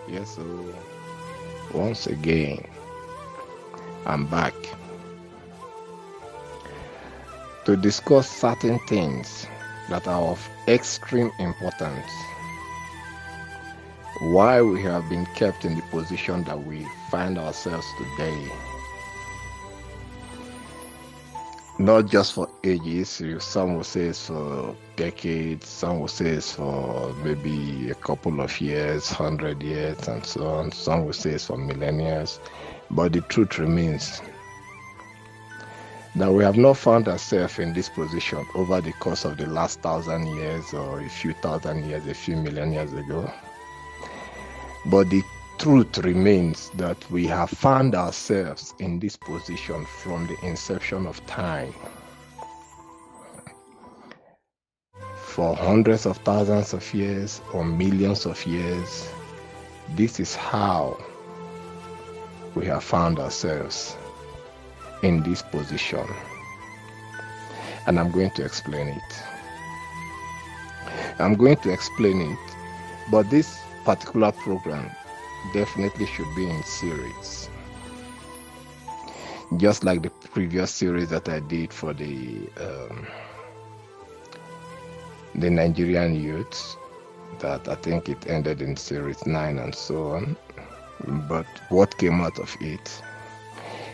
Yes, so once again, I'm back to discuss certain things that are of extreme importance. Why we have been kept in the position that we find ourselves today, not just for ages. Some will say it's for decades, some will say it's for maybe a couple of years, 100 years, and so on. Some will say it's for millennia. But the truth remains that we have not found ourselves in this position over the course of the last 1,000 years or a few thousand years, a few million years ago. But the truth remains that we have found ourselves in this position from the inception of time. For hundreds of thousands of years or millions of years, this is how we have found ourselves in this position. And I'm going to explain it. But this particular program definitely should be in series. Just like the previous series that I did for the Nigerian youths, that I think it ended in series 9 and so on. But what came out of it?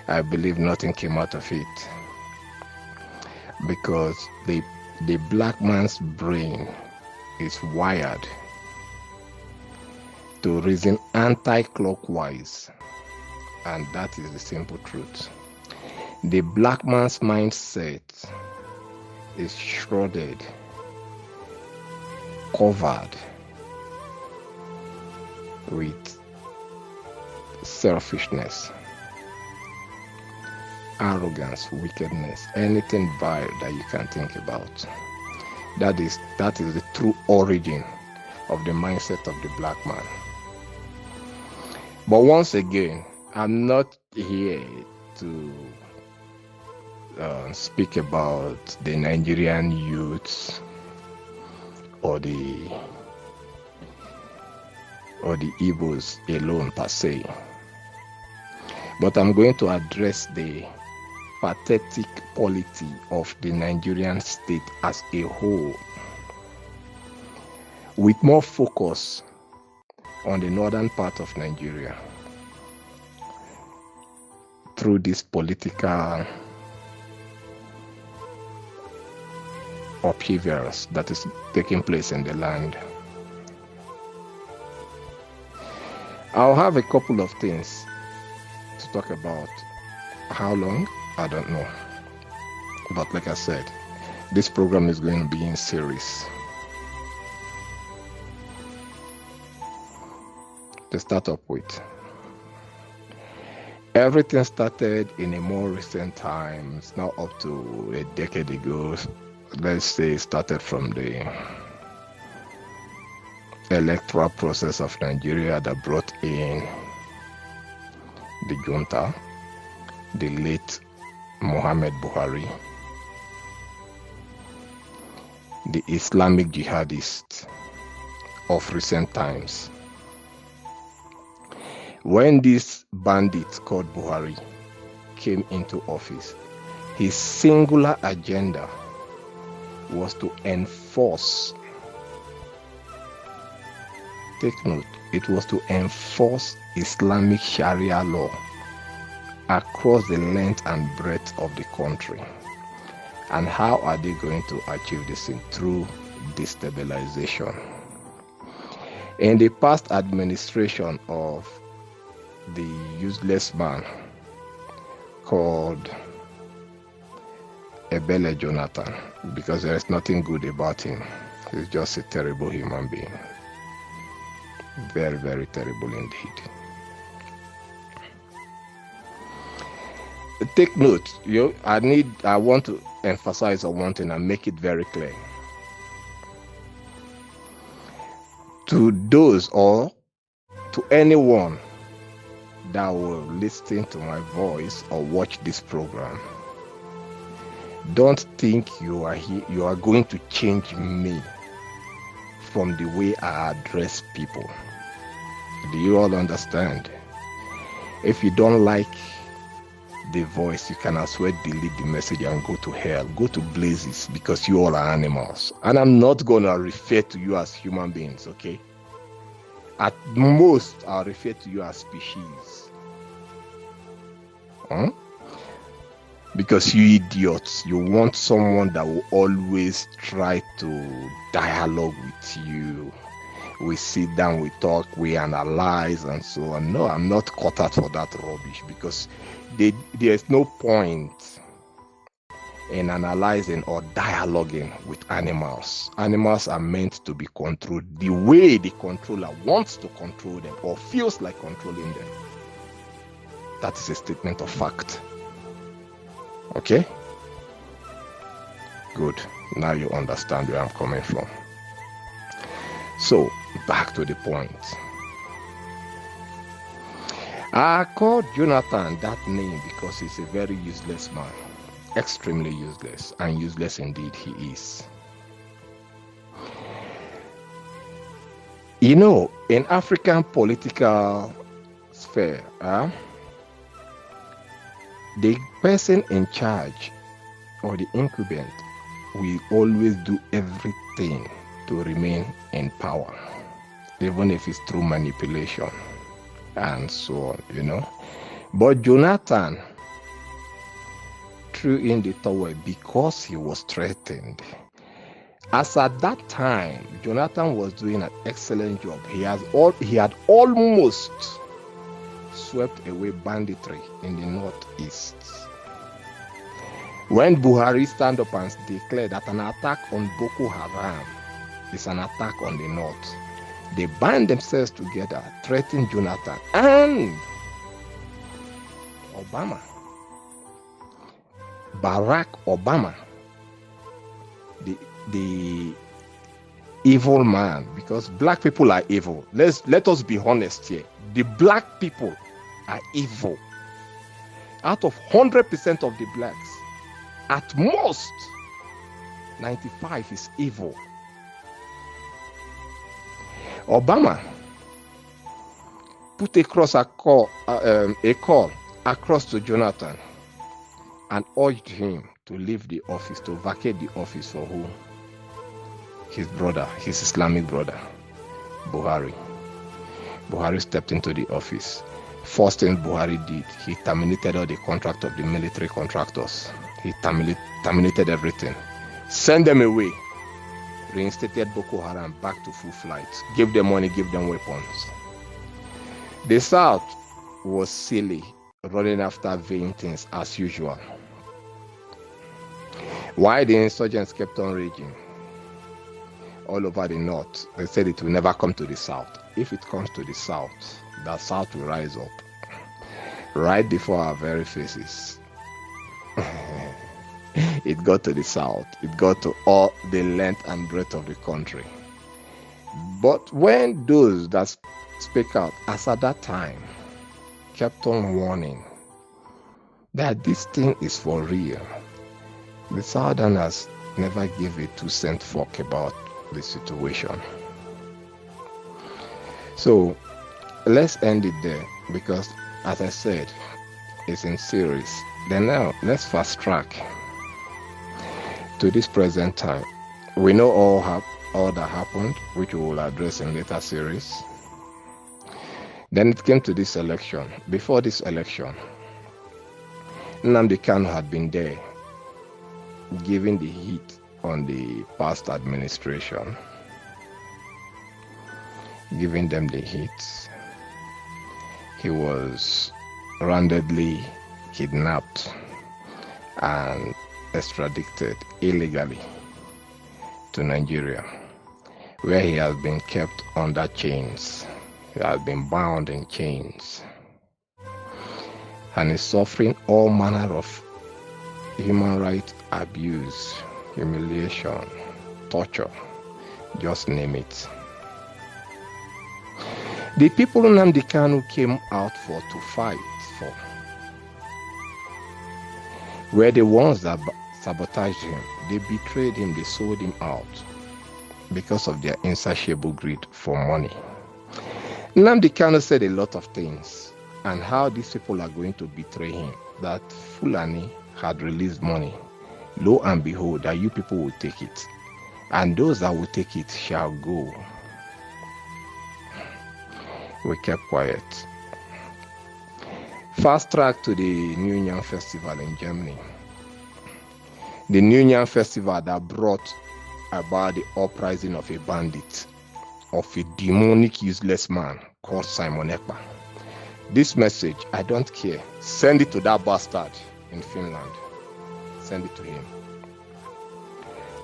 I believe nothing came out of it, because the black man's brain is wired to reason anti-clockwise, and that is the simple truth. The black man's mindset is shrouded, covered with selfishness, arrogance, wickedness, anything vile that you can think about. That is the true origin of the mindset of the black man. But once again, I'm not here to speak about the Nigerian youths or the Igbos alone per se, but I'm going to address the pathetic polity of the Nigerian state as a whole, with more focus on the northern part of Nigeria through this political upheavals that is taking place in the land. I'll have a couple of things to talk about. How long? I don't know. But like I said, this program is going to be in series. To start up with, everything started in a more recent time. It's now up to a decade ago. Let's say it started from the electoral process of Nigeria that brought in the junta, the late Muhammad Buhari, the Islamic jihadists of recent times. When this bandit called Buhari came into office, his singular agenda was to enforce, take note, it was to enforce Islamic Sharia law across the length and breadth of the country. And how are they going to achieve this? Through destabilization. In the past administration of the useless man called Ebele Jonathan, because there is nothing good about him, he's just a terrible human being. Very, very terrible indeed. Take note, I want to emphasize on one thing and make it very clear. To those or to anyone that will listen to my voice or watch this program, don't think you are going to change me from the way I address people. Do you all understand? If you don't like the voice, you can as well delete the message and go to hell, go to blazes, because you all are animals. And I'm not going to refer to you as human beings, okay? At most, I'll refer to you as species. Huh? Because you idiots, you want someone that will always try to dialogue with you. We sit down, we talk, we analyze, and so on. No, I'm not cut out for that rubbish, because there's no point in analyzing or dialoguing with animals. Animals are meant to be controlled the way the controller wants to control them or feels like controlling them. That is a statement of fact. Okay? Good. Now you understand where I'm coming from. So, back to the point. I called Jonathan that name because he's a very useless man. Extremely useless, and useless indeed he is. You know, in African political sphere, the person in charge or the incumbent will always do everything to remain in power, even if it's through manipulation and so on, you know. But Jonathan threw in the towel because he was threatened. As at that time, Jonathan was doing an excellent job. He had almost swept away banditry in the northeast. When Buhari stand up and declare that an attack on Boko Haram is an attack on the north, they band themselves together, threaten Jonathan and Obama. Barack Obama, the evil man, because black people are evil. Let us be honest here. The black people are evil. Out of 100% of the blacks, at most 95 is evil. Obama put a call across to Jonathan and urged him to leave the office, to vacate the office for who? His brother, his Islamic brother, Buhari. Buhari stepped into the office. First thing Buhari did, he terminated all the contract of the military contractors. He terminated everything. Send them away. Reinstated Boko Haram back to full flight. Give them money, give them weapons. The South was silly, running after vain things as usual. Why the insurgents kept on raging all over the north? They said it will never come to the south. If it comes to the south will rise up right before our very faces. It got to the south. It got to all the length and breadth of the country. But when those that speak out, as at that time, kept on warning that this thing is for real, the Southerners never gave a 2-cent fuck about the situation. So let's end it there, because as I said, it's in series. Then now let's fast track to this present time. We know all that happened, which we will address in later series. Then it came to this election. Before this election, Nnamdi Kanu had been there, giving the heat on the past administration, giving them the hits. He was randomly kidnapped and extradited illegally to Nigeria, where he has been kept under chains. He has been bound in chains and is suffering all manner of human rights abuse, humiliation, torture, just name it. The people Nnamdi Kanu came out to fight for were the ones that sabotaged him. They betrayed him, they sold him out because of their insatiable greed for money. Nnamdi Kanu said a lot of things and how these people are going to betray him, that Fulani had released money. Lo and behold, that you people will take it, and those that will take it shall go. We kept quiet. Fast track to the New Year Festival in Germany. The New Year Festival that brought about the uprising of a bandit, of a demonic, useless man called Simon Ekpa. This message, I don't care. Send it to that bastard in Finland. Send it to him.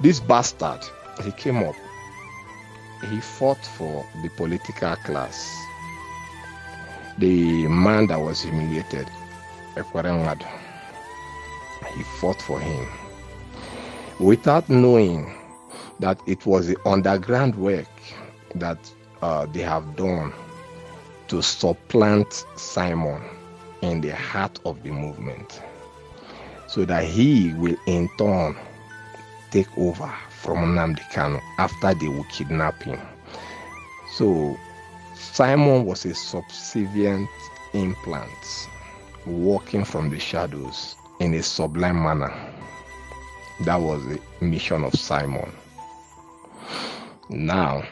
This bastard, he came up. He fought for the political class. The man that was humiliated, Ekweremadu, he fought for him without knowing that it was the underground work that they have done to supplant Simon in the heart of the movement, so that he will in turn take over from Nnamdi Kanu after they will kidnap him. So Simon was a subservient implant walking from the shadows in a sublime manner. That was the mission of Simon. Now,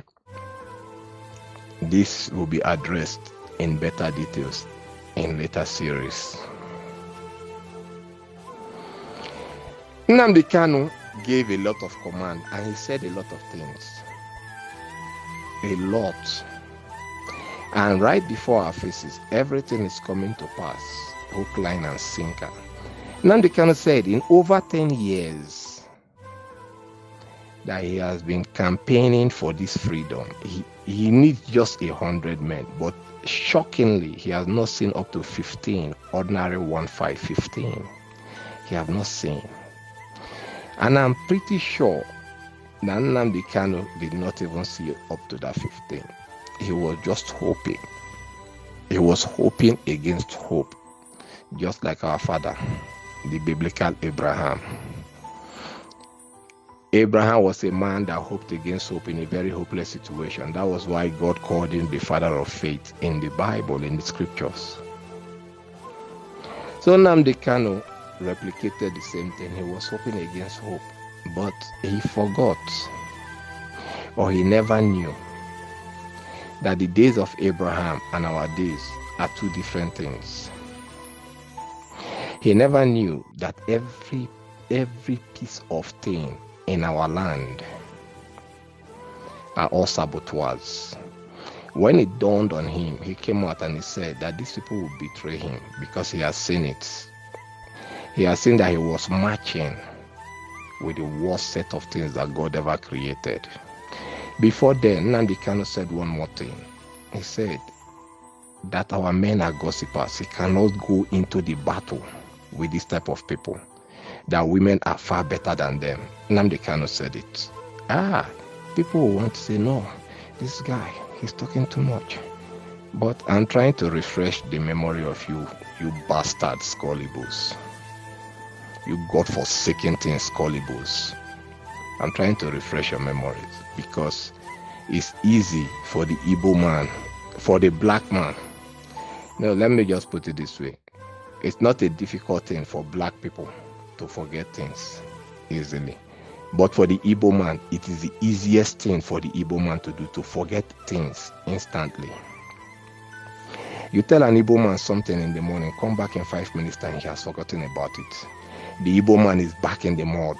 this will be addressed in better details in later series. Nnamdi Kanu gave a lot of command and he said a lot of things. A lot. And right before our faces, everything is coming to pass. Hook, line, and sinker. Nnamdi Kanu said in over 10 years that he has been campaigning for this freedom. He needs just 100 men, but shockingly, he has not seen up to 15, ordinary 15. He have not seen. And I'm pretty sure that Nnamdi Kanu did not even see up to that 15. He was just hoping. He was hoping against hope, just like our father, the biblical Abraham. Abraham was a man that hoped against hope in a very hopeless situation. That was why God called him the father of faith in the Bible, in the scriptures. So Nnamdi Kanu replicated the same thing. He was hoping against hope, but he forgot, or he never knew, that the days of Abraham and our days are two different things. He never knew that every piece of thing in our land are all saboteurs. When it dawned on him, he came out and he said that these people will betray him because he has seen it. He has seen that he was marching with the worst set of things that God ever created. Before then, Nnamdi Kanu said one more thing. He said that our men are gossipers. He cannot go into the battle with this type of people, that women are far better than them. Nnamdi Kanu said it. People want to say, no, this guy, he's talking too much. But I'm trying to refresh the memory of you bastard scolibus. You God-forsaken thing scolibus. I'm trying to refresh your memories because it's easy for the Igbo man, for the black man. No, let me just put it this way. It's not a difficult thing for black people to forget things easily. But for the Igbo man, it is the easiest thing for the Igbo man to do, to forget things instantly. You tell an Igbo man something in the morning, come back in 5 minutes time, he has forgotten about it. The Igbo man is back in the mud,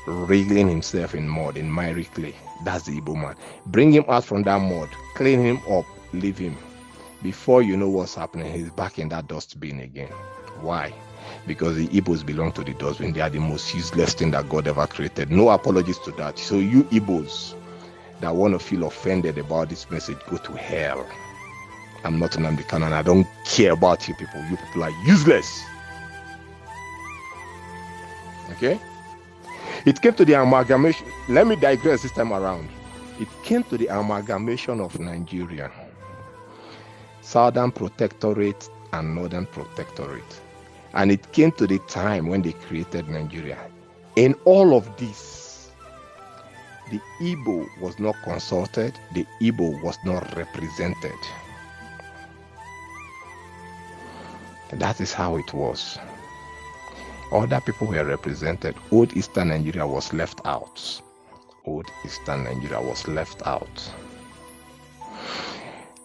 wriggling himself in mud, in miry clay. That's the Igbo man. Bring him out from that mud, clean him up, leave him. Before you know what's happening, he's back in that dustbin again. Why? Because the Igbos belong to the dustbin. They are the most useless thing that God ever created. No apologies to that. So you Igbos that want to feel offended about this message, go to hell. I'm not Nnamdi Kanu, and I don't care about you people. You people are useless. Okay? It came to the amalgamation. Let me digress this time around. It came to the amalgamation of Nigeria, Southern Protectorate and Northern Protectorate. And it came to the time when they created Nigeria. In all of this, The Igbo was not consulted, the Igbo was not represented. That is how it was. Other people were represented. Old Eastern Nigeria was left out. Old Eastern Nigeria was left out.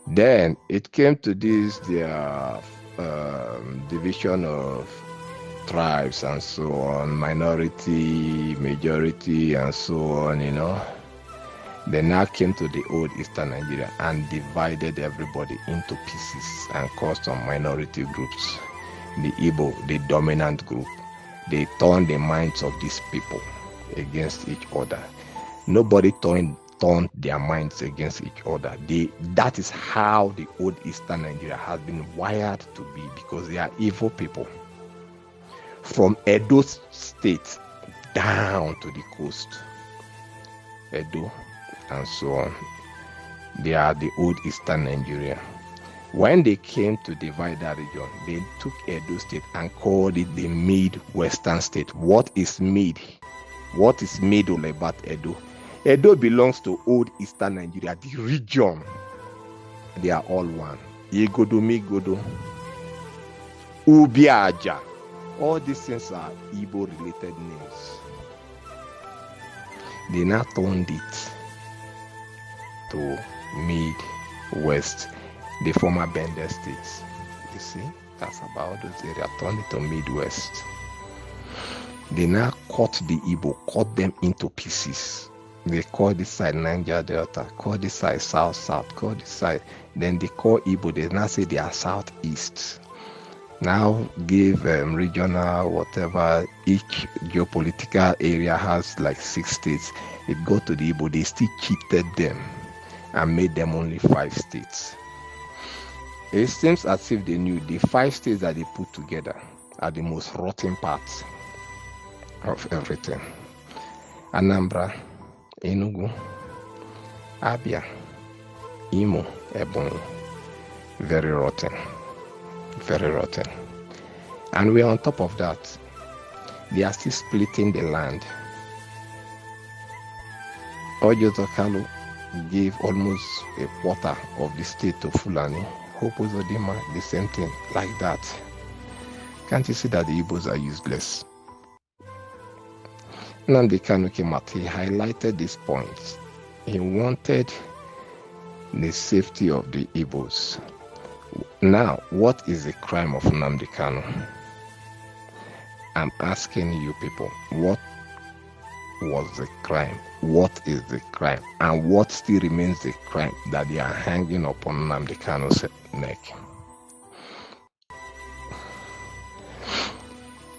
Then it came to this, their division of tribes and so on, minority, majority, and so on, you know. They now came to the old Eastern Nigeria and divided everybody into pieces and caused some minority groups. The Igbo, the dominant group, they turned the minds of these people against each other. Nobody turned their minds against each other. That is how the old Eastern Nigeria has been wired to be, because they are evil people. From Edo State down to the coast, Edo and so on, they are the old Eastern Nigeria. When they came to divide that region, they took Edo State and called it the Mid-Western State. What is Mid? What is middle about Edo? Edo belongs to old Eastern Nigeria, the region. They are all one. Igodo, Migodo, Ubiaja. All these things are Igbo-related names. They now turned it to Mid-West, the former Bender states. You see, that's about those areas. Turned it to Mid-West. They now cut the Igbo, cut them into pieces. They call this side Niger Delta, call this side South, call this side. Then they call Igbo, they now say they are Southeast. Now give regional whatever, each geopolitical area has like 6 states. It go to the Igbo, they still cheated them and made them only 5 states. It seems as if they knew the 5 states that they put together are the most rotten parts of everything. Anambra, Enugu, Abia, Imo, Ebonyi, very rotten. Very rotten. And we are on top of that. They are still splitting the land. Ojo Kalu gave almost a quarter of the state to Fulani. Hope Uzodinma, the same thing, like that. Can't you see that the Igbos are useless? Nnamdi Kanu came out, he highlighted these points. He wanted the safety of the Igbos. Now, what is the crime of Nnamdi Kanu? I'm asking you people, what was the crime? What is the crime? And what still remains the crime that they are hanging upon Nnamdi Kanu's neck?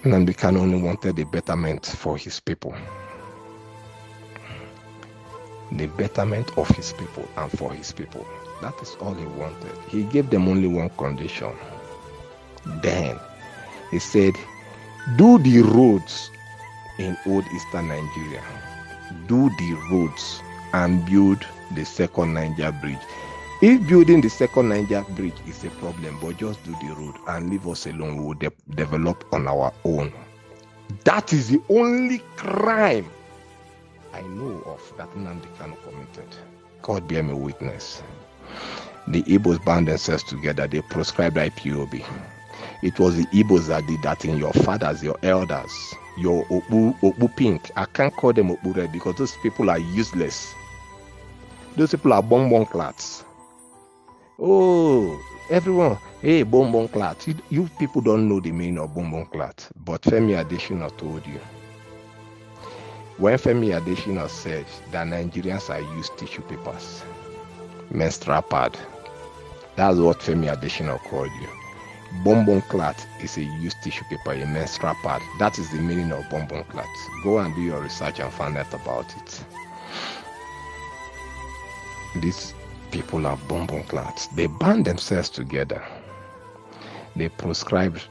Nnamdi Kanu only wanted the betterment for his people. The betterment of his people and for his people. That is all he wanted. He gave them only one condition. Then he said, do the roads in old Eastern Nigeria. Do the roads and build the second Niger bridge. If building the second Niger bridge is a problem, but just do the road and leave us alone, we will develop on our own. That is the only crime I know of that Nnamdi Kanu committed. God bear me witness. The Igbos bound themselves together. They proscribed IPOB. It was the Igbos that did that in your fathers, your elders, your Obu Pink. I can't call them Obu Red because those people are useless. Those people are bonbon clats. Oh, everyone, hey, bonbon clat. You people don't know the meaning of bonbon clat, but Femi Adesina told you. When Femi Adesina said that Nigerians are used tissue papers, menstrual pad, that's what Femi Adesina called you. Bonbon clat is a used tissue paper, a menstrual pad. That is the meaning of bonbon clat. Go and do your research and find out about it. These people are bonbon clats. They band themselves together. They proscribed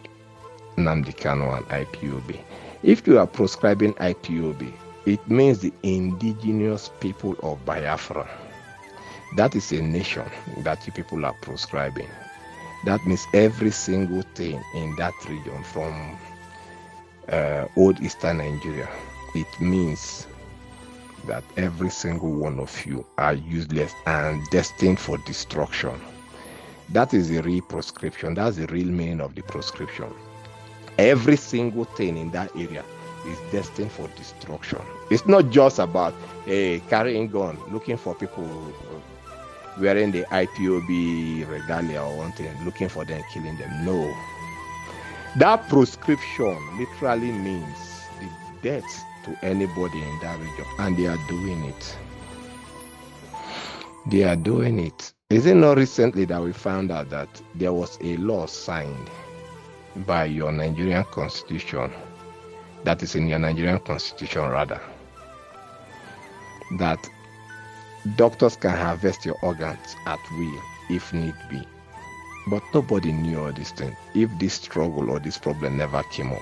Nnamdi Kanu and IPOB. If you are proscribing IPOB, it means the indigenous people of Biafra. That is a nation that you people are proscribing. That means every single thing in that region from old Eastern Nigeria, it means that every single one of you are useless and destined for destruction. That is the real prescription. That's the real meaning of the prescription. Every single thing in that area is destined for destruction. It's not just about carrying gun, looking for people wearing the IPOB regalia or one thing, looking for them, killing them. No. That prescription literally means the death to anybody in that region, and they are doing it. They are doing it. Is it not recently that we found out that there was a law signed by your Nigerian constitution, that is in your Nigerian constitution rather, that doctors can harvest your organs at will if need be? But nobody knew all these things. If this struggle or this problem never came up,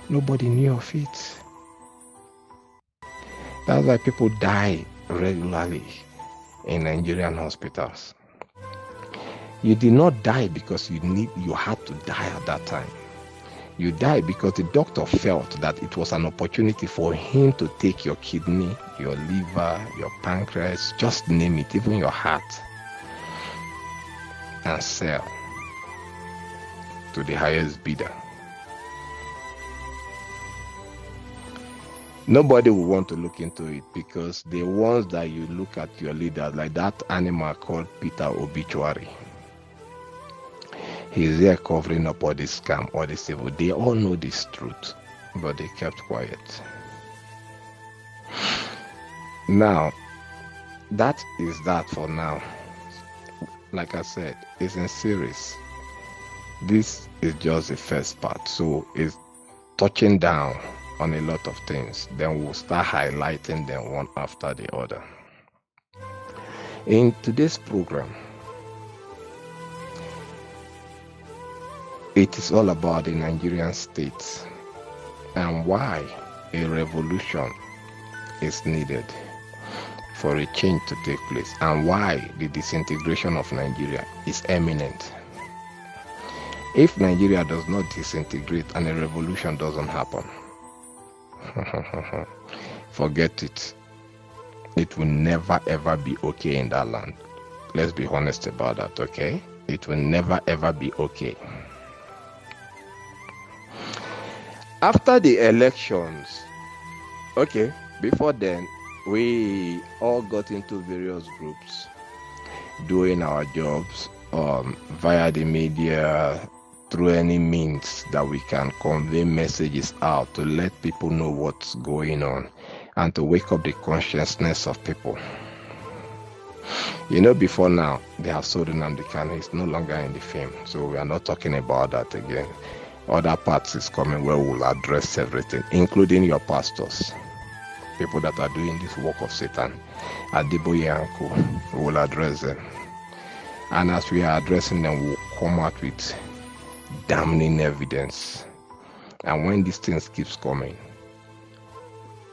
nobody knew of it. That's why people die regularly in Nigerian hospitals. You did not die because you had to die at that time. You died because the doctor felt that it was an opportunity for him to take your kidney, your liver, your pancreas, just name it, even your heart, and sell to the highest bidder. Nobody will want to look into it because the ones that you look at your leaders, like that animal called Peter Obituary, he's there covering up all this scam, all this evil. They all know this truth, but they kept quiet. Now, that is that for now. Like I said, it's in series. This is just the first part, so it's touching down on a lot of things. Then we'll start highlighting them one after the other. In today's program, it is all about the Nigerian state and why a revolution is needed for a change to take place, and why the disintegration of Nigeria is imminent. If Nigeria does not disintegrate and a revolution doesn't happen, forget it. It will never ever be okay in that land. Let's be honest about that, okay? It will never ever be okay. After the elections, okay, before then, we all got into various groups doing our jobs via the media, through any means that we can convey messages out to let people know what's going on and to wake up the consciousness of people. You know, before now, they have sold Nnamdi Kanu. He's no longer in the film, so we are not talking about that again. Other parts is coming where we'll address everything, including your pastors, people that are doing this work of Satan. Adeboye and Co. We will address them. And as we are addressing them, we'll come out with damning evidence. And when these things keeps coming,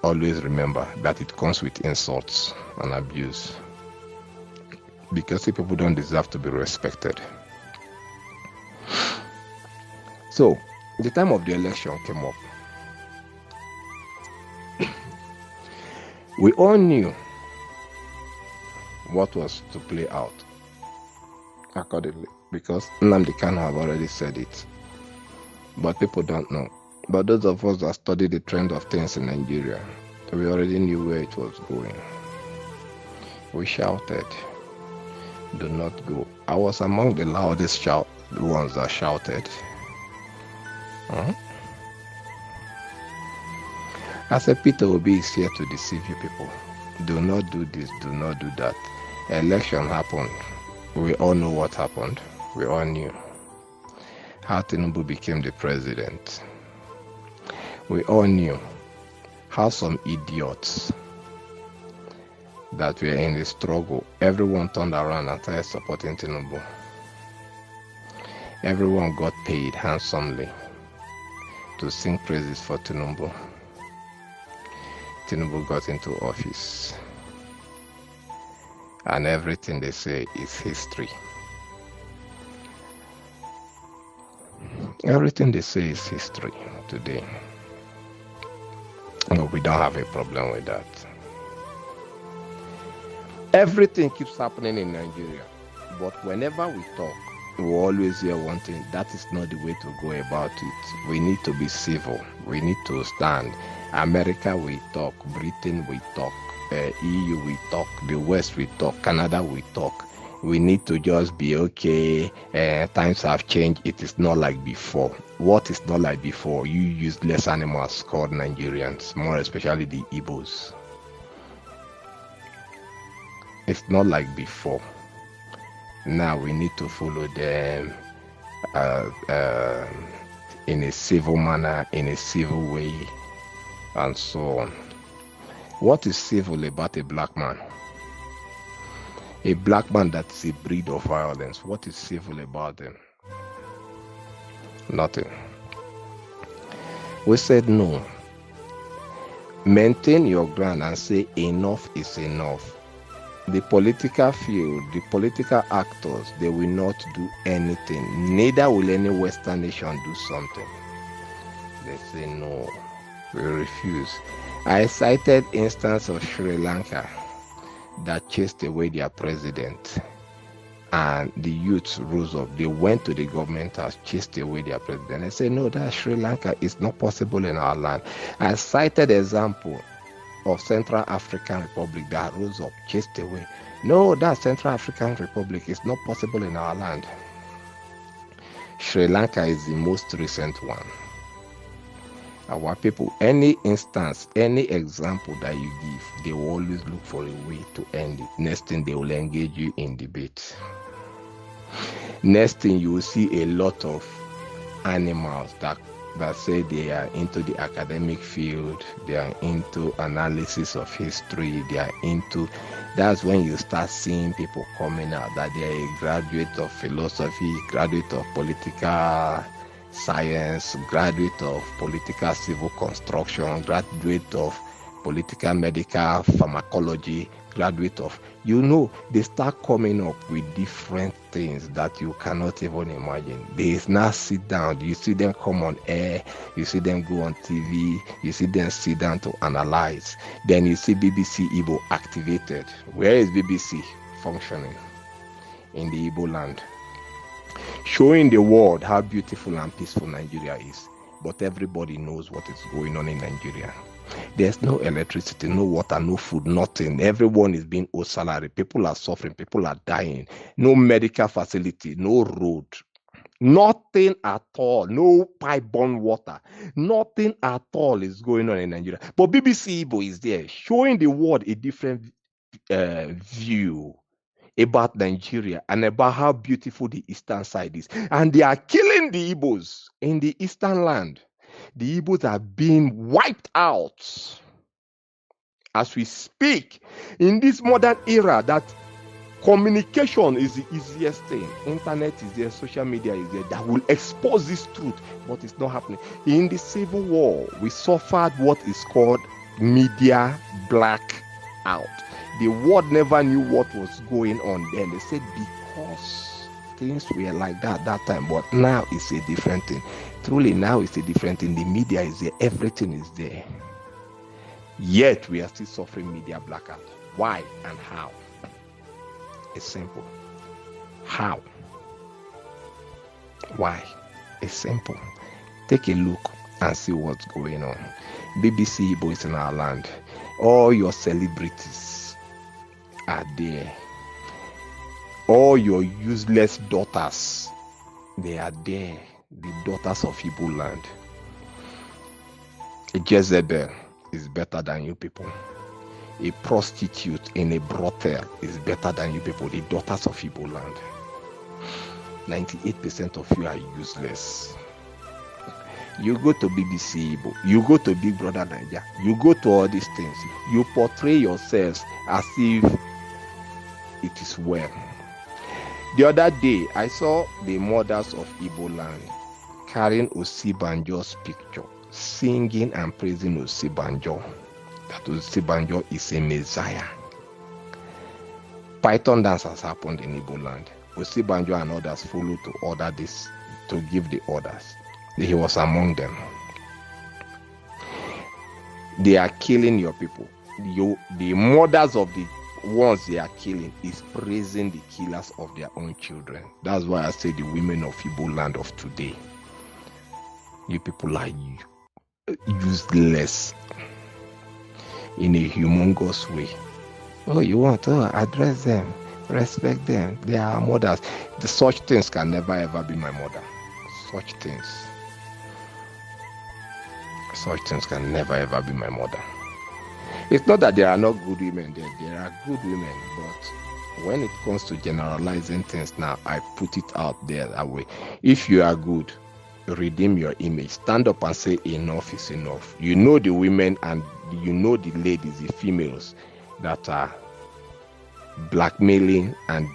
always remember that it comes with insults and abuse, because people don't deserve to be respected. So the time of the election came up. We all knew what was to play out accordingly, because Nnamdi Kanu have already said it, but people don't know. But those of us that study the trend of things in Nigeria, we already knew where it was going. We shouted, "Do not go." I was among the loudest ones that shouted. I said, Peter Obi is here to deceive you people. Do not do this, do not do that. Election happened. We all know what happened. We all knew how Tinubu became the president. We all knew how some idiots that were in the struggle, everyone turned around and started supporting Tinubu. Everyone got paid handsomely to sing praises for Tinubu. Tinubu got into office, and everything they say is history. Everything they say is history today. No, we don't have a problem with that. Everything keeps happening in Nigeria, but whenever we talk, we always hear one thing: that is not the way to go about it. We need to be civil. We need to stand. America, we talk. Britain, we talk. EU, we talk. The West, we talk. Canada, we talk. We need to just be okay. Times have changed. It is not like before. What is not like before? You useless animals called Nigerians, more especially the Igbos. It's not like before. Now we need to follow them in a civil manner, in a civil way, and so on. What is civil about a black man? A black man that's a breed of violence. What is civil about them? Nothing. We said no. Maintain your ground and say enough is enough. The political field, the political actors, they will not do anything. Neither will any Western nation do something. They say no, we refuse. I cited instance of Sri Lanka that chased away their president, and the youths rose up. They went to the government house, chased away their president. I said, no, that Sri Lanka is not possible in our land. I cited example of Central African Republic that rose up, chased away. No, that Central African Republic is not possible in our land. Sri Lanka is the most recent one. Our people, any instance, any example that you give, they will always look for a way to end it. Next thing, they will engage you in debate. Next thing, you will see a lot of animals that say they are into the academic field, they are into analysis of history, they are into, that's when you start seeing people coming out that they are a graduate of philosophy, graduate of political science, graduate of political civil construction, graduate of political medical pharmacology, graduate of, they start coming up with different things that you cannot even imagine. They now sit down, you see them come on air, you see them go on TV, you see them sit down to analyze. Then you see BBC Igbo activated. Where is BBC functioning? In the Igbo land. Showing the world how beautiful and peaceful Nigeria is. But everybody knows what is going on in Nigeria. There's no electricity, no water, no food, nothing. Everyone is being owed salary. People are suffering. People are dying. No medical facility, no road, nothing at all. No pipe-borne water. Nothing at all is going on in Nigeria. But BBC Igbo is there, showing the world a different view about Nigeria and about how beautiful the eastern side is. And they are killing the Igbos in the eastern land. The Igbos are being wiped out as we speak in this modern era that communication is the easiest thing. Internet is there, social media is there, that will expose this truth, but it's not happening. In the Civil War, we suffered what is called media blackout. The world never knew what was going on then. They said because things were like that time, but now it's a different thing. Truly, now it's a different thing. The media is there, everything is there. Yet we are still suffering media blackout. Why and how? It's simple. How? Why? It's simple. Take a look and see what's going on. BBC Igbo is in our land. All your celebrities are there. All your useless daughters, they are there. The daughters of Igbo land. Jezebel is better than you people. A prostitute in a brothel is better than you people, the daughters of Igbo land. 98% of you are useless. You go to BBC Igbo, you go to Big Brother Nigeria, you go to all these things, you portray yourselves as if it is well. The other day, I saw the mothers of Igbo land carrying Osibanjo's picture, singing and praising Osibanjo. That Osibanjo is a messiah. Python dance has happened in Igbo land. Osibanjo and others followed to order this, to give the orders. He was among them. They are killing your people. The mothers of the ones they are killing is praising the killers of their own children. That's why I say the women of Igbo land of today. You people are useless in a humongous way. Oh, you want to address them, respect them. They are mothers. Such things can never ever be my mother. Such things can never ever be my mother. It's not that there are not good women there are good women, but when it comes to generalizing things now, I put it out there that way. If you are good, redeem your image. Stand up and say enough is enough. You know the women and you know the ladies, the females that are blackmailing and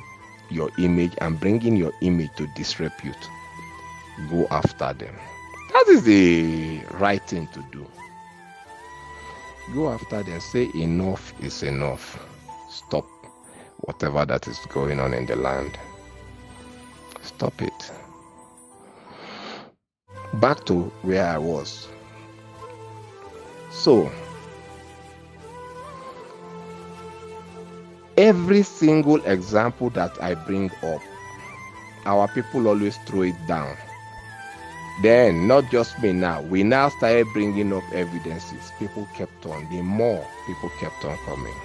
your image and bringing your image to disrepute. Go after them. That is the right thing to do. Go after them. Say enough is enough. Stop whatever that is going on in the land. Stop it. Back to where I was. So, every single example that I bring up, our people always throw it down. Then, not just me now, we now started bringing up evidences. People kept on. The more people kept on coming.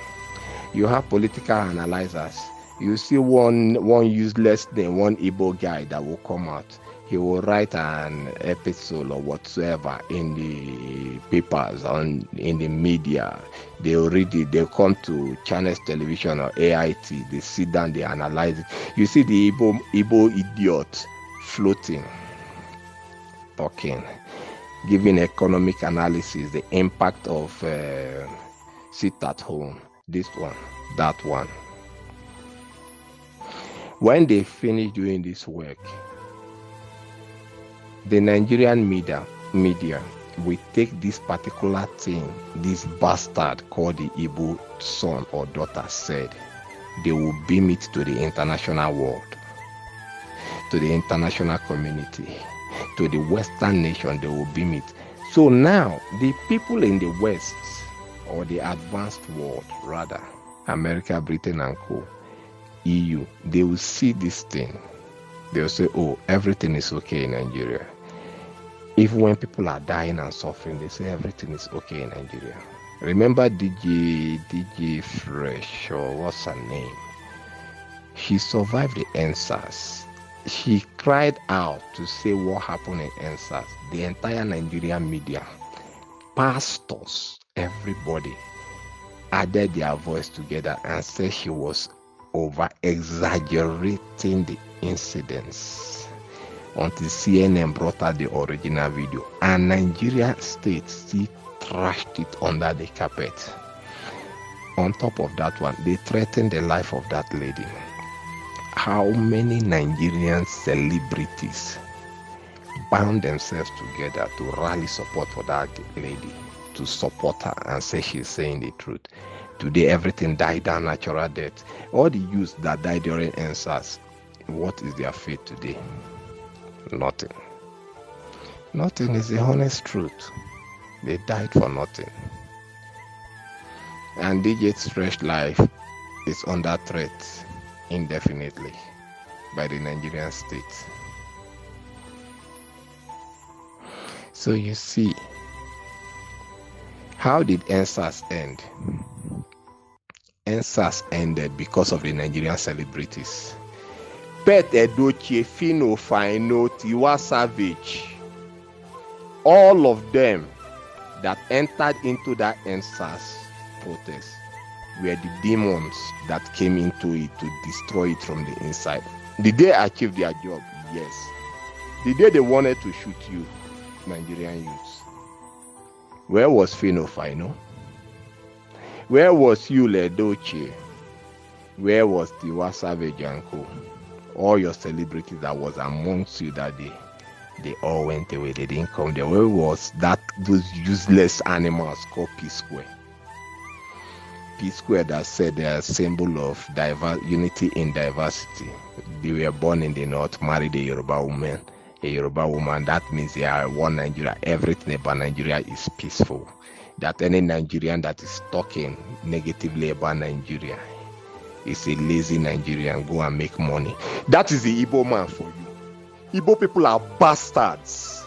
You have political analyzers. You see one useless thing, one Igbo guy that will come out. He will write an episode or whatsoever in the papers, in the media. They'll read it. They'll come to channels, television or AIT. They sit down, they analyze it. You see the Igbo idiot floating, talking, giving economic analysis, the impact of sit at home, this one, that one. When they finish doing this work, the Nigerian media will take this particular thing, this bastard called the Igbo son or daughter said, they will beam it to the international world, to the international community, to the Western nation. They will beam it. So now the people in the West, or the advanced world rather, America, Britain and co, EU, they will see this thing. They will say, oh, everything is okay in Nigeria. Even when people are dying and suffering, they say everything is okay in Nigeria. Remember DJ Fresh, or what's her name? She survived the NSAS. She cried out to say what happened in NSAS. The entire Nigerian media, pastors, everybody added their voice together and said she was over-exaggerating the incidents until CNN brought out the original video. And Nigeria state still trashed it under the carpet. On top of that one, they threatened the life of that lady. How many Nigerian celebrities bound themselves together to rally support for that lady, to support her and say she's saying the truth? Today, everything died down natural death. All the youths that died during NSAS, what is their fate today? Nothing. Nothing is the honest truth. They died for nothing. And DJ's fresh life is under threat indefinitely by the Nigerian state. So you see, how did NSAS end? NSAS ended because of the Nigerian celebrities. Pet Edochie, Fino, Fino, Tiwa Savage, all of them that entered into that NSAS protest were the demons that came into it to destroy it from the inside. Did they achieve their job? Yes. The day they wanted to shoot you, Nigerian youths, where was Fino Fino? Where was Yule Edochie? Where was Tiwa Savage and co? All your celebrities that was amongst you that day, they all went away. They didn't come there. Where was those useless animals called P Square? P Square that said they are a symbol of unity in diversity. They were born in the north, married a Yoruba woman. A Yoruba woman, that means they are one Nigeria. Everything about Nigeria is peaceful. that any Nigerian that is talking negatively about Nigeria is a lazy Nigerian. Go and make money. That is the Igbo man for you. Igbo people are bastards.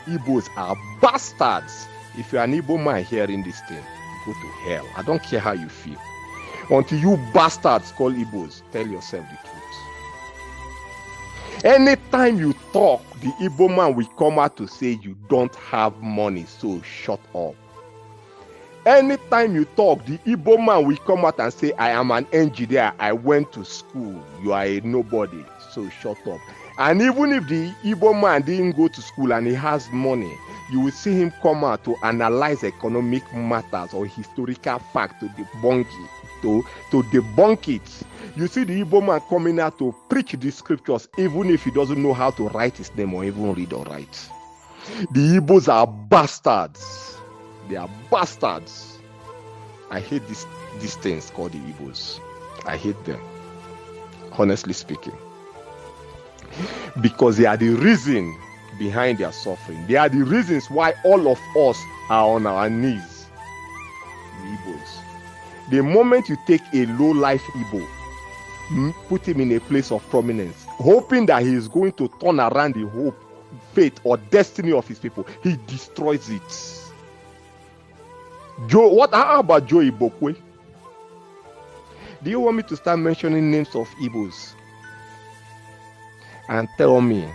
Igbos are bastards. If you're an Igbo man hearing this thing, go to hell. I don't care how you feel. Until you bastards call Igbos, tell yourself the truth. Anytime you talk, the Igbo man will come out to say you don't have money, so shut up. Anytime you talk, the Igbo man will come out and say, I am an engineer, I went to school, you are a nobody, so shut up. And even if the Igbo man didn't go to school and he has money, you will see him come out to analyze economic matters or historical fact to debunk it. To debunk it. You see the Igbo man coming out to preach the scriptures even if he doesn't know how to write his name or even read or write. The Igbos are bastards. They are bastards. I hate these things called the Igbos. I hate them, honestly speaking. Because they are the reason behind their suffering. They are the reasons why all of us are on our knees. The Igbos. The moment you take a low-life Igbo, put him in a place of prominence, hoping that he is going to turn around the hope, fate, or destiny of his people, he destroys it. How about Joe Ibokwe? Do you want me to start mentioning names of Igbos? And tell me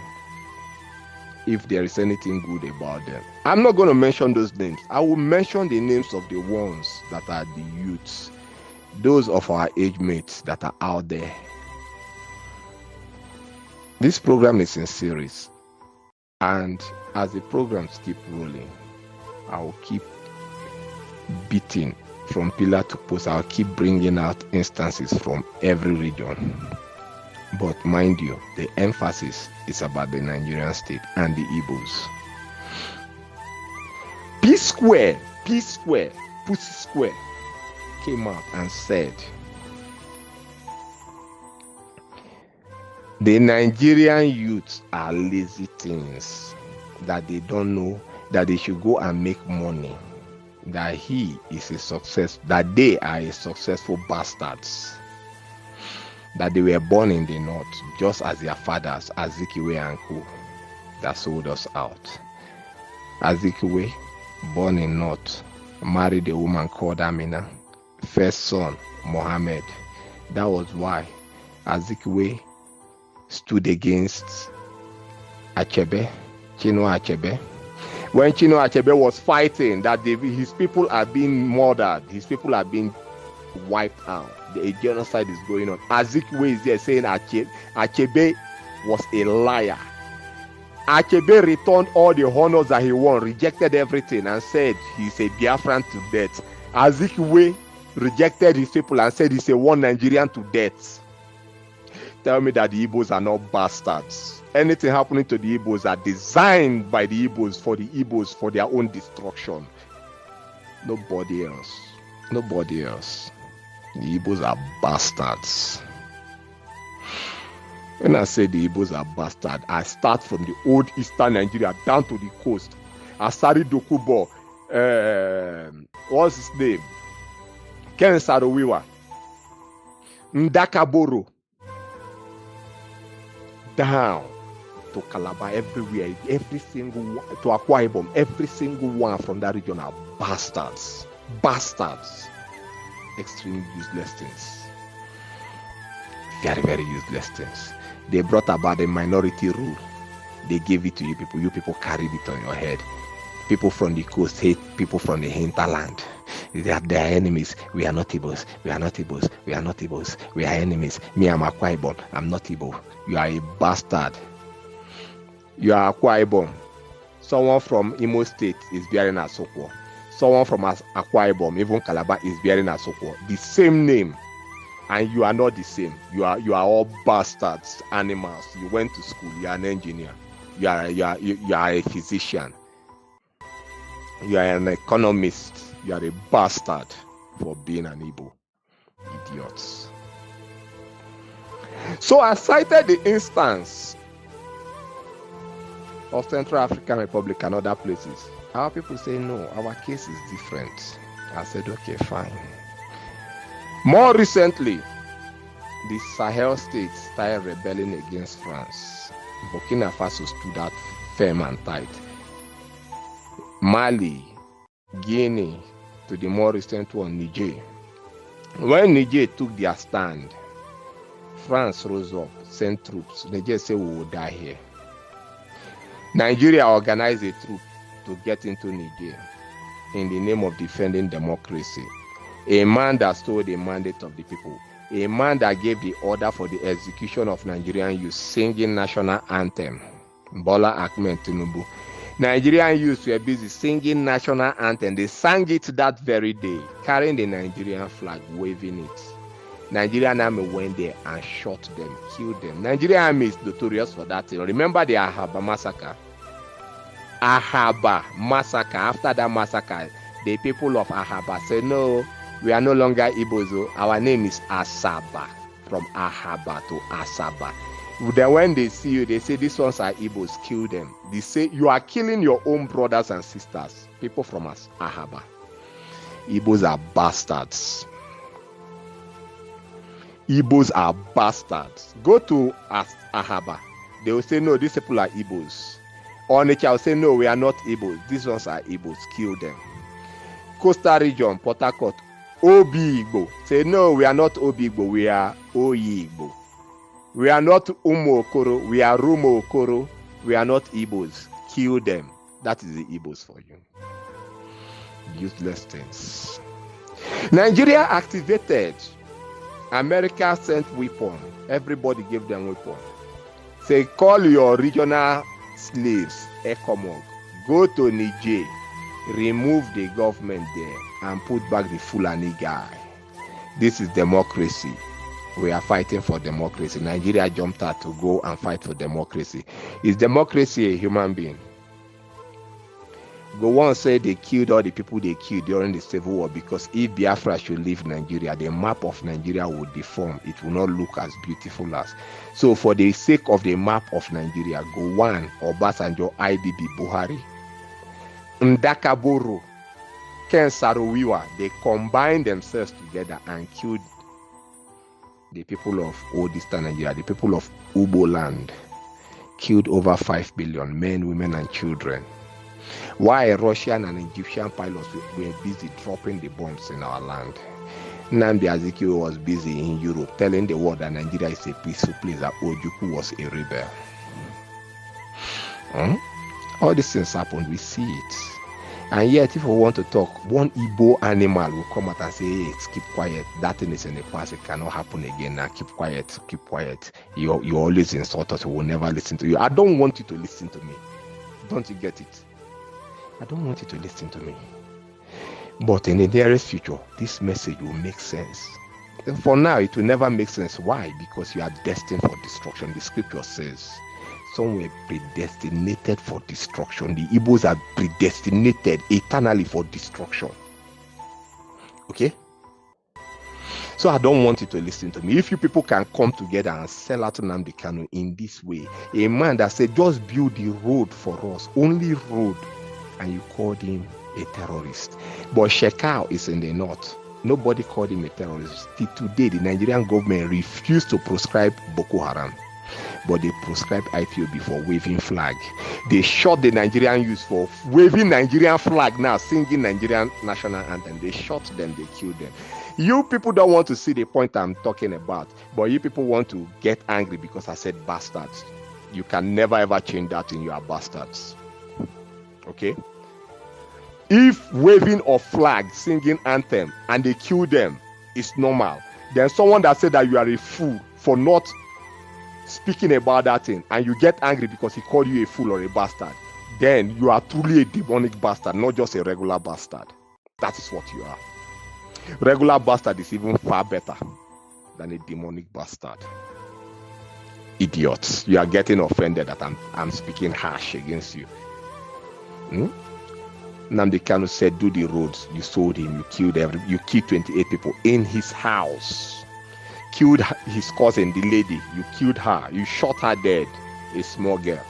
if there is anything good about them. I'm not going to mention those names. I will mention the names of the ones that are the youths, those of our age mates that are out there. This program is in series, and as the programs keep rolling, I will keep beating from pillar to post. I'll keep bringing out instances from every region. But mind you, the emphasis is about the Nigerian state and the Igbos. P-Square, Pussy Square came out and said, the Nigerian youths are lazy things, that they don't know that they should go and make money, that he is a success, that they are a successful bastards, that they were born in the north, just as their fathers, Azikiwe and Co, that sold us out. Azikiwe, born in north, married a woman called Amina, first son, Mohammed. That was why Azikiwe stood against Achebe, Chino Achebe. When Chino Achebe was fighting that his people are being murdered, his people are being wiped out, a genocide is going on, Azikiwe is there saying Achebe was a liar. Achebe returned all the honors that he won, rejected everything and said he's a Biafran to death. Azikiwe rejected his people and said he's a one Nigerian to death. Tell me that the Igbos are not bastards. Anything happening to the Igbos are designed by the Igbos for their own destruction. Nobody else. Nobody else. The Igbos are bastards. When I say the Igbos are bastards, I start from the old eastern Nigeria down to the coast. Asari Dokubo, what's his name? Ken Sarowiwa, Ndakaboro, down to Calabar, everywhere, every single one, to Akwa Ibom, every single one from that region are bastards. Bastards. Extremely useless things. Very, very useless things. They brought about a minority rule. They gave it to you people. You people carried it on your head. People from the coast hate people from the hinterland. They are enemies. We are not Igbos. We are not Igbos. We are not Igbos. We are enemies. Me, I'm Akwa Ibom. I'm not Igbo. You are a bastard. You are Akwa Ibom. Someone from Imo State is bearing Asokwo. Someone from Akwa Ibom, even Calabar, is bearing Asokwo. The same name. And you are not the same. You are all bastards, animals. You went to school. You are an engineer. You are a physician. You are an economist. You are a bastard for being an Igbo. Idiots. So I cited the instance of Central African Republic and other places. Our people say no, our case is different. I said, okay, fine. More recently, the Sahel states started rebelling against France. Burkina Faso stood out firm and tight. Mali, Guinea, to the more recent one, Niger. When Niger took their stand, France rose up, sent troops. Niger said, we will die here. Nigeria organized a troop to get into Niger in the name of defending democracy. A man that stole the mandate of the people. A man that gave the order for the execution of Nigerian youth singing national anthem. Bola Ahmed Tinubu. Nigerian youths were busy singing national anthem. They sang it that very day, carrying the Nigerian flag, waving it. Nigerian army went there and shot them, killed them. Nigerian army is notorious for that thing. Remember the Ahaba massacre? Ahaba massacre. After that massacre, the people of Ahaba said, no, we are no longer Ibozo. Our name is Asaba. From Ahaba to Asaba. Then when they see you, they say, these ones are Igbos, kill them. They say, you are killing your own brothers and sisters. People from us, Ahaba. Igbos are bastards. Igbos are bastards. Go to Ahaba. They will say, no, these people are Igbos. Onitsha will say, no, we are not Igbos. These ones are Igbos. Kill them. Coastal region, Port Harcourt, Obi Igbo. Say, no, we are not Obi Igbo. We are Oyi Igbo. We are not Umo Okoro. We are Rumo Okoro. We are not Igbos. Kill them. That is the Igbos for you. Useless things. Nigeria activated. America sent weapon. Everybody gave them weapon. Say, call your regional slaves, ECOMOG. Go to Niger. Remove the government there and put back the Fulani guy. This is democracy. We are fighting for democracy. Nigeria jumped out to go and fight for democracy. Is democracy a human being? Go on say they killed all the people they killed during the Civil War because if Biafra should leave Nigeria, the map of Nigeria would deform. It will not look as beautiful as. So for the sake of the map of Nigeria, Gowon, Obasanjo, IBB, Buhari, Ndakaboro, Ken Saro-Wiwa, they combined themselves together and killed the people of Old Eastern Nigeria, the people of Ubo land, killed over 5 billion men, women, and children. While Russian and Egyptian pilots were busy dropping the bombs in our land. Nnamdi Azikiwe was busy in Europe telling the world that Nigeria is a peaceful place, that Ojukwu was a rebel. All these things happened, we see it. And yet, if we want to talk, one Igbo animal will come out and say, hey, keep quiet. That thing is in the past. It cannot happen again. Now, keep quiet. Keep quiet. You always insult us. We will never listen to you. I don't want you to listen to me. Don't you get it? I don't want you to listen to me. But in the nearest future, this message will make sense. For now, it will never make sense. Why? Because you are destined for destruction. The scripture says, some were predestinated for destruction. The Igbos are predestinated eternally for destruction. Okay? So I don't want you to listen to me. If you people can come together and sell out Nnamdi Kanu in this way, a man that said, just build the road for us, only road, and you called him a terrorist. But Shekau is in the north. Nobody called him a terrorist. Till today, the Nigerian government refused to proscribe Boko Haram. But they prescribed IPOB for waving flag. They shot the Nigerian youth for waving Nigerian flag now, singing Nigerian national anthem. They shot them, they killed them. You people don't want to see the point I'm talking about, but you people want to get angry because I said bastards. You can never ever change that in your bastards. Okay? If waving of flag, singing anthem, and they kill them is normal, then someone that said that you are a fool for not speaking about that thing, and you get angry because he called you a fool or a bastard, then you are truly a demonic bastard, not just a regular bastard. That is what you are. Regular bastard is even far better than a demonic bastard. Idiots. You are getting offended that I'm speaking harsh against you. Nnamdi Kanu said, do the roads. You sold him. You killed 28 people in his house. Killed his cousin, the lady. You killed her. You shot her dead. A small girl.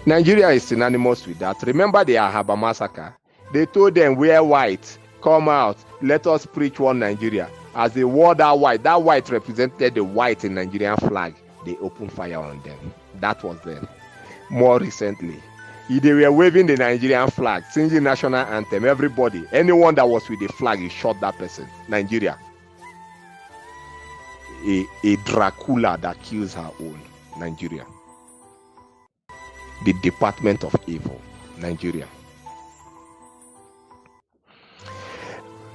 Nigeria is synonymous with that. Remember the Ahaba massacre? They told them, we're white, come out, let us preach one Nigeria. As they wore that white represented the white in Nigerian flag. They opened fire on them. That was then. More recently, they were waving the Nigerian flag, singing national anthem. Everybody, anyone that was with the flag, he shot that person. Nigeria. A Dracula that kills her own. Nigeria. The Department of Evil. Nigeria.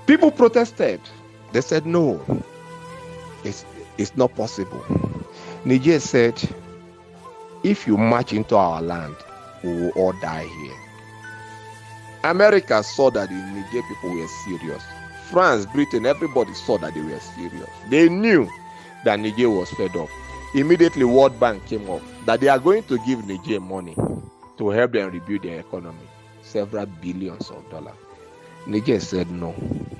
People protested. They said, no, it's not possible. Niger said, if you march into our land, we will all die here. America saw that the Niger people were serious. France, Britain, everybody saw that they were serious. They knew that Niger was fed up. Immediately, World Bank came up that they are going to give Niger money to help them rebuild their economy, several billions of dollars. Niger said no,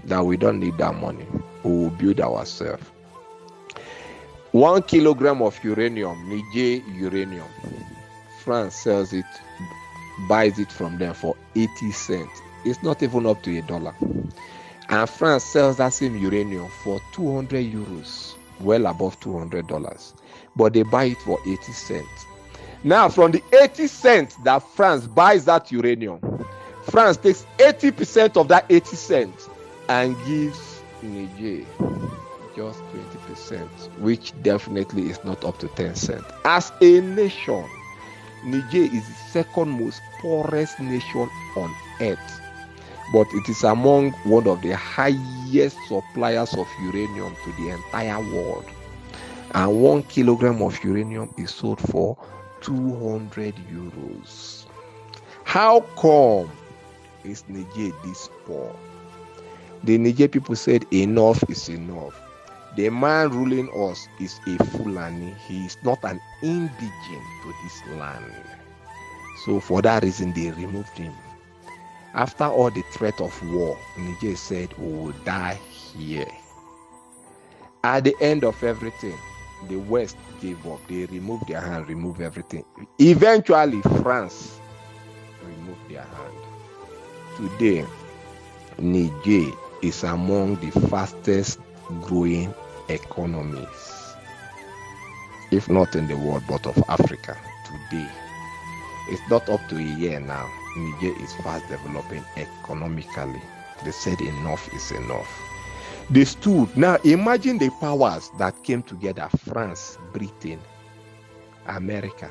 that we don't need that money. We will build ourselves. 1 kilogram of uranium, Niger uranium, France sells it, buys it from them for 80 cents. It's not even up to $1. And France sells that same uranium for 200 euros, well above $200. But they buy it for 80 cents. Now, from the 80 cents that France buys that uranium, France takes 80% of that 80 cents and gives Niger just 20%, which definitely is not up to 10 cents. As a nation, Niger is the second most poorest nation on earth, but it is among one of the highest suppliers of uranium to the entire world. And 1 kilogram of uranium is sold for 200 euros. How come is Niger this poor? The Niger people said enough is enough. The man ruling us is a Fulani. He is not an indigene to this land. So for that reason, they removed him. After all the threat of war, Niger said, we will die here. At the end of everything, the West gave up. They removed their hand, removed everything. Eventually, France removed their hand. Today, Niger is among the fastest growing economies, if not in the world, but of Africa today. It's not up to a year now. Niger is fast developing economically. They said enough is enough. They stood. Now imagine the powers that came together: France, Britain, America,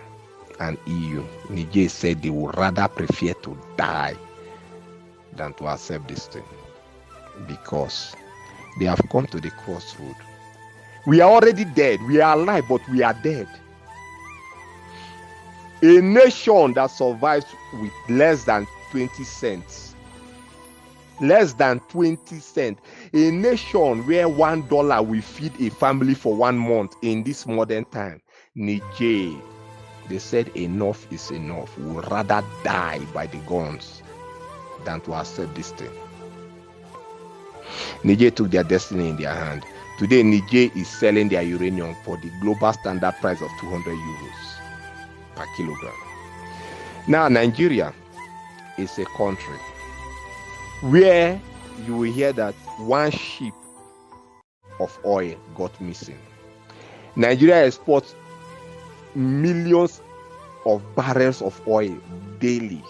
and EU. Niger said they would rather prefer to die than to accept this thing, because they have come to the crossroad. We are already dead. We are alive, but we are dead. A nation that survives with less than 20 cents. Less than 20 cents. A nation where $1 will feed a family for 1 month in this modern time. Niger, they said enough is enough. We would rather die by the guns than to accept this thing. Niger took their destiny in their hand. Today, Niger is selling their uranium for the global standard price of 200 euros per kilogram. Now, Nigeria is a country where you will hear that 1 ship of oil got missing. Nigeria exports millions of barrels of oil daily.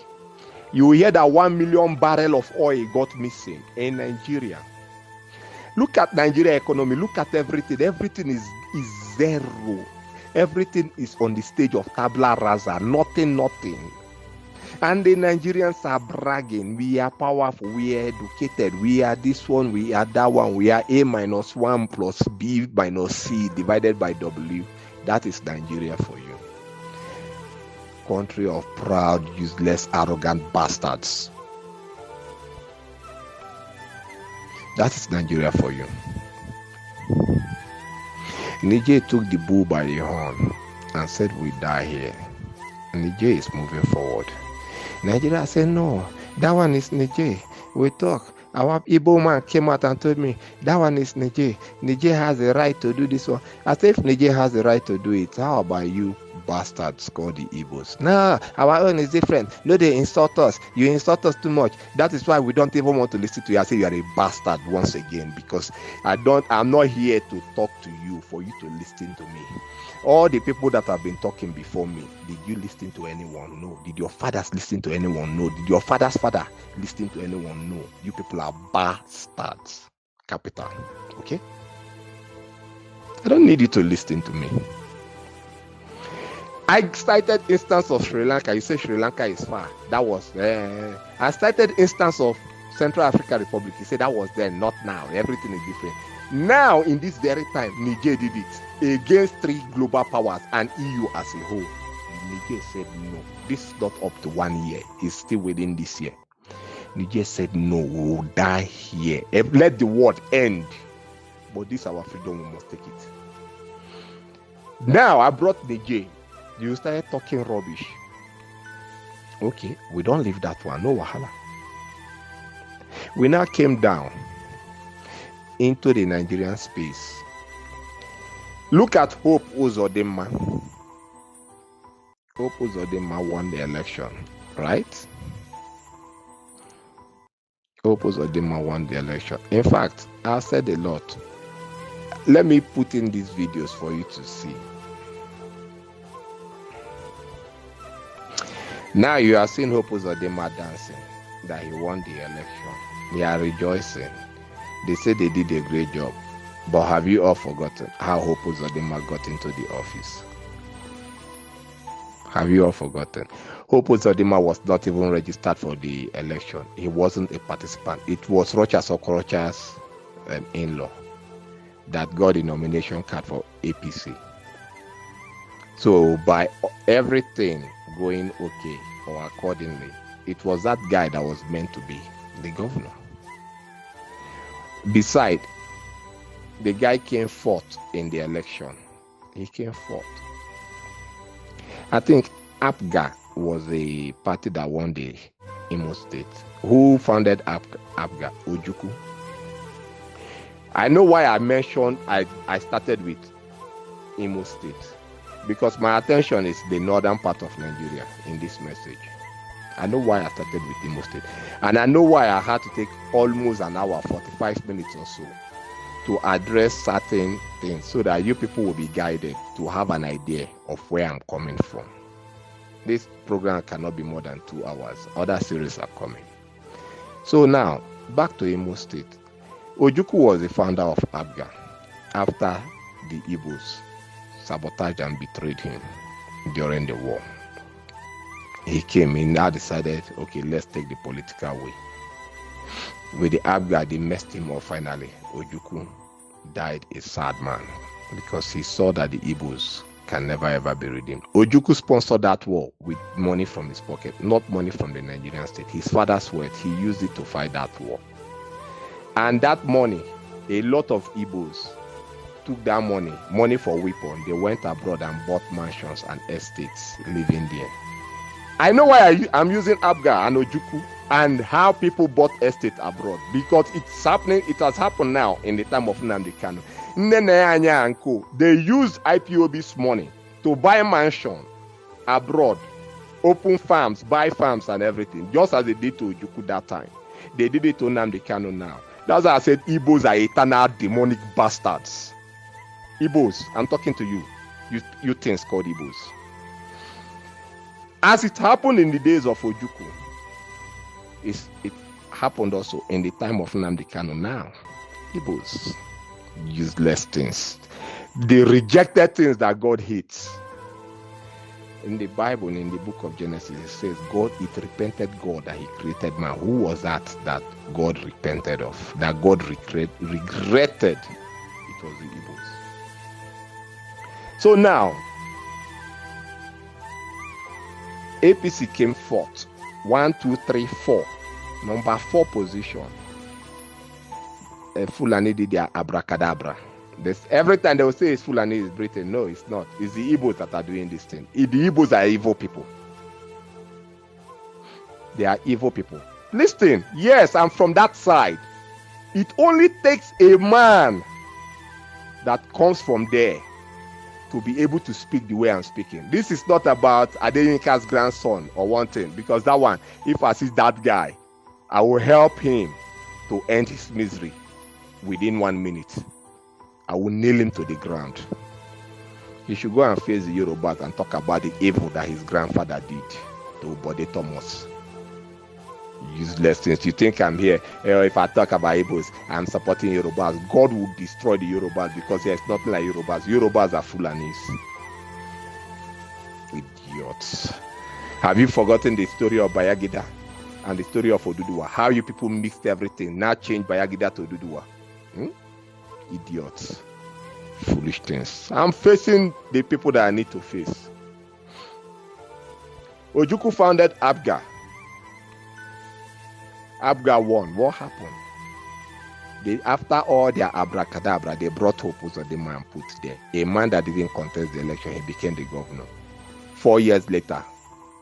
You will hear that 1 million barrels of oil got missing in Nigeria. Look at Nigeria economy. Look at everything. Everything is zero. Everything is on the stage of tabla rasa. Nothing. And the Nigerians are bragging. We are powerful. We are educated. We are this one. We are that one. We are A-1 plus B minus C divided by W. That is Nigeria for you. Country of proud, useless, arrogant bastards. That is Nigeria for you. Niger took the bull by the horn and said, we die here. Niger is moving forward. Nigeria said, no, that one is Niger. We talk. Our Igbo man came out and told me, that one is Niger. Niger has the right to do this one. As if Niger has the right to do it. How about you bastards called the Igbos. No, our own is different. No, they insult us. You insult us too much. That is why we don't even want to listen to you. I say you are a bastard once again, because I'm not here to talk to you for you to listen to me. All the people that have been talking before me, did you listen to anyone? No. Did your fathers listen to anyone? No. Did your father's father listen to anyone? No. You people are bastards. Capital. Okay? I don't need you to listen to me. I cited instance of Sri Lanka. You say Sri Lanka is far. That was there. I cited instance of Central African Republic. You say that was there, not now. Everything is different. Now, in this very time, Niger did it against 3 global powers and EU as a whole. Niger said no. This is not up to 1 year. It's still within this year. Niger said no, we will die here. Let the world end. But this our freedom, we must take it. Now, I brought Niger. You started talking rubbish. Okay, we don't leave that one. No wahala. We now came down into the Nigerian space. Look at Hope Uzodinma. Hope Uzodinma won the election, right? Hope Uzodinma won the election. In fact, I said a lot. Let me put in these videos for you to see. Now you are seeing Hope Uzodinma dancing that he won the election. They are rejoicing. They say they did a great job. But have you all forgotten how Hope Uzodinma got into the office? Have you all forgotten? Hope Uzodinma was not even registered for the election. He wasn't a participant. It was Rochas Okorocha's in-law that got the nomination card for APC. So by everything going okay or accordingly, it was that guy that was meant to be the governor. Besides, the guy came fourth in the election. He came fourth. I think APGA was a party that won the Imo State. Who founded APGA? Ojukwu. I know why I mentioned I started with Imo State, because my attention is the northern part of Nigeria in this message. I know why I started with Imo State. And I know why I had to take almost an hour, 45 minutes or so, to address certain things so that you people will be guided to have an idea of where I'm coming from. This program cannot be more than 2 hours. Other series are coming. So now, back to Imo State. Ojukwu was the founder of APGA after the Igbos sabotaged and betrayed him during the war. He came in, now decided, okay, let's take the political way. With the APGA, they messed him up finally. Ojukwu died a sad man because he saw that the Igbos can never ever be redeemed. Ojukwu sponsored that war with money from his pocket, not money from the Nigerian state. His father's wealth, he used it to fight that war. And that money, a lot of Igbos took that money for weapons. They went abroad and bought mansions and estates living there. I know why I'm using APGA and Ojukwu and how people bought estates abroad, because it's happening. It has happened now in the time of Nnamdi Kano. Nnene and Co. They used IPOB's money to buy mansion abroad, open farms, buy farms and everything, just as they did to Ojukwu that time. They did it to Nnamdi Kano now. That's why I said Igbos are eternal demonic bastards. Igbos, I'm talking to you. You things called Igbos. As it happened in the days of Ojukwu, it happened also in the time of Nnamdi Kano now. Igbos, useless things. They rejected things that God hates. In the Bible, in the book of Genesis, it says, it repented God that he created man. Who was that God repented of? That God regretted? It was the Igbos. So now, APC came fourth. 1, 2, 3, 4. Number 4 position. Fulani did their abracadabra. Every time they will say it's Fulani is Britain. No, it's not. It's the Igbos that are doing this thing. The Igbos are evil people. They are evil people. Listen, yes, I'm from that side. It only takes a man that comes from there to be able to speak the way I'm speaking. This is not about Adeyinka's grandson or one thing, because that one, if I see that guy, I will help him to end his misery within 1 minute. I will nail him to the ground. He should go and face the Yorubas and talk about the evil that his grandfather did to Bode Thomas. Useless things. You think I'm here? If I talk about Igbos, I'm supporting Yorubas. God will destroy the Yorubas because there's nothing like Yorubas. Yorubas are Fulanis. Idiots. Have you forgotten the story of Bayagida and the story of Oduduwa? How you people mixed everything, now change Bayagida to Oduduwa. Idiots. Foolish things. I'm facing the people that I need to face. Ojukwu founded ABGA. ABGA won. What happened? After all their abracadabra, they brought Hope Uzodinma and put there. A man that didn't contest the election, he became the governor. 4 years later,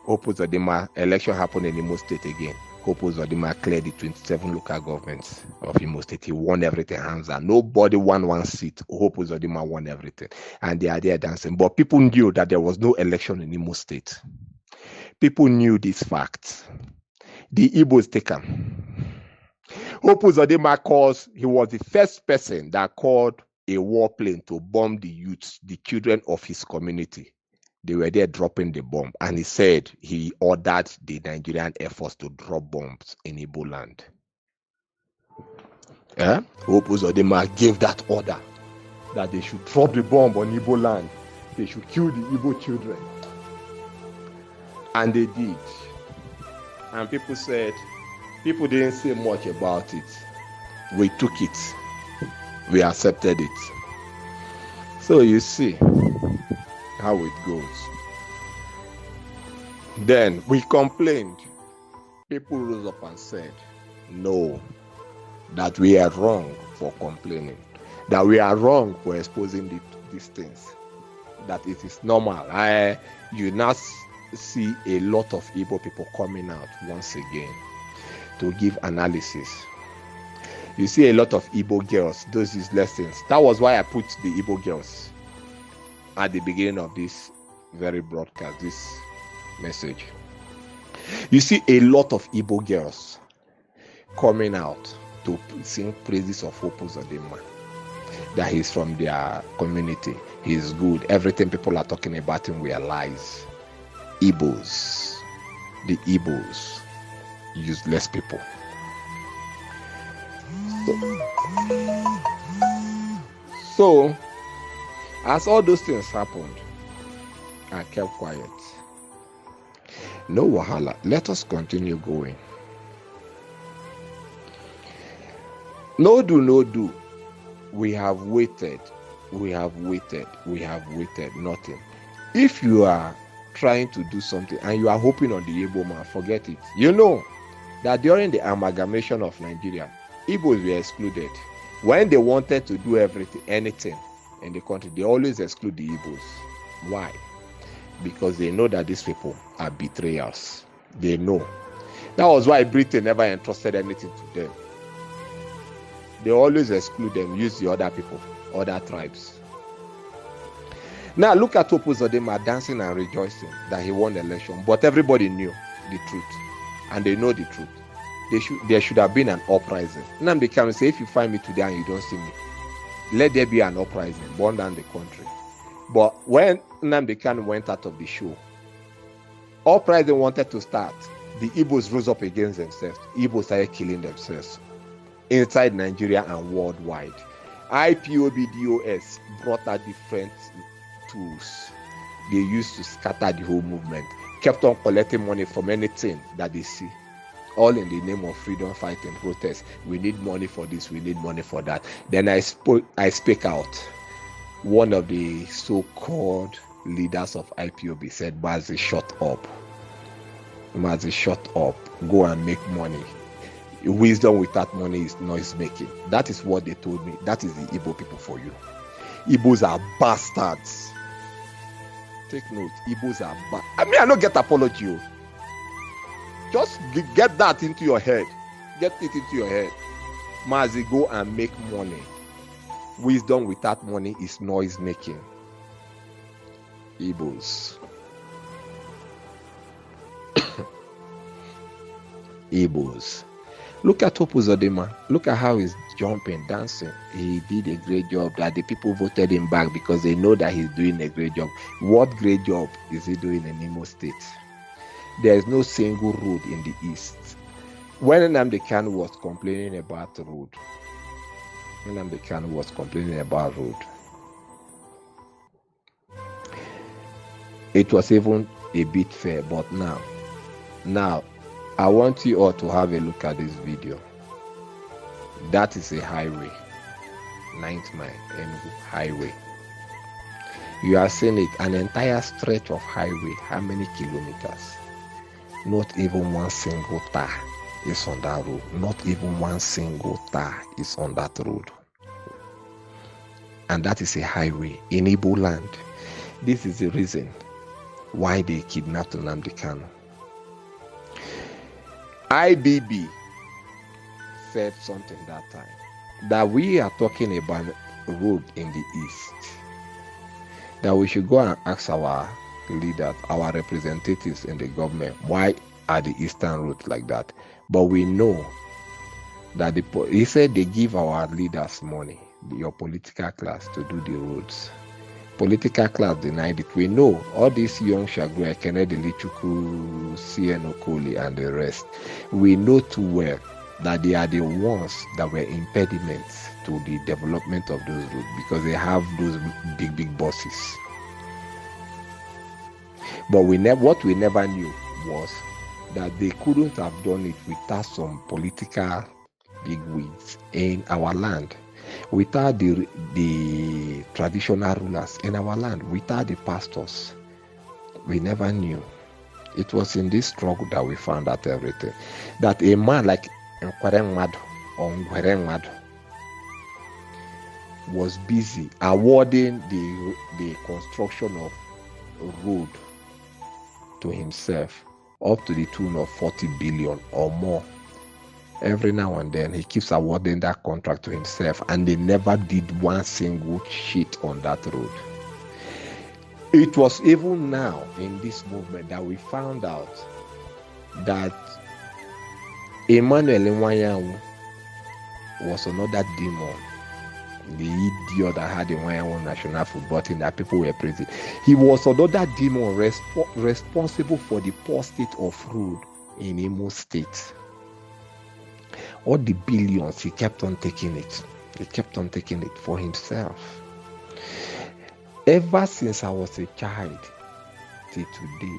Hope Uzodinma, election happened in Imo State again. Hope Uzodinma cleared the 27 local governments of Imo State. He won everything hands down. Nobody won one seat. Hope Uzodinma won everything. And they are there dancing. But people knew that there was no election in Imo State. People knew this fact. The Igbos take him. Hope Uzodinma calls, he was the first person that called a warplane to bomb the youths, the children of his community. They were there dropping the bomb, and he said he ordered the Nigerian Air Force to drop bombs in Igbo land. Hope Uzodinma gave that order that they should drop the bomb on Igbo land. They should kill the Igbo children. And they did. And people said, people didn't say much about it. We took it. We accepted it. So you see how it goes. Then we complained. People rose up and said, no, that we are wrong for complaining, that we are wrong for exposing these things, that it is normal. You now see a lot of Igbo people coming out once again to give analysis. You see a lot of Igbo girls, those lessons. That was why I put the Igbo girls at the beginning of this very broadcast, this message. You see a lot of Igbo girls coming out to sing praises of Hope Uzodinma, that he's from their community, he's good, everything people are talking about him were lies. Igbos, the Igbos, useless people. So as all those things happened, I kept quiet. No wahala. Let us continue going. No do. We have waited. Nothing. If you are trying to do something and you are hoping on the Igbo man, forget it. You know that during the amalgamation of Nigeria, Igbos were excluded. When they wanted to do anything in the country, they always exclude the Igbos. Why? Because they know that these people are betrayers. They know. That was why Britain never entrusted anything to them. They always exclude them, use the other people, other tribes. Now look at Hope Uzodinma dancing and rejoicing that he won the election. But everybody knew the truth. And they know the truth. There should have been an uprising. Nnamdi Kanu say, if you find me today and you don't see me, let there be an uprising, burn down the country. But when Nnamdi Kanu went out of the show, uprising wanted to start. The Igbos rose up against themselves. Igbos started killing themselves inside Nigeria and worldwide. IPOB-DOS brought out different tools they used to scatter the whole movement, kept on collecting money from anything that they see, all in the name of freedom fighting, protest. We need money for this, we need money for that. Then I speak out. One of the so-called leaders of IPOB said, Mazi, shut up. Mazi, shut up. Go and make money. Wisdom without money is noise making. That is what they told me. That is the Igbo people for you. Igbos are bastards. Take note. Igbos are bastards. I don't get apology. Just get that into your head. Get it into your head. Mazi, go and make money. Wisdom without money is noise making. Igbos. Igbos. Look at Opuzodema. Look at how he's jumping, dancing. He did a great job. That the people voted him back because they know that he's doing a great job. What great job is he doing in Imo State? There is no single road in the east. When Nnamdi Kanu was complaining about the road, it was even a bit fair. But now, I want you all to have a look at this video. That is a highway, 9th Mile Enugu highway. You are seeing it, an entire stretch of highway. How many kilometers? Not even one single tar is on that road. Not even one single tar is on that road. And that is a highway in Igbo land. This is the reason why they kidnapped Nnamdi Kanu. IBB said something that time, that we are talking about road in the east, that we should go and ask our leaders, our representatives in the government, why are the eastern roads like that? But we know that he said they give our leaders money, your political class, to do the roads. Political class denied it. We know all these young Shagwe, Kennedy Lichuku, CN Okoli, and the rest. We know too well that they are the ones that were impediments to the development of those roads because they have those big bosses. But what we never knew was that they couldn't have done it without some political bigwigs in our land, without the traditional rulers in our land, without the pastors. We never knew. It was in this struggle that we found out everything. That a man like Nkweremadu or Ngweremadu was busy awarding the construction of a road to himself up to the tune of 40 billion or more. Every now and then he keeps awarding that contract to himself, and they never did one single shit on that road. It was even now in this movement that we found out that Emmanuel Nwanyanwu was another demon, the idiot that had the Nwanyanwu national football team that people were praising. He was another demon responsible for the poor state of road in Imo State. All the billions, he kept on taking it. He kept on taking it for himself. Ever since I was a child till today,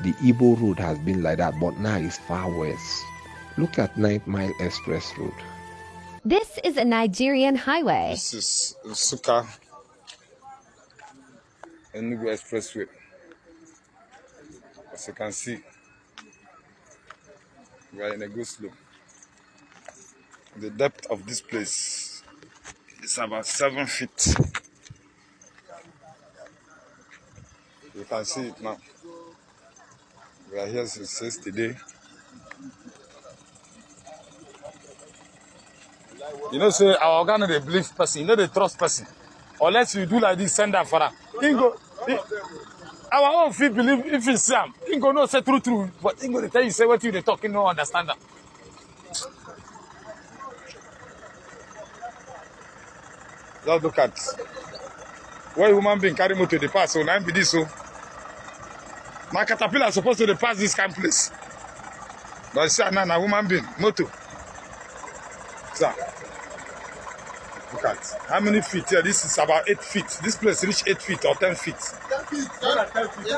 the Igbo road has been like that, but now it's far west. Look at 9th Mile Express Road. This is a Nigerian highway. This is Nsukka Enugu Expressway. As you can see, we are in a go slope. The depth of this place is about 7 feet. You can see it now. We are here since yesterday. You know, say our organ they believe person, you know they trust person. Unless you do like this, send that for her. Our own feet believe if it's Sam. Ingo no say true, but Ingo they tell you say what you they talking, no understand that. Just look at why human being carry motor to the pass, so now be this so. My caterpillar is supposed to pass this kind of place. But see, now a human being, motor. Sir, look at how many feet here? This is about 8 feet. This place reach 8 feet or 10 feet. 10 feet. More than 10 feet.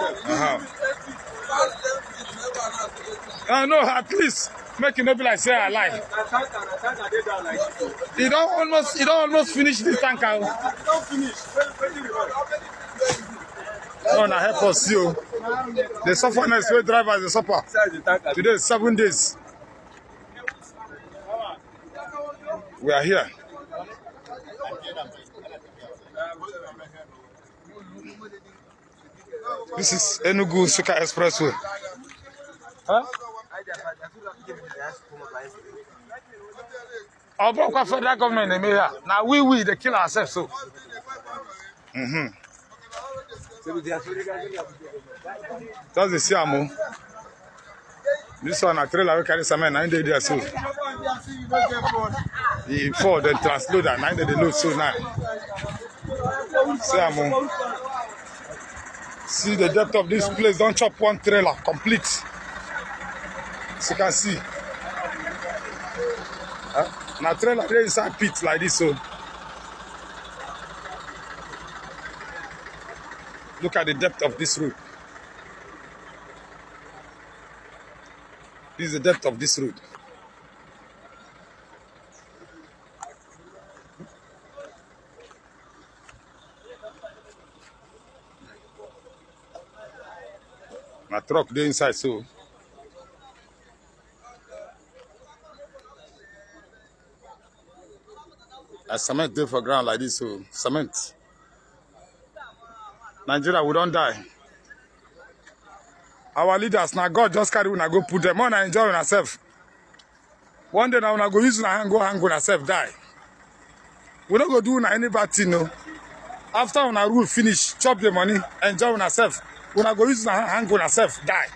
No, at least make it not be like say I lie. You don't almost finish the tank out. Don't finish. No, now help us see you. The sufferness way drivers the suffer. Today is 7 days. We are here. This is Enugu Nsukka Expressway. Huh? Our broker federal government in here. Now we they kill ourselves so. Just the same. This one a trailer we carry cement, 9 days there so. The four then transload that 9 days they load so now. See the depth of this place. Don't chop one trailer complete. As you can see. Now trailer there inside pit like this so. Look at the depth of this road. This is the depth of this road. My truck there inside so. A cement there for ground like this so. Cement. Nigeria, we don't die. Our leaders, now God just carry when I go put them on and enjoy ourselves. One day now when I go use my hand, go hang on ourselves, die. We don't go do any bad thing, no. After when I rule finish, chop the money, enjoy ourselves. When I go use my hand on ourselves, die.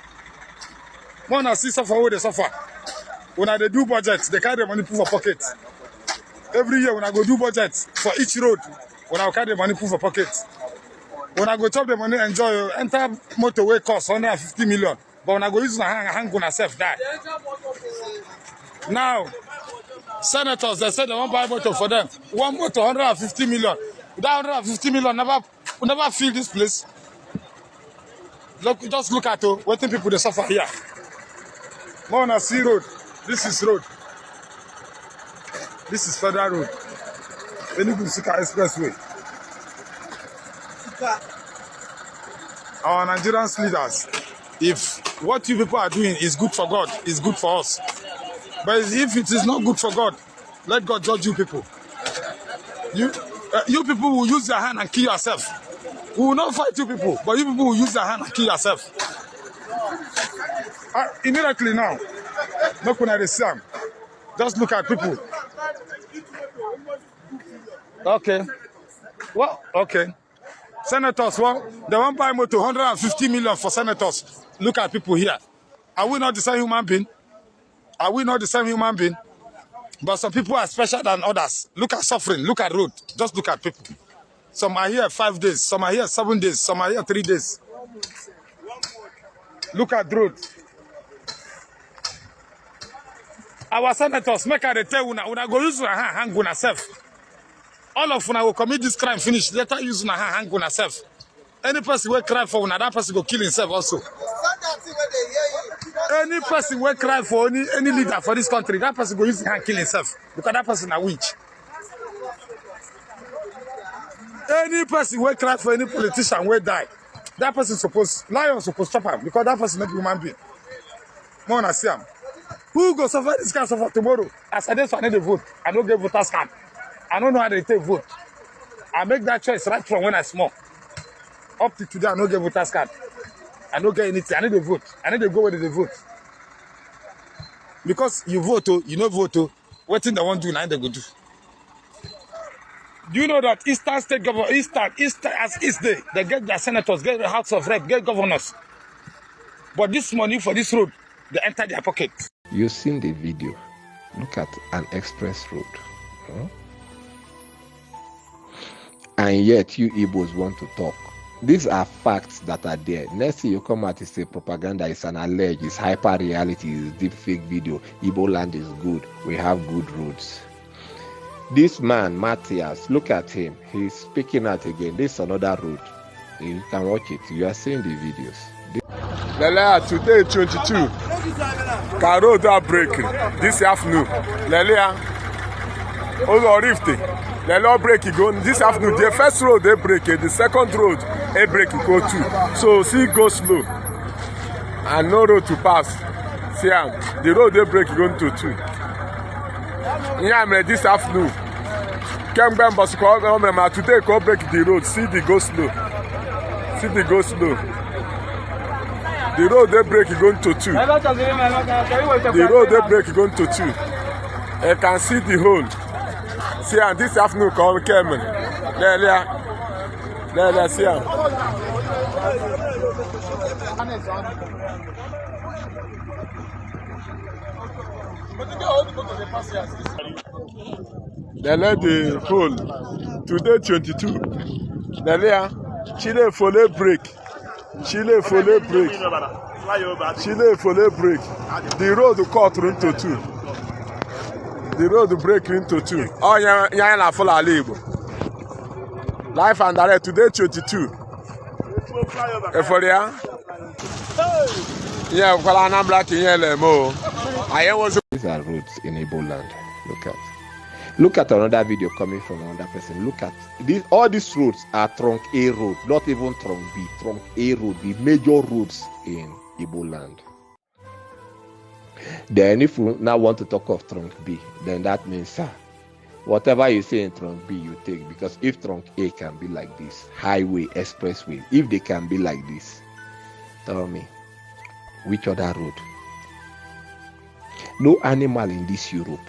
When I see suffer, where they suffer. When I do budget, they carry the money put for pocket. Every year when I go do budget for each road, when I carry the money put for pocket. When I go chop the money, enjoy, enter motorway cost 150 million. But when I go use my hand on myself, die. Now, senators, they said they won't buy motor for them. One motor, 150 million. That 150 million never fill this place. Look, just look at it. What people they suffer here. More on a sea road. This is road. This is Federal Road. Enugu-Nsukka Expressway. Our Nigerian leaders, if what you people are doing is good for God, it's good for us. But if it is not good for God, let God judge you people. You people will use your hand and kill yourself. We will not fight you people, but you people will use your hand and kill yourself. Immediately now, look when I see them. Just look at people. Okay. Well, okay. Senators, well, they won't buy motor 150 million for senators. Look at people here. Are we not the same human being? Are we not the same human being? But some people are special than others. Look at suffering. Look at road. Just look at people. Some are here 5 days. Some are here 7 days. Some are here 3 days. Look at road. Our senators make a tell una go use una hand on herself. All of una will commit this crime finish. Later use una hand on herself. Any person will cry for una, that person will kill himself also. Any person will cry for any leader for this country, that person will use his hand kill himself because that person a witch. Any person will cry for any politician will die. That person lion supposed to stop him because that person not human being. More than see him. Who go suffer this kind of suffer tomorrow? As I did, so I need to vote. I don't get voters card. I don't know how they take vote. I make that choice right from when I small. Up to today, I don't get voters card. I don't get anything. I need to vote. I need to go where they vote. Because you vote, you don't vote, what thing they want to do, now they go do. Do you know that Eastern State Government, as East Day, they get their senators, get the House of Rep, get governors. But this money for this road, they enter their pocket. You've seen the video. Look at an express road. Huh? And yet you Igbos want to talk. These are facts that are there. Next thing you come out and say propaganda is an alleged, it's hyper reality, it's deep fake video. Igbo land is good. We have good roads. This man, Matthias, look at him. He's speaking out again. This is another road. You can watch it. You are seeing the videos. Lelea, today 22. Can road are breaking this afternoon. Lelea, Olo Rifty. Lelea break go this afternoon. The first road they break it, the second road they break go too. So see go slow. And no road to pass. See the road they break go to two. Yeah, this afternoon. Can't remember today go break the road. See the go slow. See the go slow. The road they break is going to two. The road they break is going to two. You can see the hole. See, and this afternoon came. Let's see him. They let the hole today 22. There, Chile follow break. Chile follow break. Chile follow break. The road cut into two. The road break into two. Oh, yeah, la follow Alibo. Life and direct today 22. For there. Yeah, I'm black in yellow mo. I was. These are roads in Igbo land. Look at another video coming from another person. Look at these. All these roads are trunk A road, not even trunk B. Trunk A road, the major roads in Igbo land. Then if you now want to talk of trunk B, then that means whatever you say in trunk B, you take. Because if trunk A can be like this, highway, expressway, if they can be like this, tell me, which other road? No animal in this Europe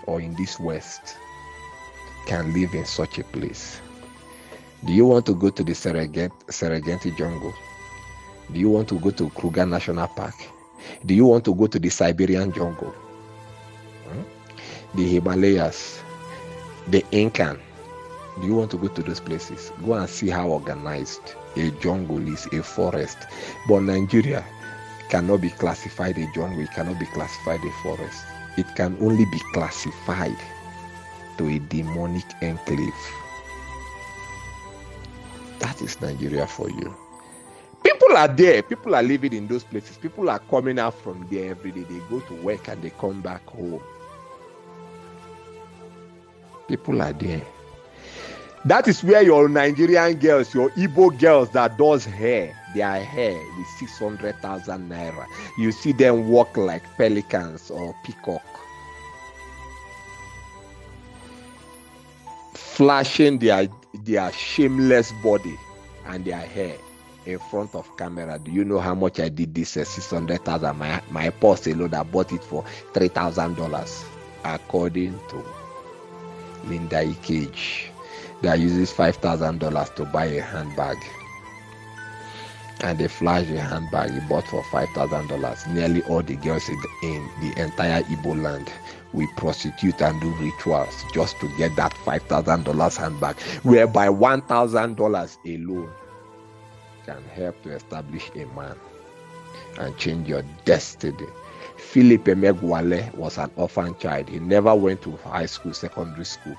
or in this West can live in such a place. Do you want to go to the Serengeti jungle? Do you want to go to Kruger National Park? Do you want to go to the Siberian jungle? The Himalayas, the Incan? Do you want to go to those places? Go and see how organized a jungle is, a forest. But Nigeria cannot be classified a jungle, it cannot be classified a forest. It can only be classified to a demonic enclave. That is Nigeria for you. People are there. People are living in those places. People are coming out from there every day. They go to work and they come back home. People are there. That is where your Nigerian girls, your Igbo girls that does hair, their hair with 600,000 naira. You see them walk like pelicans or peacock, flashing their shameless body and their hair in front of camera. Do you know how much I did this? 600,000. My boss alone, I bought it for $3,000, according to Linda Ikage, that uses $5,000 to buy a handbag. And they flash a handbag he bought for $5,000. Nearly all the girls in the entire Igbo land will prostitute and do rituals just to get that $5,000 handbag, whereby $1,000 alone can help to establish a man and change your destiny. Philip Emegwale was an orphan child. He never went to high school, secondary school,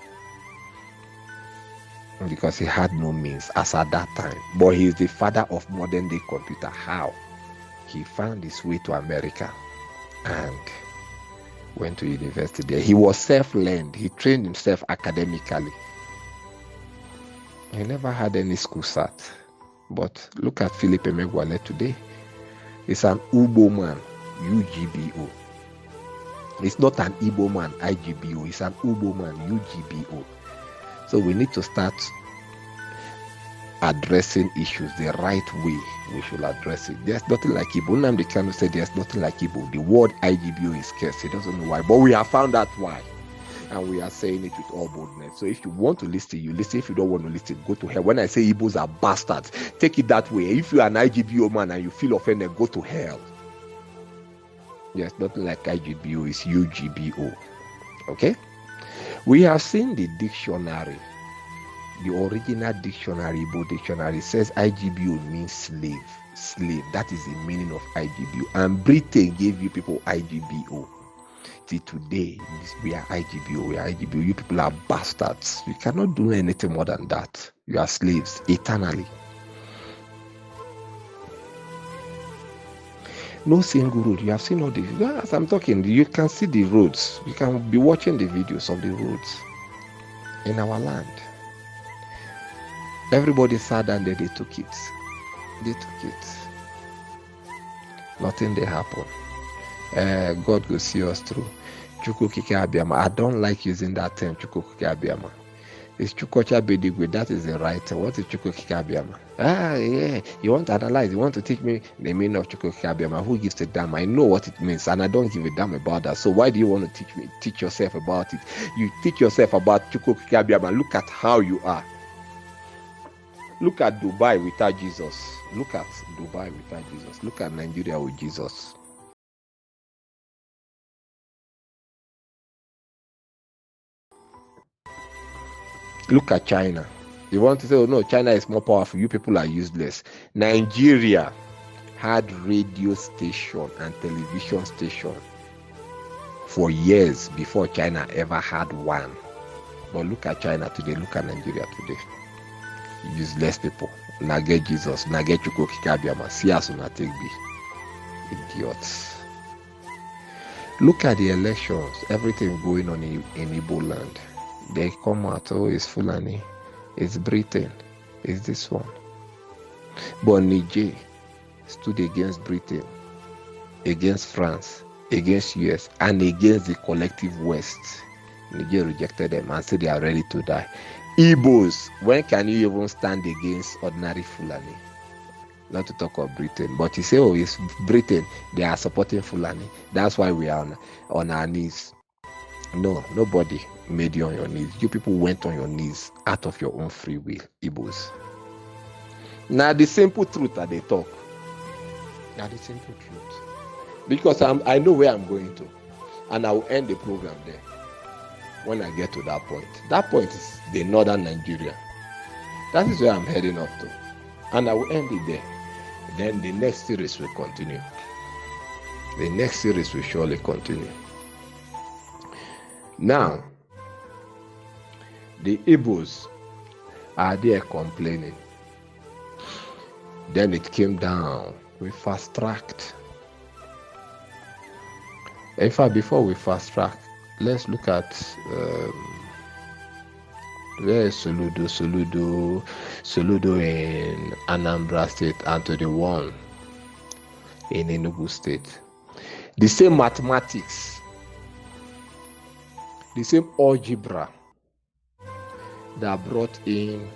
because he had no means as at that time. But he is the father of modern day computer. How? He found his way to America and went to university there. He was self-learned. He trained himself academically. He never had any school cert. But look at Philip Emegwale today. He's an Ubo man, UGBO. He's not an Igbo man, IGBO. He's an Ubo man, UGBO. So we need to start addressing issues the right way. We should address it. There's nothing like Igbo. Nnamdi Kanu said there's nothing like Igbo. The word IGBO is cursed. He doesn't know why. But we have found out why. And we are saying it with all boldness. So if you want to listen, you listen. If you don't want to listen, go to hell. When I say Igbos are bastards, take it that way. If you are an IGBO man and you feel offended, go to hell. There's nothing like IGBO. It's UGBO. Okay? We have seen the dictionary. The original dictionary, Igbo dictionary, says IGBO means slave. Slave. That is the meaning of IGBO. And Britain gave you people IGBO. Till today, we are IGBO. We are IGBO. You people are bastards. You cannot do anything more than that. You are slaves eternally. No single road. You have seen all the. As I'm talking, you can see the roads. You can be watching the videos of the roads in our land. Everybody sat down there, they took it. They took it. Nothing they happen. God will see us through. Chukwukike Abiyama. I don't like using that term, Chukwukike Abiyama. It's Chukocha Bedigwe. That is the right term. What is Chukwukike Abiyama? Yeah. You want to analyze? You want to teach me the meaning of Chukwukike Abiyama? Who gives a damn? I know what it means, and I don't give a damn about that. So why do you want to teach me? Teach yourself about it. You teach yourself about Chukwukike Abiyama. Look at how you are. Look at Dubai without Jesus. Look at Dubai without Jesus. Look at Nigeria with Jesus. Look at China. You want to say, oh no, China is more powerful. You people are useless. Nigeria had radio station and television station for years before China ever had one. But look at China today. Look at Nigeria today. Useless people. Nage Jesus. Nage Chuko Kikabiama. Siyasu na take be. Idiots. Look at the elections. Everything going on in Igbo land. They come out, oh, it's Fulani, it's Britain, it's this one. But Niger stood against Britain, against France, against US, and against the collective West. Niger rejected them and said they are ready to die. Igbos, when can you even stand against ordinary Fulani? Not to talk of Britain, but you say, oh, it's Britain, they are supporting Fulani. That's why we are on our knees. No, nobody made you on your knees. You people went on your knees out of your own free will, Igbos. Now the simple truth that they talk. Now the simple truth. Because I know where I'm going to. And I will end the program there. When I get to that point. That point is the northern Nigeria. That is where I'm heading up to. And I will end it there. Then the next series will continue. The next series will surely continue. Now, the Igbos are there complaining. Then it came down. We fast-tracked. In fact, before we fast-track, let's look at where is Soludo in Anambra State, and to the one in Enugu State. The same mathematics, the same algebra that brought in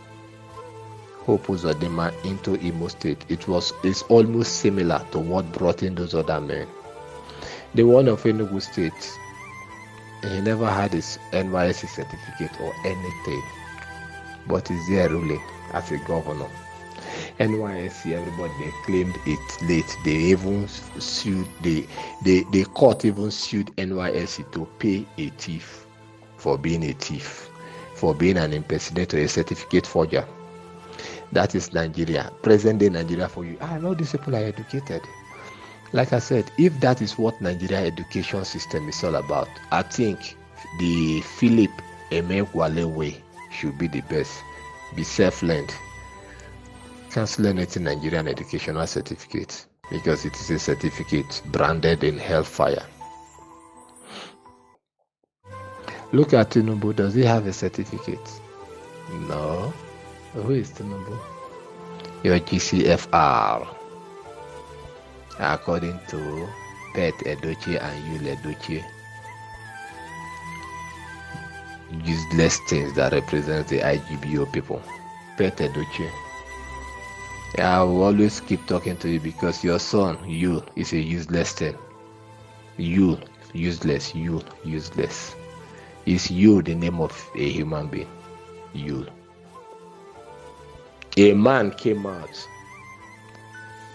Hope Uzodinma into Imo State. It's almost similar to what brought in those other men. The one of Enugu State, he never had his NYSC certificate or anything, but he's there ruling as a governor. NYSC, everybody, they claimed it late. They even sued, the court even sued NYSC to pay a thief for being a thief, for being an impersonator, a certificate forger. That is Nigeria, present day Nigeria for you. I know these people are educated. Like I said, if that is what Nigeria education system is all about, I think the Philip Emeagwali way should be the best. Be self-learned. Cancel anything Nigerian educational certificate, because it is a certificate branded in hellfire. Look at Tinubu. Does he have a certificate? No. Who is Tinubu? Your GCFR. According to Pet Edochie and Yul Edochie. Useless things that represent the IGBO people. Pet Edochie. I will always keep talking to you because your son, Yul, is a useless thing. Yul, useless. Yul, useless. Is Yul the name of a human being? Yul. A man came out,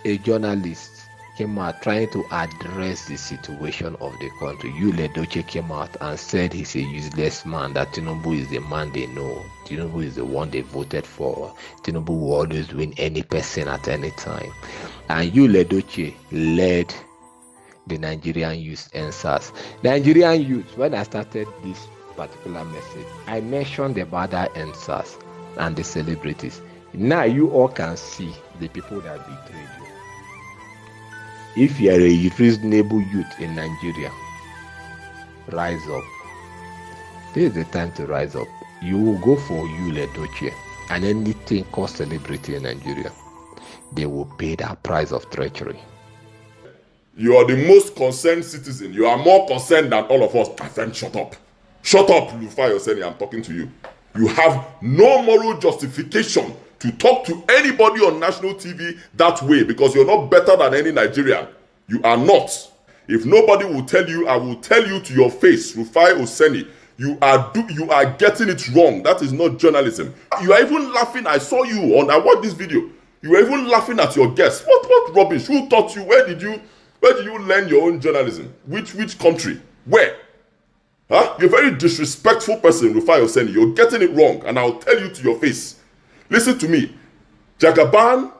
a journalist came out trying to address the situation of the country. Yul Edochie came out and said he's a useless man, that Tinubu is the man they know. Tinubu is the one they voted for. Tinubu will always win any person at any time. And Yul Edochie led the Nigerian youth NSAS. Nigerian youth, when I started this particular message, I mentioned about that NSAS and the celebrities. Now you all can see the people that betrayed you. If you are a reasonable youth in Nigeria, rise up. This is the time to rise up. You will go for Yul Edochie and anything called celebrity in Nigeria. They will pay that price of treachery. You are the most concerned citizen. You are more concerned than all of us. My friend, shut up. Shut up, Rufai Oseni, I'm talking to you. You have no moral justification to talk to anybody on national TV that way, because you're not better than any Nigerian. You are not. If nobody will tell you, I will tell you to your face, Rufai Oseni, You are getting it wrong. That is not journalism. You are even laughing. I saw you I watched this video. You were even laughing at your guests. What rubbish? Who taught you? Where did you learn your own journalism? Which country? Where? Huh? You're a very disrespectful person, Rufai Oseni. You're getting it wrong, and I'll tell you to your face. Listen to me. Jagaban,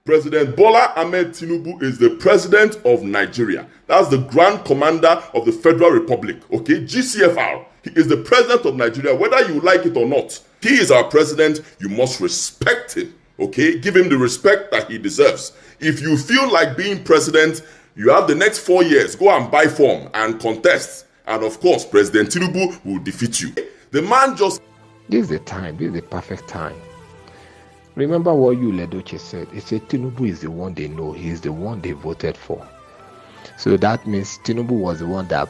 President Bola Ahmed Tinubu is the president of Nigeria. That's the Grand Commander of the Federal Republic, okay? GCFR. He is the president of Nigeria, whether you like it or not. He is our president. You must respect him, okay? Give him the respect that he deserves. If you feel like being president, you have the next 4 years. Go and buy form and contest. And of course, President Tinubu will defeat you. The man just... This is the time. This is the perfect time. Remember what you Ledoche said. He said Tinubu is the one they know. He is the one they voted for. So that means Tinubu was the one that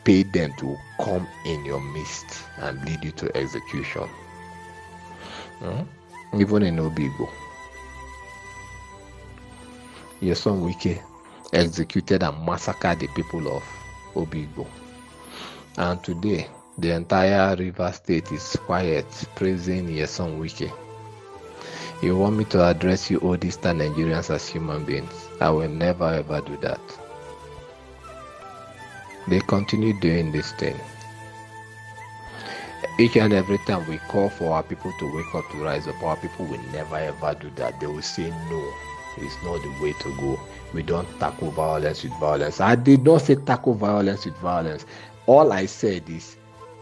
paid them to come in your midst and lead you to execution. Even in Obigo. Your son Wike executed and massacred the people of Obigo. And today, the entire River State is quiet, praising your son Wike. You want me to address you all these time Nigerians as human beings? I will never ever do that. They continue doing this thing. Each and every time we call for our people to wake up, to rise up, our people will never ever do that. They will say no, it's not the way to go. We don't tackle violence with violence. I did not say tackle violence with violence. All I said is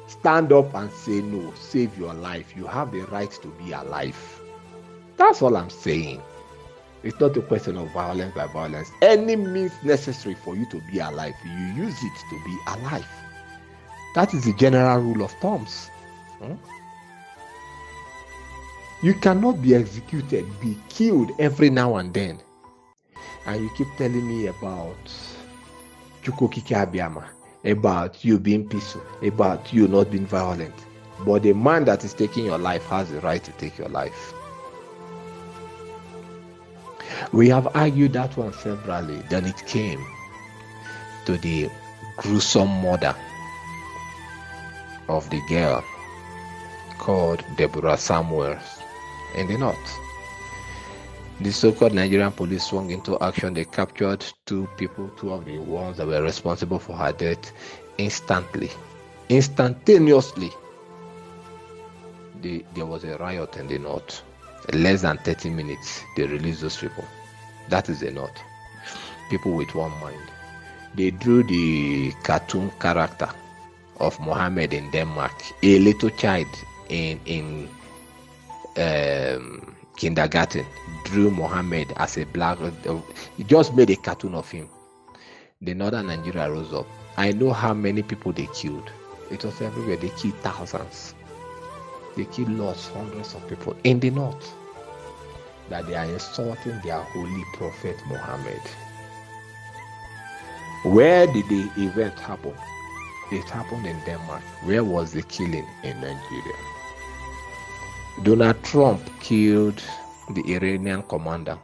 stand up and say no, save your life. You have the right to be alive. That's all I'm saying. It's not a question of violence by violence. Any means necessary for you to be alive, you use it to be alive. That is the general rule of thumbs. You cannot be executed, be killed every now and then. And you keep telling me about Chukokike Abiyama, about you being peaceful, about you not being violent. But the man that is taking your life has the right to take your life. We have argued that one severally. Then it came to the gruesome murder of the girl called Deborah Samuels in the north. The so-called Nigerian police swung into action. They captured two people, two of the ones that were responsible for her death instantaneously. There was a riot in the north. Less than 30 minutes, they released those people. That is the north. People with one mind. They drew the cartoon character of Mohammed in Denmark, a little child in kindergarten, drew Mohammed as a black. He just made a cartoon of him. The northern Nigeria rose up. I know how many people they killed. It was everywhere. They killed thousands. They killed lots, hundreds of people in the north. That they are insulting their holy prophet Muhammad. Where did the event happen? It happened in Denmark. Where was the killing in Nigeria? Donald Trump killed the Iranian commander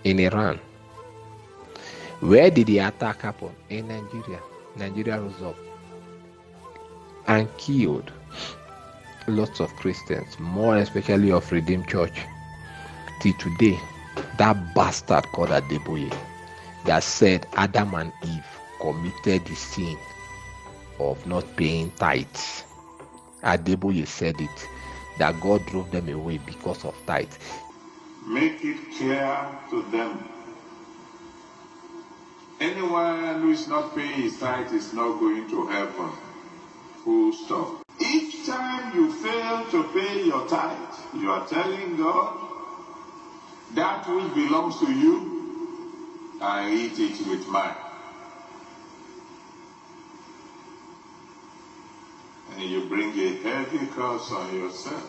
in Iran. Where did the attack happen? In Nigeria. Nigeria rose up and killed lots of Christians, more especially of Redeemed Church. Till today, that bastard called Adeboye that said Adam and Eve committed the sin of not paying tithes. Adeboye said it, that God drove them away because of tithes. Make it clear to them. Anyone who is not paying his tithe is not going to heaven. Full stop. Each time you fail to pay your tithe, you are telling God, that which belongs to you, I eat it with mine. And you bring a heavy curse on yourself.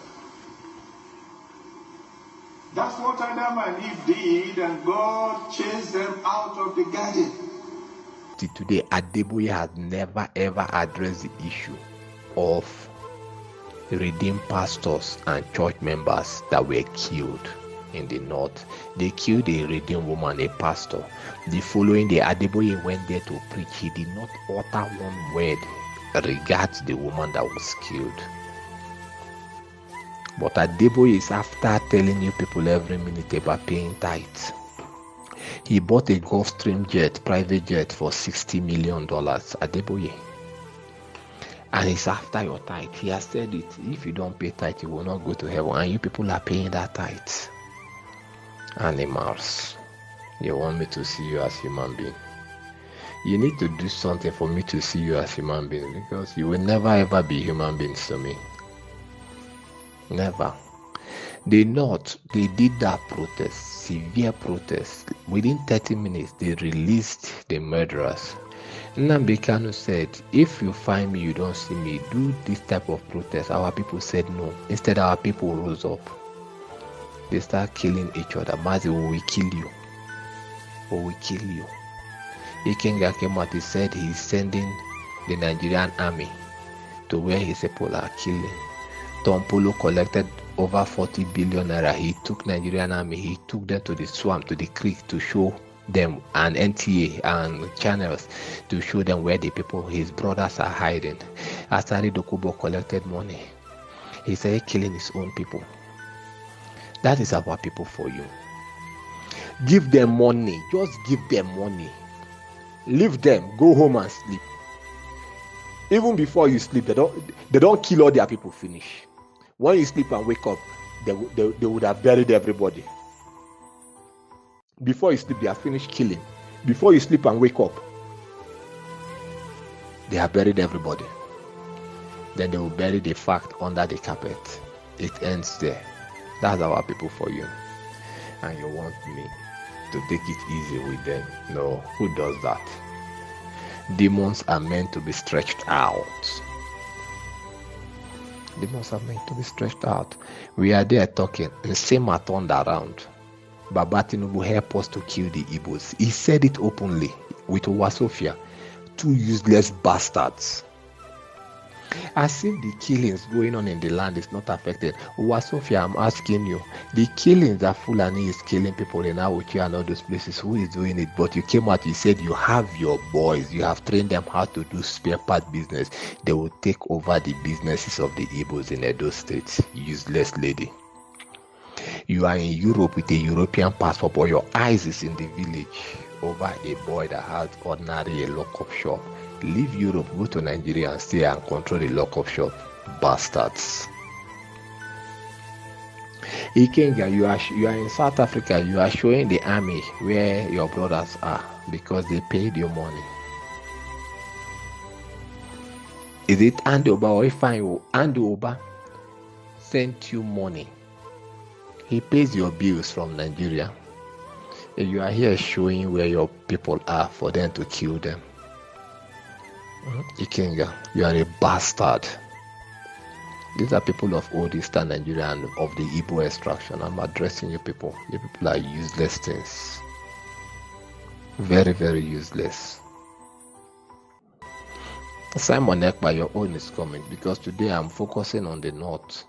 That's what Adam and Eve did, and God chased them out of the garden. Today, Adeboye has never ever addressed the issue of redeemed pastors and church members that were killed in the north. They killed a redeemed woman, a pastor. The following day, Adeboye went there to preach. He did not utter one word regards the woman that was killed. But Adeboye is after telling you people every minute about paying tithes. He bought a Gulfstream jet, private jet, for $60 million, Adeboye. And he's after your tithe. He has said it. If you don't pay tithe, you will not go to heaven. And you people are paying that tithe. Animals. You want me to see you as human being. You need to do something for me to see you as human being, because you will never ever be human beings to me. Never. The North, they did that protest, severe protest. Within 30 minutes, they released the murderers. Nnamdi Kanu said, if you find me, you don't see me, do this type of protest. Our people said no. Instead, our people rose up. They start killing each other. Mazi, we will kill you. We will kill you. Ikenga came out, he said he's sending the Nigerian army to where his people are killing. Tom Polo collected over 40 billion naira. He took Nigerian army, he took them to the swamp, to the creek, to show them, and NTA and channels to show them where the people, his brothers, are hiding. Asari Dokubo collected money. He said killing his own people. That is our people for you. Give them money. Just give them money. Leave them. Go home and sleep. Even before you sleep, they don't kill all their people finish. When you sleep and wake up, they would have buried everybody. Before you sleep, they have finished killing. Before you sleep and wake up, they have buried everybody. Then they will bury the fact under the carpet. It ends there. That's our people for you. And you want me to take it easy with them? No, who does that? Demons are meant to be stretched out. Demons are meant to be stretched out. We are there talking, and Sema turned around. Baba Tinubu helped us to kill the Igbos. He said it openly with Owasofia. Two useless bastards. As if the killings going on in the land is not affected. Owasofia, I'm asking you, the killings that Fulani is killing people in Awuchi and all those places, who is doing it? But you came out, you said you have your boys, you have trained them how to do spare part business. They will take over the businesses of the Igbos in Edo State. Useless lady. You are in Europe with a European passport, but your eyes is in the village over a boy that has ordinary a lock-up shop. Leave Europe, go to Nigeria and stay and control the lock-up shop. Bastards. Ikenga, you are in South Africa. You are showing the army where your brothers are because they paid your money. Is it Andy Oba or Ifeanyi? Andy Oba sent you money. He pays your bills from Nigeria. And you are here showing where your people are for them to kill them. Ikenga, you are a bastard. These are people of old Eastern Nigeria and of the Igbo extraction. I'm addressing you people. You people are useless things. Very, very useless. Simon Ekpa, your own is coming, because today I'm focusing on the North.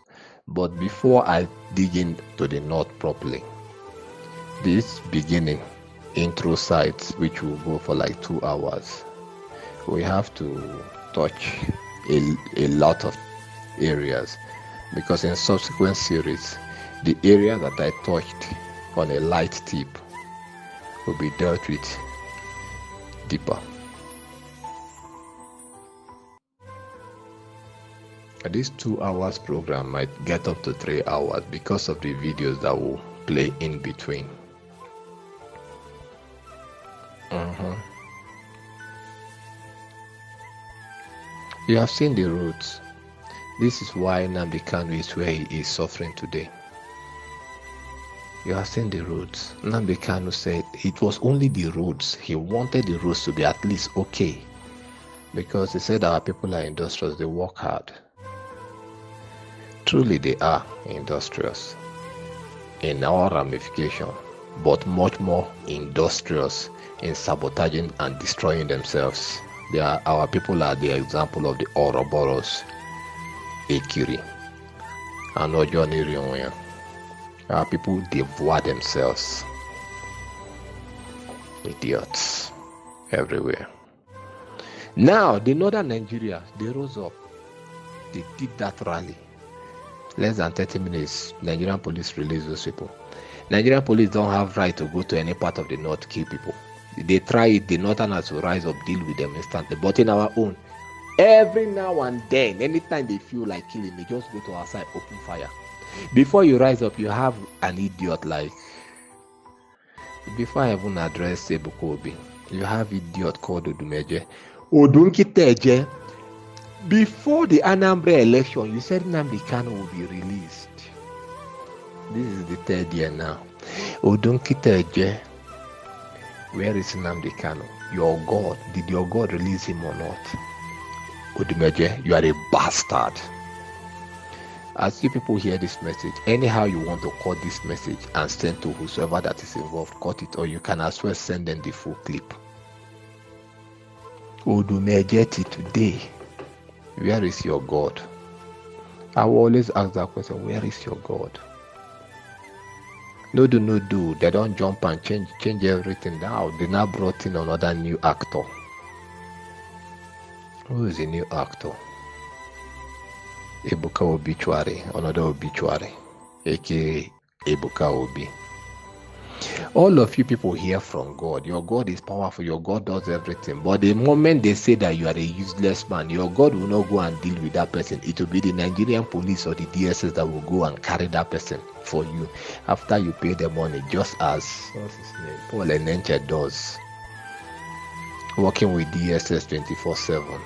But before I dig into the North properly, this beginning intro sites, which will go for like 2 hours, we have to touch a lot of areas, because in subsequent series, the area that I touched on a light tip will be dealt with deeper. This 2 hours program might get up to 3 hours because of the videos that will play in between. You have seen the roads. This is why Nnamdi Kanu is where he is suffering today. You have seen the roads. Nnamdi Kanu said it was only the roads. He wanted the roads to be at least okay, because he said our people are industrious, they work hard. Truly they are industrious in our ramification, but much more industrious in sabotaging and destroying themselves. Our people are the example of the Ouroboros, Ekiri, and Ojoni Rionwe. Our people devour themselves. Idiots everywhere. Now, the northern Nigeria, they rose up. They did that rally. Less than 30 minutes, Nigerian police released those people. Nigerian police don't have right to go to any part of the north, kill people. They try it, the northerners will rise up, deal with them instantly. But in our own, every now and then, anytime they feel like killing, they just go to our side, open fire. Before you rise up, you have an idiot like, before I even address Ebuka Obi, you have idiot called Odumeje. Odunkiteje. Before the Anambra election, you said Nnamdi Kano will be released. This is the third year now. Odunkiteje. Where is Nnamdi Kano? Your God. Did your God release him or not? Odumeje, you are a bastard. As you people hear this message, anyhow you want to cut this message and send to whosoever that is involved, cut it, or you can as well send them the full clip. Odumeje, today, where is your God? I will always ask that question, where is your God? No do. They don't jump and change everything now. They now brought in another new actor. Who is the new actor? Ebuka Obituary, another obituary, aka Ebuka Obi. All of you people hear from God. Your God is powerful. Your God does everything. But the moment they say that you are a useless man, your God will not go and deal with that person. It will be the Nigerian police or the DSS that will go and carry that person for you after you pay the money, just as Paul Enenche does, working with DSS 24/7.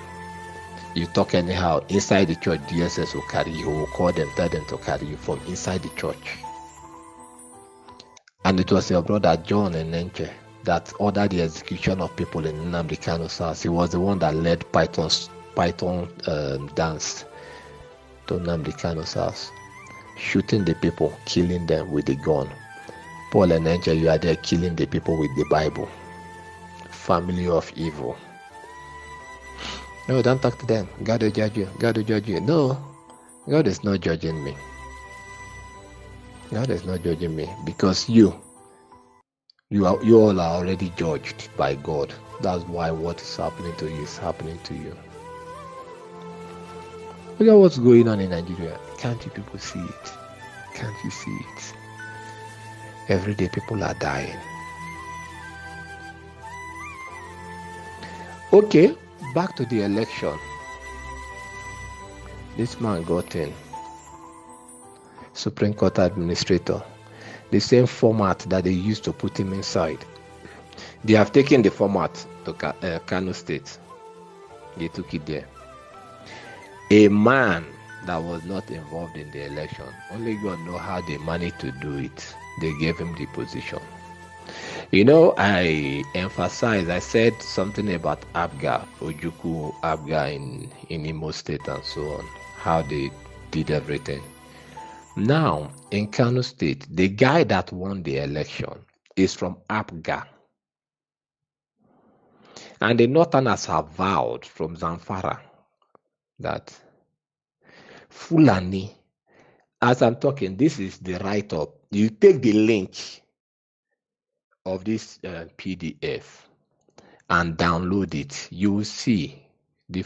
You talk anyhow, inside the church, DSS will carry you, will call them, tell them to carry you from inside the church. And it was your brother John Enenche that ordered the execution of people in Nnamdi Kano's house. He was the one that led Python dance to Nnamdi Kano's house, shooting the people, killing them with the gun. Paul Enenche, you are there killing the people with the Bible. Family of evil. No, don't talk to them. God will judge you. God will judge you. No, God is not judging me. God is not judging me because you all are already judged by God. That's why what is happening to you is happening to you. Look at what's going on in Nigeria. Can't you people see it? Can't you see it? Every day people are dying. Okay, back to the election. This man got in. Supreme Court administrator. The same format that they used to put him inside. They have taken the format to Kano State. They took it there. A man that was not involved in the election. Only God knows how they managed to do it. They gave him the position. You know, I said something about Abga, Ojuku Abga in Imo State and so on, how they did everything. Now, in Kano State, the guy that won the election is from Abga. And the Northerners have vowed from Zamfara that Fulani, as I'm talking, this is the write-up. You take the link of this PDF and download it. You will see the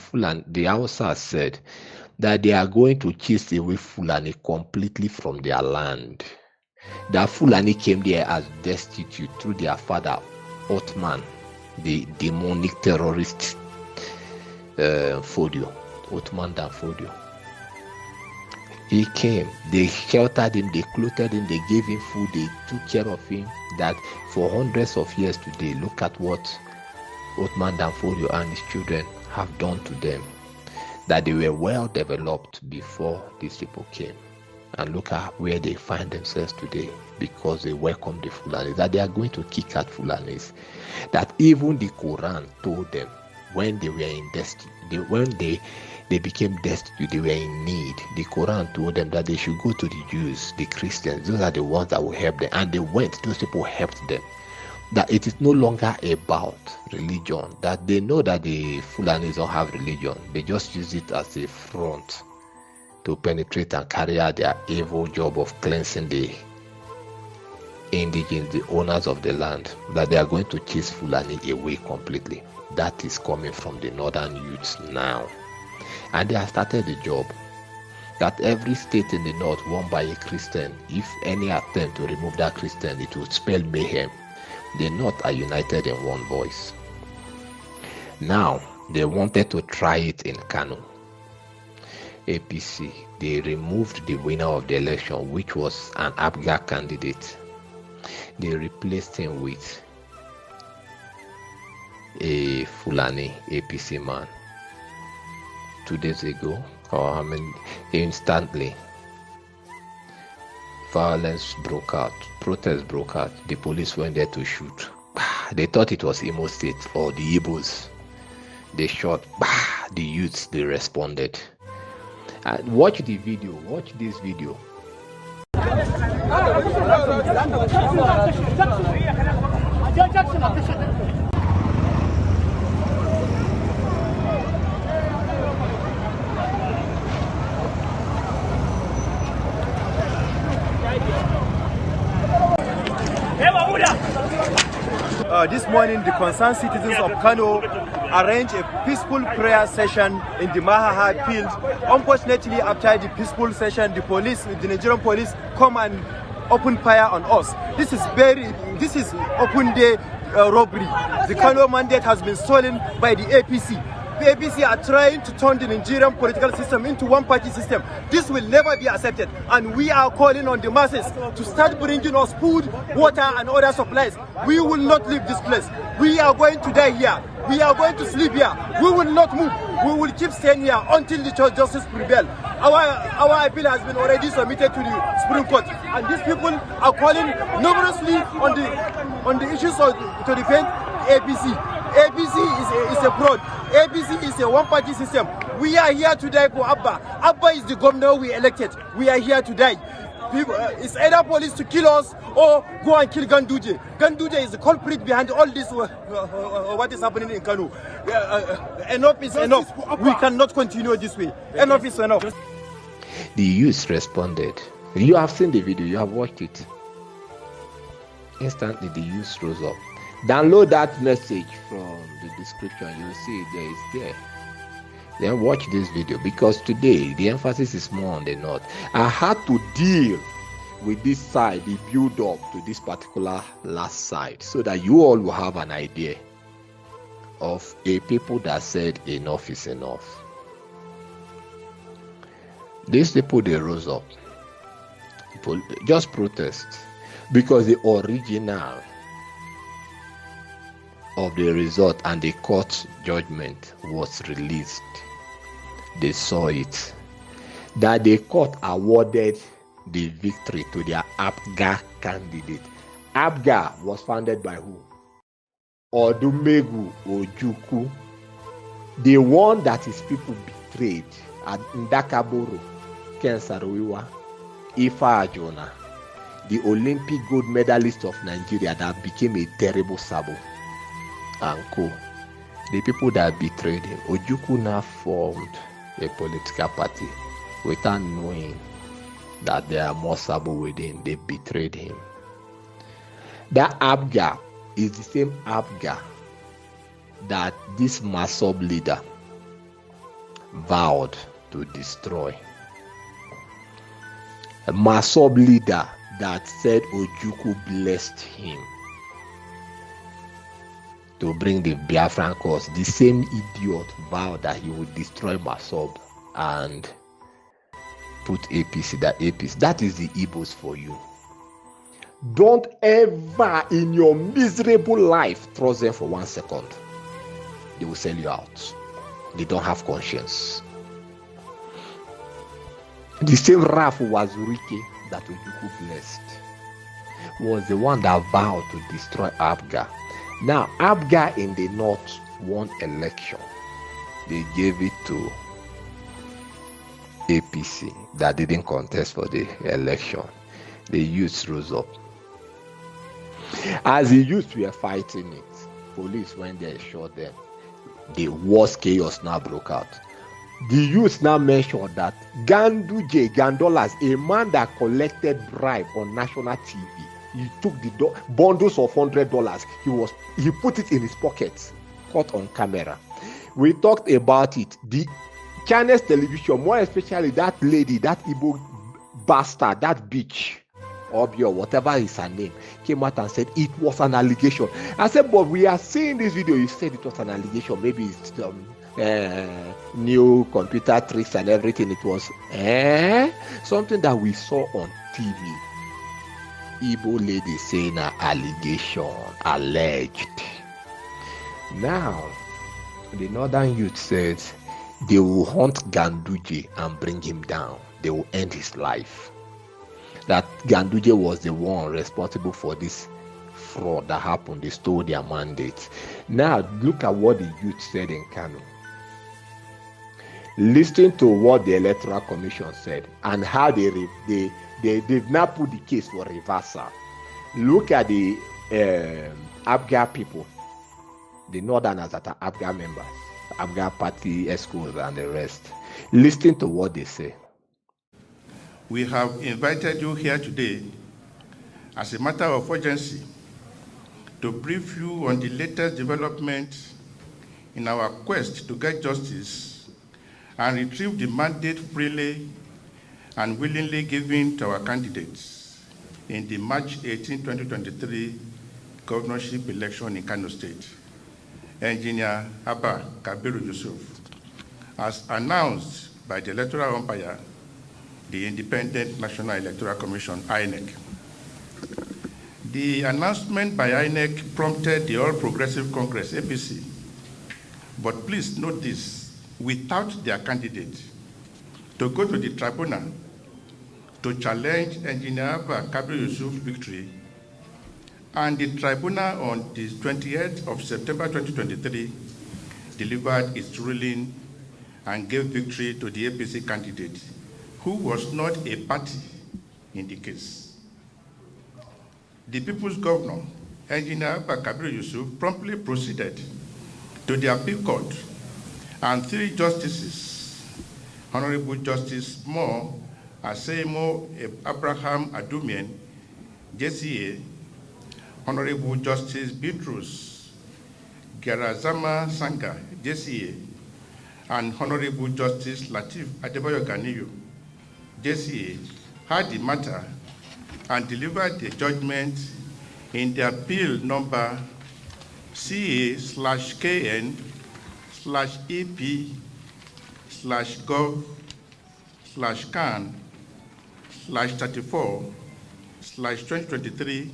Hausa said that they are going to chase away Fulani completely from their land. That Fulani came there as destitute through their father, Othman, the demonic terrorist Fodio, Othman Dan Fodio. He came, they sheltered him, they clothed him, they gave him food, they took care of him. That for hundreds of years today, look at what Othman Dan Fodio and his children have done to them. That they were well developed before these people came. And look at where they find themselves today because they welcomed the Fulanis. That they are going to kick out Fulanis. That even the Quran told them when they were in when they became destitute, they were in need. The Quran told them that they should go to the Jews, the Christians. Those are the ones that will help them. And they went, those people helped them. That it is no longer about religion. That they know that the Fulanis don't have religion. They just use it as a front to penetrate and carry out their evil job of cleansing the indigenous, the owners of the land. That they are going to chase Fulani away completely. that is coming from the northern youths now. And they have started the job that every state in the north won by a Christian. If any attempt to remove that Christian, it would spell mayhem. The north are united in one voice. Now, they wanted to try it in Kano. APC, they removed the winner of the election, which was an APGA candidate. They replaced him with a Fulani APC man. 2 days ago, instantly, violence broke out, protests broke out. The police went there to shoot. They thought it was Imo State or the Igbos. They shot. The youths, they responded. Watch the video. Watch this video. This morning, the concerned citizens of Kano arranged a peaceful prayer session in the Mahaha field. Unfortunately, after the peaceful session, the Nigerian police come and open fire on us. This is open day robbery. The Kano mandate has been stolen by the APC. The APC are trying to turn the Nigerian political system into one-party system. This will never be accepted, and we are calling on the masses to start bringing us food, water, and other supplies. We will not leave this place. We are going to die here. We are going to sleep here. We will not move. We will keep staying here until the justice prevails. Our appeal has been already submitted to the Supreme Court, and these people are calling numerously on the issues to defend APC. APC is a fraud. APC is a one-party system. We are here to die for Abba. Abba is the governor we elected. We are here to die. It's either police to kill us or go and kill Ganduje. Ganduje is the culprit behind all this, what is happening in Kano. Enough is enough. We cannot continue this way. Enough is enough. The youth responded. You have seen the video. You have watched it. Instantly, the youth rose up. Download that message from the description. You will see it there. It's there. Then watch this video, because today the emphasis is more on the north. I had to deal with this side, the build up to this particular last side, so that you all will have an idea of a people that said enough is enough. These people, they rose up, just protest, because the original of the result and the court judgment was released. They saw it, that the court awarded the victory to their APGA candidate. APGA was founded by who? Odumegu Ojukwu, the one that his people betrayed at Ndakaboro, Ken Saro-Wiwa, Ifa Ajona, the Olympic gold medalist of Nigeria that became a terrible sabo. And co. The people that betrayed him. Ojukwu now formed a political party without knowing that there are more sabo within. They betrayed him. That APGA is the same APGA that this Masob leader vowed to destroy. A Masob leader that said Ojukwu blessed him to bring the Biafran cause. The same idiot vowed that he would destroy Masob and put APC. That is the Igbos for you. Don't ever in your miserable life trust them for 1 second. They will sell you out. They don't have conscience. The same Rafu Wazurike that Ojukwu blessed was the one that vowed to destroy APGA. Now, APGA in the north won election. They gave it to APC that didn't contest for the election. The youths rose up. As the youths were fighting it, police went there and shot them. The worst chaos now broke out. The youths now mentioned that Ganduje Gandolas, a man that collected bribe on national TV, he took the bundles of $100. He put it in his pocket, caught on camera. We talked about it. The China's television, more especially that lady, that Igbo bastard, that bitch, Obi or whatever is her name, came out and said it was an allegation. I said, but we are seeing this video. You said it was an allegation. Maybe it's new computer tricks and everything. It was something that we saw on TV. Igbo lady saying an allegation, alleged. Now, the northern youth said they will hunt Ganduje and bring him down. They will end his life. That Ganduje was the one responsible for this fraud that happened. They stole their mandate. Now, look at what the youth said in Kano. Listen to what the Electoral Commission said and how they've now put the case for reversal. Look at the ABGA people, the Northerners that are ABGA members, ABGA party escorts and the rest. Listen to what they say. We have invited you here today as a matter of urgency to brief you on the latest development in our quest to get justice and retrieve the mandate freely and willingly given to our candidates in the March 18, 2023 governorship election in Kano State, Engineer A.I.R Kabiru Yusuf, as announced by the electoral umpire, the Independent National Electoral Commission, INEC. The announcement by INEC prompted the All Progressive Congress, APC, but please note this, without their candidate, to go to the tribunal to challenge Engineer A.I.R Kabiru Yusuf's victory, and the tribunal on the 28th of September 2023 delivered its ruling and gave victory to the APC candidate, who was not a party in the case. The People's Governor, Engineer A.I.R Kabiru Yusuf, promptly proceeded to the appeal court, and 3 justices, Honorable Justice Moore Asemo Abraham Adumian, JCA, Honorable Justice Bitrus Gerazama Sanga, JCA, and Honorable Justice Latif Adebayo Ganiyu, JCA, heard the matter and delivered the judgment in the appeal number CA/KN/EP/Gov/CAN/34/2023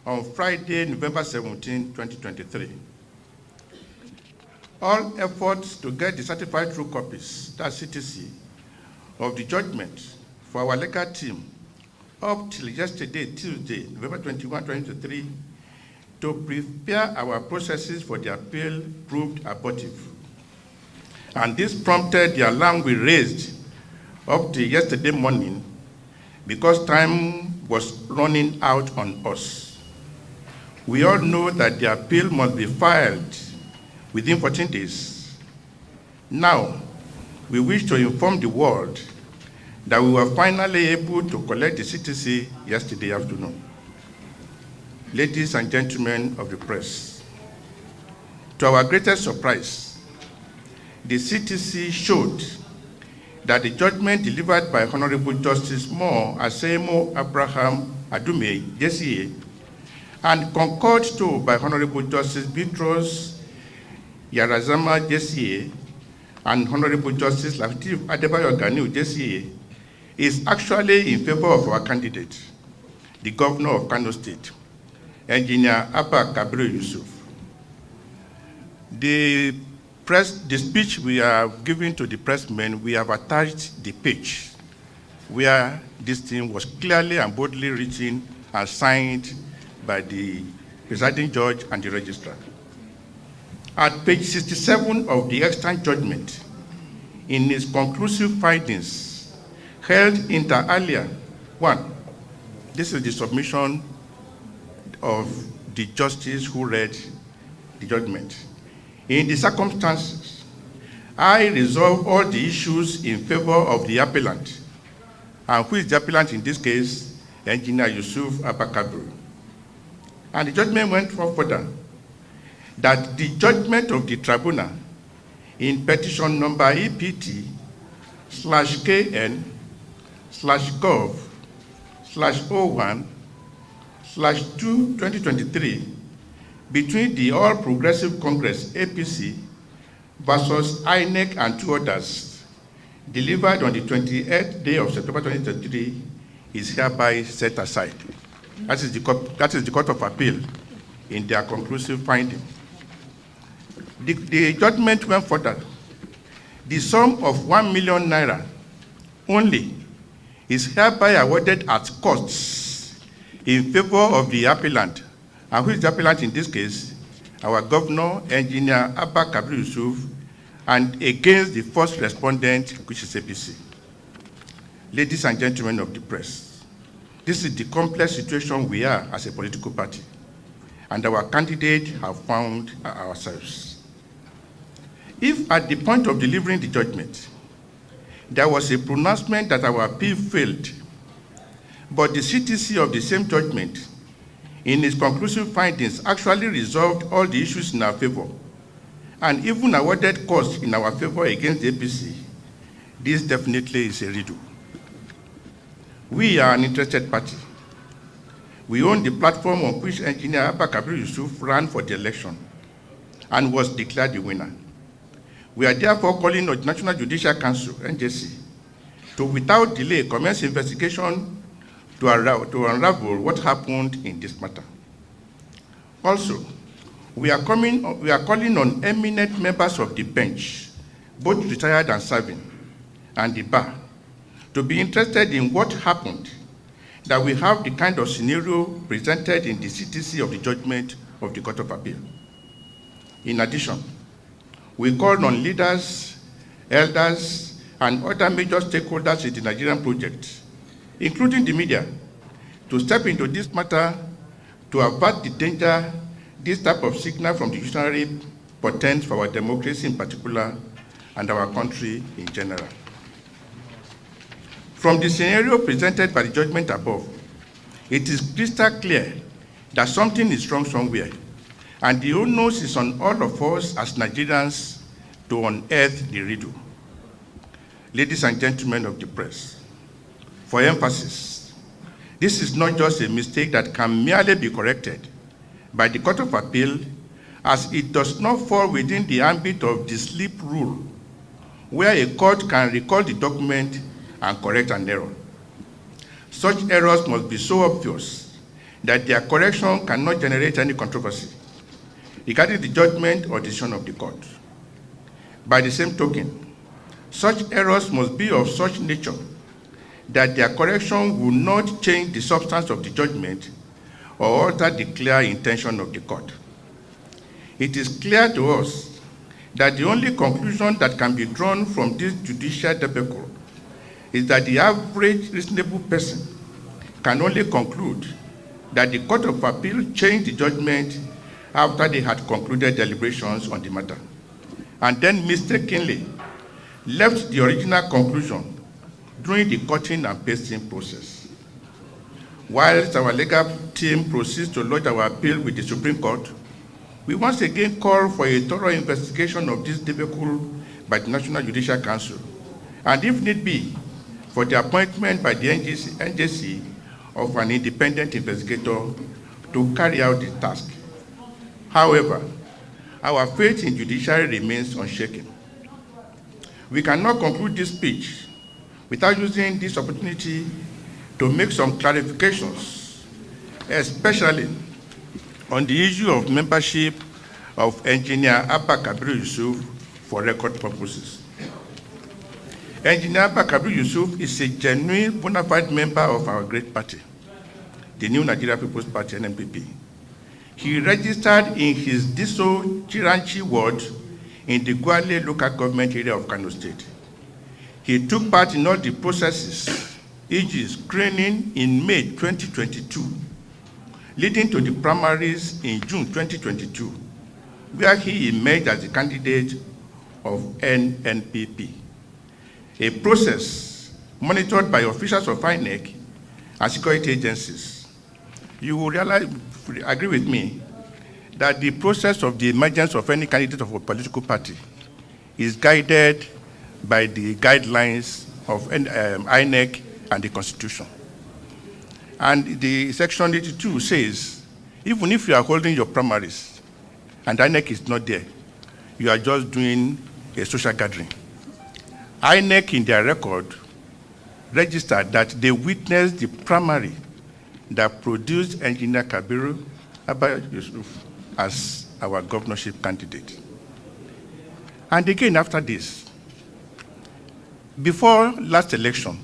on Friday, November 17, 2023. All efforts to get the certified true copies, that's CTC, of the judgment for our legal team up till yesterday, Tuesday, November 21, 2023, to prepare our processes for the appeal proved abortive. And this prompted the alarm we raised up to yesterday morning because time was running out on us. We all know that the appeal must be filed within 14 days. Now, we wish to inform the world that we were finally able to collect the CTC yesterday afternoon. Ladies and gentlemen of the press, to our greatest surprise, the CTC showed that the judgment delivered by Honorable Justice Moore Asemo Abraham Adume, JCA, and concurred to by Honorable Justice Bitrus Gerazama, JCA, and Honorable Justice Latif Adebayo Ganiyu, JCA, is actually in favor of our candidate, the Governor of Kano State, Engineer A.I.R Kabiru Yusuf. The speech we are giving to the pressmen, we have attached the page where this thing was clearly and boldly written and signed by the presiding judge and the registrar. At page 67 of the extant judgment, in its conclusive findings, held inter alia, 1, this is the submission of the justice who read the judgment. In the circumstances, I resolve all the issues in favor of the appellant, and who is the appellant in this case? Engineer Yusuf A.I.R Kabiru. And the judgment went further. that the judgment of the tribunal in petition number EPT/KN/gov/01/2/2023 between the All Progressive Congress APC versus INEC and two others, delivered on the 28th day of September 2023, is hereby set aside. That is the Court of Appeal in their conclusive finding. The judgment went further. The sum of 1 million naira only is hereby awarded at costs in favor of the appellant, and who is the appellant in this case? Our Governor, Engineer Abba Kabir Yusuf, and against the first respondent, which is APC. Ladies and gentlemen of the press, this is the complex situation we are as a political party, and our candidates have found ourselves. If at the point of delivering the judgment, there was a pronouncement that our appeal failed, but the CTC of the same judgment, in its conclusive findings, actually resolved all the issues in our favor, and even awarded costs in our favor against the APC, this definitely is a riddle. We are an interested party. We own the platform on which Engineer Abba Kabir Yusuf ran for the election and was declared the winner. We are therefore calling on the National Judicial Council, NJC, to without delay commence investigation to unravel what happened in this matter. Also, we are calling on eminent members of the bench, both retired and serving, and the bar, to be interested in what happened, that we have the kind of scenario presented in the CTC of the judgment of the Court of Appeal. In addition, we called on leaders, elders, and other major stakeholders in the Nigerian project, including the media, to step into this matter to avert the danger this type of signal from the judiciary portends for our democracy in particular and our country in general. From the scenario presented by the judgment above, it is crystal clear that something is wrong somewhere, and the onus is on all of us as Nigerians to unearth the riddle. Ladies and gentlemen of the press, for emphasis, this is not just a mistake that can merely be corrected by the Court of Appeal, as it does not fall within the ambit of the slip rule, where a court can recall the document and correct an error. Such errors must be so obvious that their correction cannot generate any controversy regarding the judgment or decision of the court. By the same token, such errors must be of such nature that their correction will not change the substance of the judgment or alter the clear intention of the court. It is clear to us that the only conclusion that can be drawn from this judicial debacle is that the average reasonable person can only conclude that the Court of Appeal changed the judgment after they had concluded deliberations on the matter, and then mistakenly left the original conclusion during the cutting and pasting process. Whilst our legal team proceeds to lodge our appeal with the Supreme Court, we once again call for a thorough investigation of this debacle by the National Judicial Council, and if need be, for the appointment by the NJC of an independent investigator to carry out the task. However, our faith in judiciary remains unshaken. We cannot conclude this speech without using this opportunity to make some clarifications, especially on the issue of membership of Engineer Abba Kabir Yusuf for record purposes. Engineer Abba Kabir Yusuf is a genuine bona fide member of our great party, the New Nigeria People's Party, NNPP. He registered in his Diso Chiranchi ward in the Gwale local government area of Kano State. He took part in all the processes, e.g. screening in May 2022, leading to the primaries in June 2022, where he emerged as the candidate of NNPP, a process monitored by officials of INEC and security agencies. You will agree with me that the process of the emergence of any candidate of a political party is guided by the guidelines of INEC and the Constitution. And the Section 82 says, even if you are holding your primaries and INEC is not there, you are just doing a social gathering. INEC in their record registered that they witnessed the primary that produced Engineer Kabiru Abba Yusuf as our governorship candidate. And again, after this, before last election,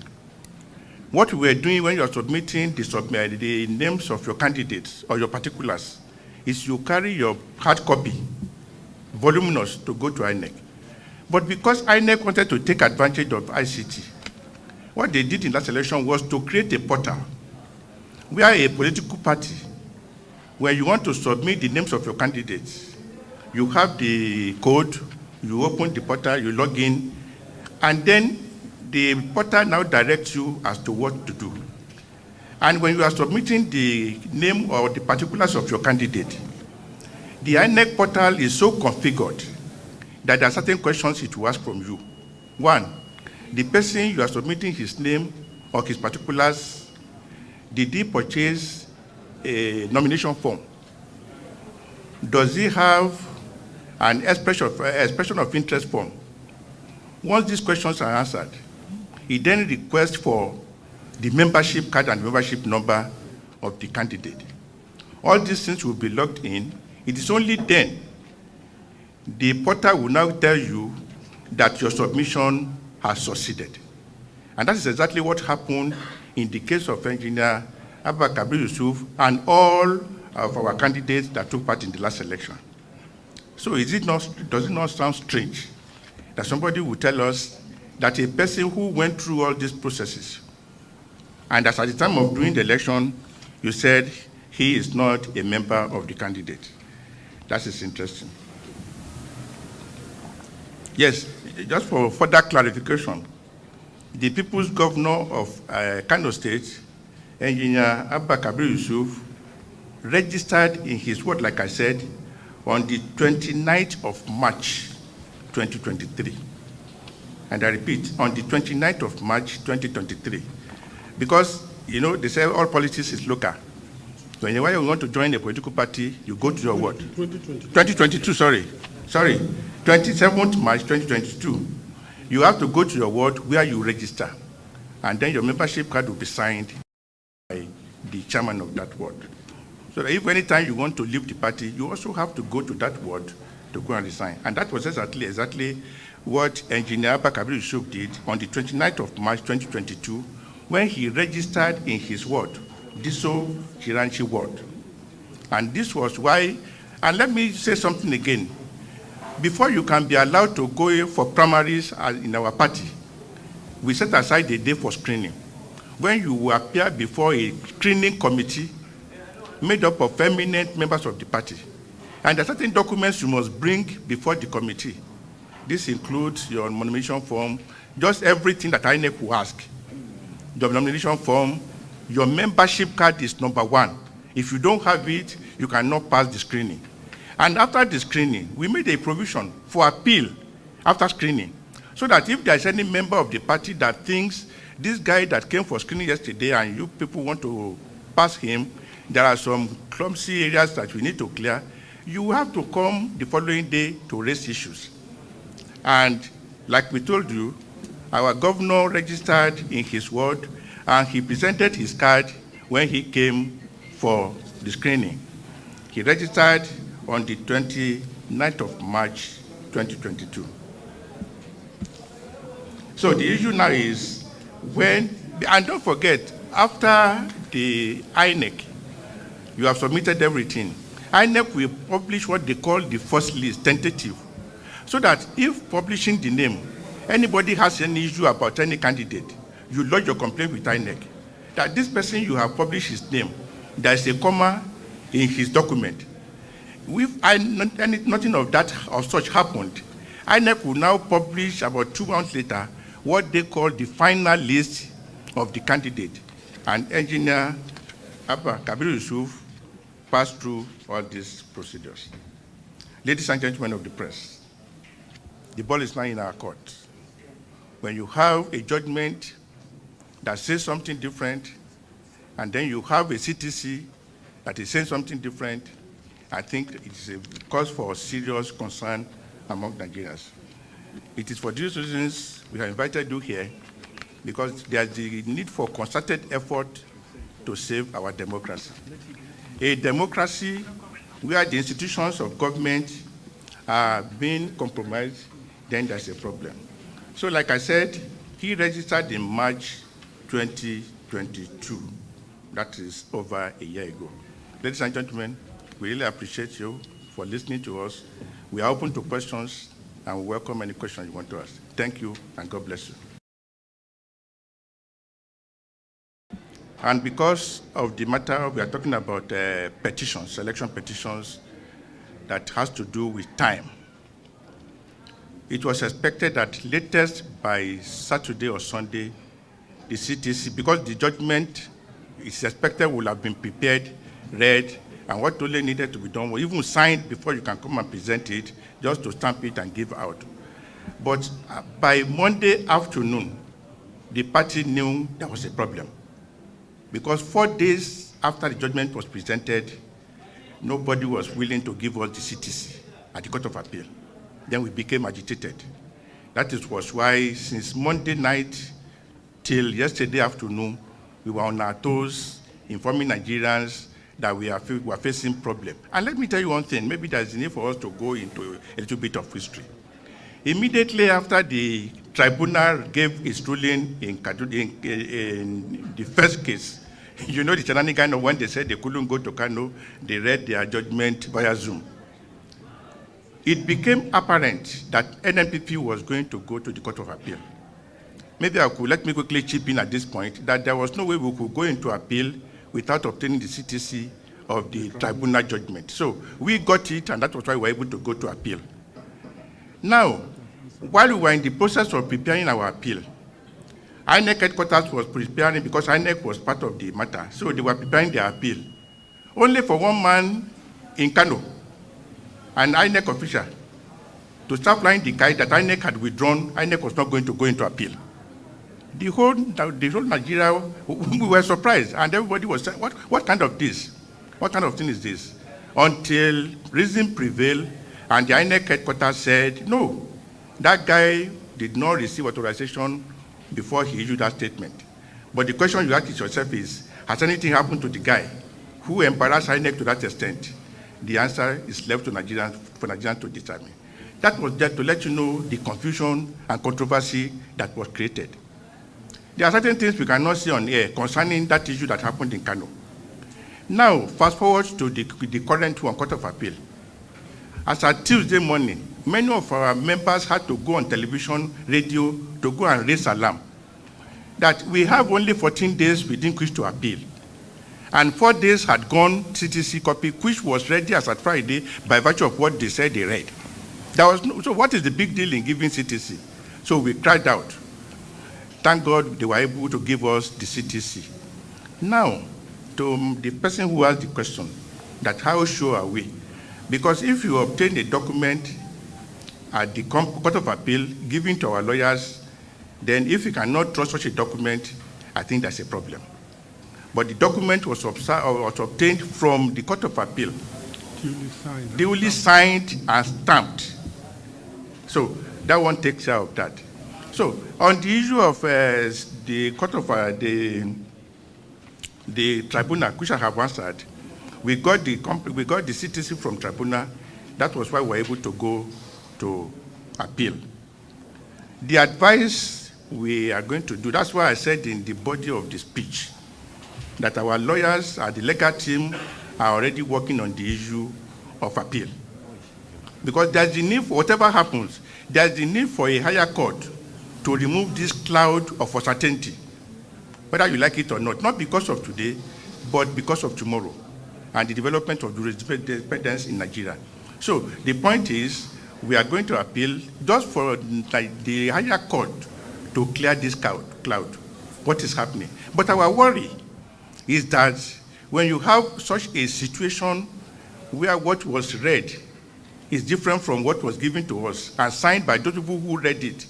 what we were doing when you are submitting the names of your candidates or your particulars is you carry your hard copy, voluminous, to go to INEC. But because INEC wanted to take advantage of ICT, what they did in last election was to create a portal where a political party, where you want to submit the names of your candidates, you have the code, you open the portal, you log in, and then the portal now directs you as to what to do. And when you are submitting the name or the particulars of your candidate, the INEC portal is so configured that there are certain questions it will ask from you. One, the person you are submitting his name or his particulars, did he purchase a nomination form? Does he have an expression of interest form? Once these questions are answered, he then requests for the membership card and membership number of the candidate. All these things will be logged in. It is only then the portal will now tell you that your submission has succeeded. And that is exactly what happened in the case of Engineer Abba Kabir Yusuf and all of our candidates that took part in the last election. So does it not sound strange that somebody will tell us that a person who went through all these processes, and as at the time of doing the election, you said he is not a member of the candidate? That is interesting. Yes, just for further clarification, the People's Governor of Kano State, Engineer Abba Kabir Yusuf, registered in his ward, like I said, on the 29th of March, 2023. And I repeat, on the 29th of March, 2023. Because, you know, they say all politics is local. So whenever you want to join a political party, you go to your ward. 2022, sorry. 27th March, 2022. You have to go to your ward where you register. And then your membership card will be signed by the chairman of that ward. So that if any time you want to leave the party, you also have to go to that ward to go and resign. And that was exactly what Engineer Abba Kabir Yusuf did on the 29th of March 2022 when he registered in his ward, Diso Chiranchi ward. And this was why, and let me say something again, before you can be allowed to go for primaries in our party, we set aside a day for screening. When you will appear before a screening committee made up of eminent members of the party, and there are certain documents you must bring before the committee. This includes your nomination form, just everything that INEC will ask. Your nomination form, your membership card is number one. If you don't have it, you cannot pass the screening. And after the screening, we made a provision for appeal after screening, so that if there's any member of the party that thinks this guy that came for screening yesterday and you people want to pass him, there are some clumsy areas that we need to clear, you have to come the following day to raise issues. And like we told you, our governor registered in his ward and he presented his card when he came for the screening. He registered on the 29th of March, 2022. So the issue now is when, and don't forget, after the INEC, you have submitted everything. INEC will publish what they call the first list, tentative, so that if publishing the name, anybody has any issue about any candidate, you lodge your complaint with INEC. That this person you have published his name, there is a comma in his document. If nothing of that or such happened, INEC will now publish about 2 months later what they call the final list of the candidate. And Engineer Abba Kabir Yusuf pass through all these procedures. Ladies and gentlemen of the press, the ball is now in our court. When you have a judgment that says something different, and then you have a CTC that is saying something different, I think it is a cause for serious concern among Nigerians. It is for these reasons we have invited you here, because there is the need for concerted effort to save our democracy. A democracy where the institutions of government are being compromised, then there's a problem. So like I said, he registered in March 2022. That is over a year ago. Ladies and gentlemen, we really appreciate you for listening to us. We are open to questions and we welcome any questions you want to ask. Thank you and God bless you. And because of the matter, we are talking about petitions, election petitions that has to do with time. It was expected that latest by Saturday or Sunday, the CTC, because the judgment is expected will have been prepared, read, and what only needed to be done was even signed before you can come and present it, just to stamp it and give out. But by Monday afternoon, the party knew there was a problem. Because 4 days after the judgment was presented, nobody was willing to give us the CTC at the Court of Appeal. Then we became agitated. That was why since Monday night till yesterday afternoon, we were on our toes, informing Nigerians that we are facing problems. And let me tell you one thing, maybe there's a need for us to go into a little bit of history. Immediately after the tribunal gave its ruling in the first case, you know the shenanigans when they said they couldn't go to Kano, they read their judgment via Zoom. It became apparent that NNPP was going to go to the Court of Appeal. Maybe let me quickly chip in at this point, that there was no way we could go into appeal without obtaining the CTC of the tribunal judgment. So we got it, and that was why we were able to go to appeal. Now, while we were in the process of preparing our appeal, INEC headquarters was preparing, because INEC was part of the matter, so they were preparing their appeal. Only for one man in Kano, an INEC official, to start flying the kite that INEC had withdrawn, INEC was not going to go into appeal. The whole Nigeria, we were surprised, and everybody was saying, what kind of this? What kind of thing is this? Until reason prevailed, and the INEC headquarters said, no, that guy did not receive authorization before he issued that statement. But the question you ask yourself is, has anything happened to the guy who embarrassed INEC to that extent? The answer is left to Nigerians, for Nigerians to determine. That was just to let you know the confusion and controversy that was created. There are certain things we cannot see on air concerning that issue that happened in Kano. Now, fast forward to the current one, Court of Appeal. As at Tuesday morning, many of our members had to go on television, radio, to go and raise alarm that we have only 14 days within which to appeal. And 4 days had gone CTC copy, which was ready as at Friday by virtue of what they said they read. So what is the big deal in giving CTC? So we cried out. Thank God they were able to give us the CTC. Now, to the person who asked the question, that how sure are we? Because if you obtain a document at the Court of Appeal given to our lawyers, then if you cannot trust such a document, I think that's a problem. But the document was obtained from the Court of Appeal, duly signed and stamped. So that one takes care of that. So on the issue of the Court of the Tribunal, which I have answered, we got the CTC from Tribunal. That was why we were able to go to appeal. The advice we are going to do, that's why I said in the body of the speech that our lawyers and the legal team are already working on the issue of appeal. Because there's the need for whatever happens, there's the need for a higher court to remove this cloud of uncertainty, whether you like it or not because of today, but because of tomorrow and the development of jurisprudence in Nigeria. So the point is, we are going to appeal just for the higher court to clear this cloud. What is happening? But our worry is that when you have such a situation where what was read is different from what was given to us and signed by those people who read it,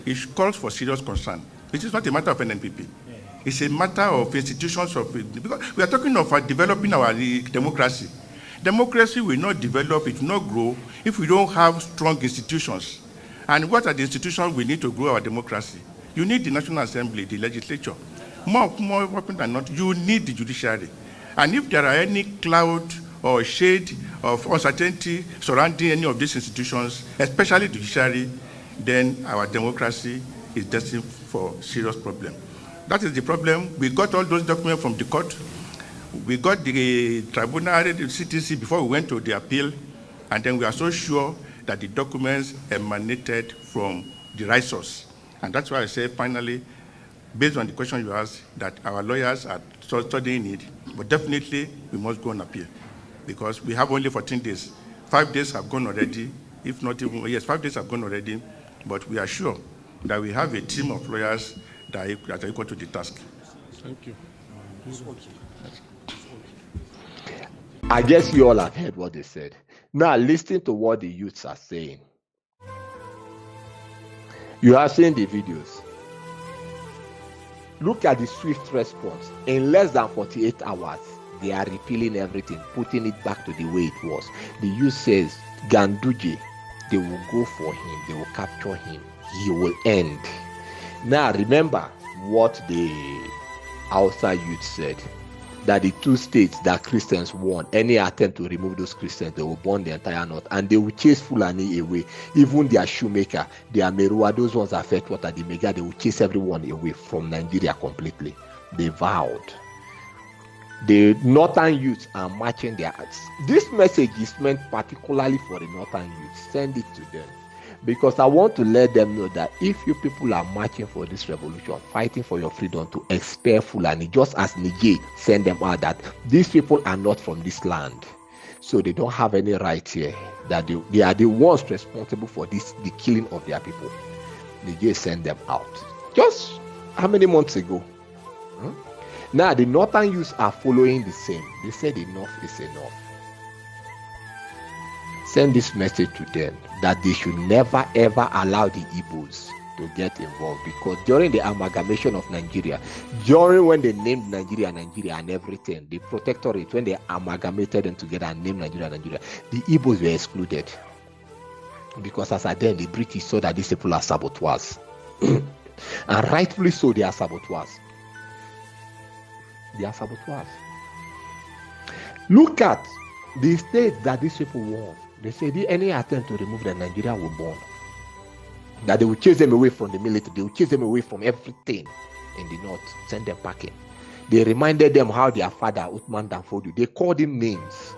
it calls for serious concern. It is not a matter of NNPP. It's a matter of institutions because we are talking of developing our democracy. Democracy will not develop, it will not grow if we don't have strong institutions. And what are the institutions we need to grow our democracy? You need the National Assembly, the legislature. More often than not, you need the judiciary. And if there are any cloud or shade of uncertainty surrounding any of these institutions, especially the judiciary, then our democracy is destined for serious problem. That is the problem. We got all those documents from the court. We got the Tribunal, the CTC before we went to the appeal, and then we are so sure that the documents emanated from the right source. And that's why I say finally, based on the question you asked, that our lawyers are studying it, but definitely we must go on appeal because we have only 14 days. 5 days have gone already, if not even, yes, 5 days have gone already, but we are sure that we have a team of lawyers that are equal to the task. Thank you. I guess you all have heard what they said. Now listen to what the youths are saying. You have seen the videos. Look at the swift response. In less than 48 hours, they are repealing everything, putting it back to the way it was. The youth says, Ganduje, they will go for him, they will capture him, he will end. Now remember what the outside youth said, that the 2 states that Christians won, any attempt to remove those Christians, they will burn the entire north and they will chase Fulani away. Even their shoemaker, their Merua, those ones that fetch water, the Mega, they will chase everyone away from Nigeria completely. They vowed. The northern youths are marching their hearts. This message is meant particularly for the northern youths. Send it to them. Because I want to let them know that if you people are marching for this revolution, fighting for your freedom to expel Fulani, just as Niger send them out, that these people are not from this land. So they don't have any right here. That they are the ones responsible for the killing of their people. Niger send them out. Just how many months ago? Now the northern youths are following the same. They said enough is enough. Send this message to them that they should never ever allow the Igbos to get involved, because during the amalgamation of Nigeria, during when they named Nigeria and everything, the protectorate, when they amalgamated them together and named Nigeria, the Igbos were excluded. Because as at then, the British saw that these people are saboteurs. And rightfully so, they are saboteurs. They are saboteurs. Look at the states that these people won. They said any attempt to remove the Nigeria will burn. That they will chase them away from the military. They will chase them away from everything in the north. Send them packing. They reminded them how their father, Uthman Danfodio, they called him names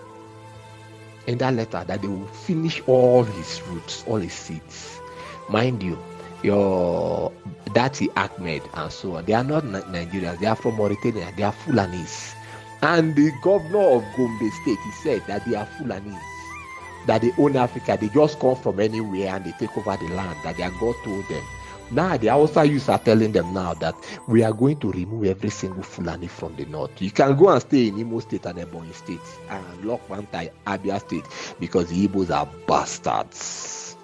in that letter, that they will finish all his roots, all his seeds. Mind you, your Dati Ahmed and so on, they are not Nigerians. They are from Mauritania. They are Fulanis. And the governor of Gombe State, he said that they are Fulanis, that they own Africa. They just come from anywhere and they take over the land, that their God told them. Now the Hausa youths are telling them now that we are going to remove every single Fulani from the north. You can go and stay in Imo State and Ebonyi State and lock one tie Abia State, because the Igbos are bastards.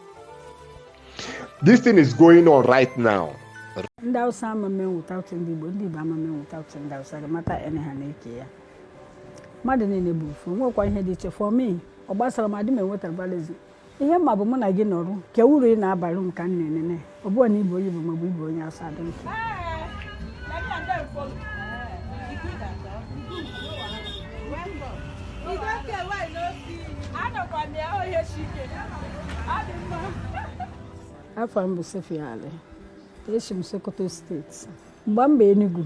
This thing is going on right now. For me, Obasara Madime Waterbalezi. Ihe mabu mụ na gị nọrụ ke uru ị na-abalị m ka nnene ọbụ na Igbo Igbo maọbụ Igbo onye asado nke afọ mbụ Sefiale eshi m Sokoto steeti mgbe mba Enugu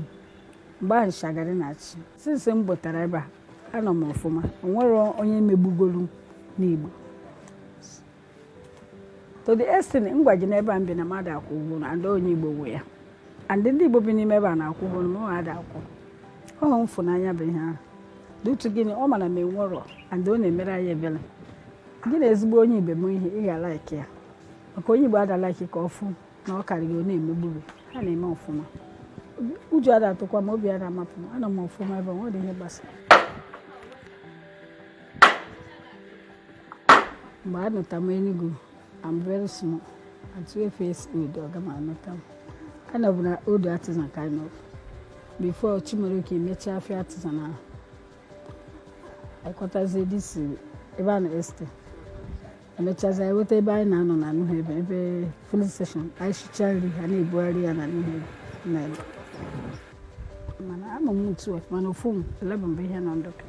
mgbe nshagari na-achị since m bụtara ebe a anọ m ọfụma onwere onye megbugolu n'Igbo. To the extent ngwaji na ebe a mbi na mmadụ akwụ ụgwọ and onye Igbo nwe ya, and ndị Igbo bi n'ime ebe a na-akwụ ụgwọ ma ọ akwụ ọ mfụnanya bụ ihe ahụ dutu gịnị ọ mana m enwero and ọ na-emere anyị ebele gị na ezigbo onye Igbo m ihe ị ga-alaiki ya, maka onye Igbo adalaiki ka ọfụ na ọ karịghị ọ na-emegburu ha na-eme ọfụma uju ada atụkwa ma obi ada amapụ ana m ọfụma ebe ọ dị ihe gbasara But no tamenigo. I'm very small. And 2 face with Dogama no tam. Kind of an old artisan kind of. Before Chimaruki met Chaffee artisan. I got as this Evan Esther. And as I would buy none on a new heaven, full session. I should charity, I need worry and a new heaven. I'm a mood to it, man of whom 11 behind on doctor.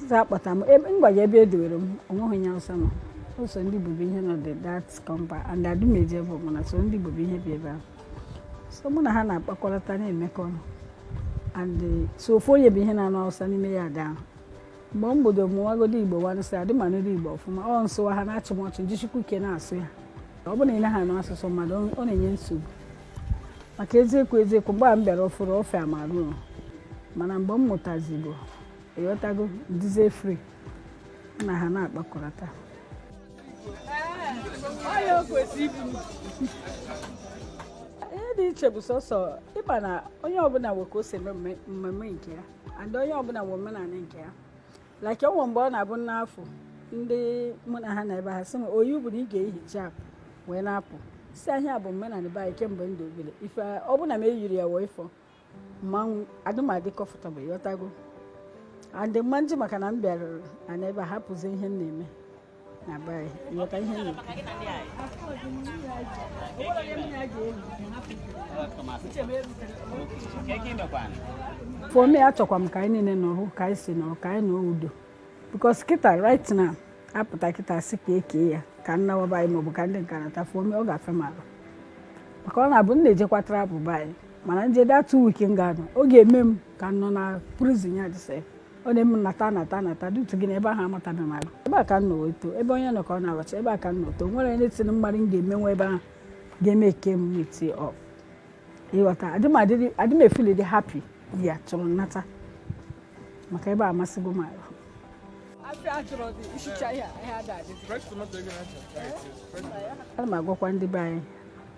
That but I'm able by your bed with him, only summer. Also, only be here on the that's compa, and I do major woman, so only be here. Someone had a quality mecon. And so for you behind an house and me down. Bombo the Moago Dibo one side, the man Dibo from my own, so I had not much and just quick and answer. Open in a hand answer so my own onion soup. My kids a quiz a combined barrel for all family room. Madame Bommotazigo. Yotago, this free. And I had not bacolata. So, if I know, only open our course and mamma care, and don't you open a woman and care. Like your one born, I won't know for the Monahana ever has some, or you would get hijab when apple. Say here about men and buy can bend the if I open a made you away for Mount, I don't mind the comfortable, Yotago. And the manjima can unbear, I never happens in him name. Now, buy what I hear. For me, I talk am kind no who kaisi no kind no udo. Because kita right now, apata kita sikeke ya. Kan na wabai mo bukande kanata for me oga famaro. Because na bunde je kwatra bu bai. Mana nje that 2 week ngano. Oge mem kan no na prison ya say. Onem nata do to gine eba ha mata na maru. Eba kan no to. Eba onye no ka na wacha eba kan no to. Nwere anything mmari nge menwe eba ge make meet up. Iwata adima feel happy. Yeah, choro nata. Maka eba amasigo maru. After the ishichaya I had that. Fresh tomato again. Alma go kwandi bai.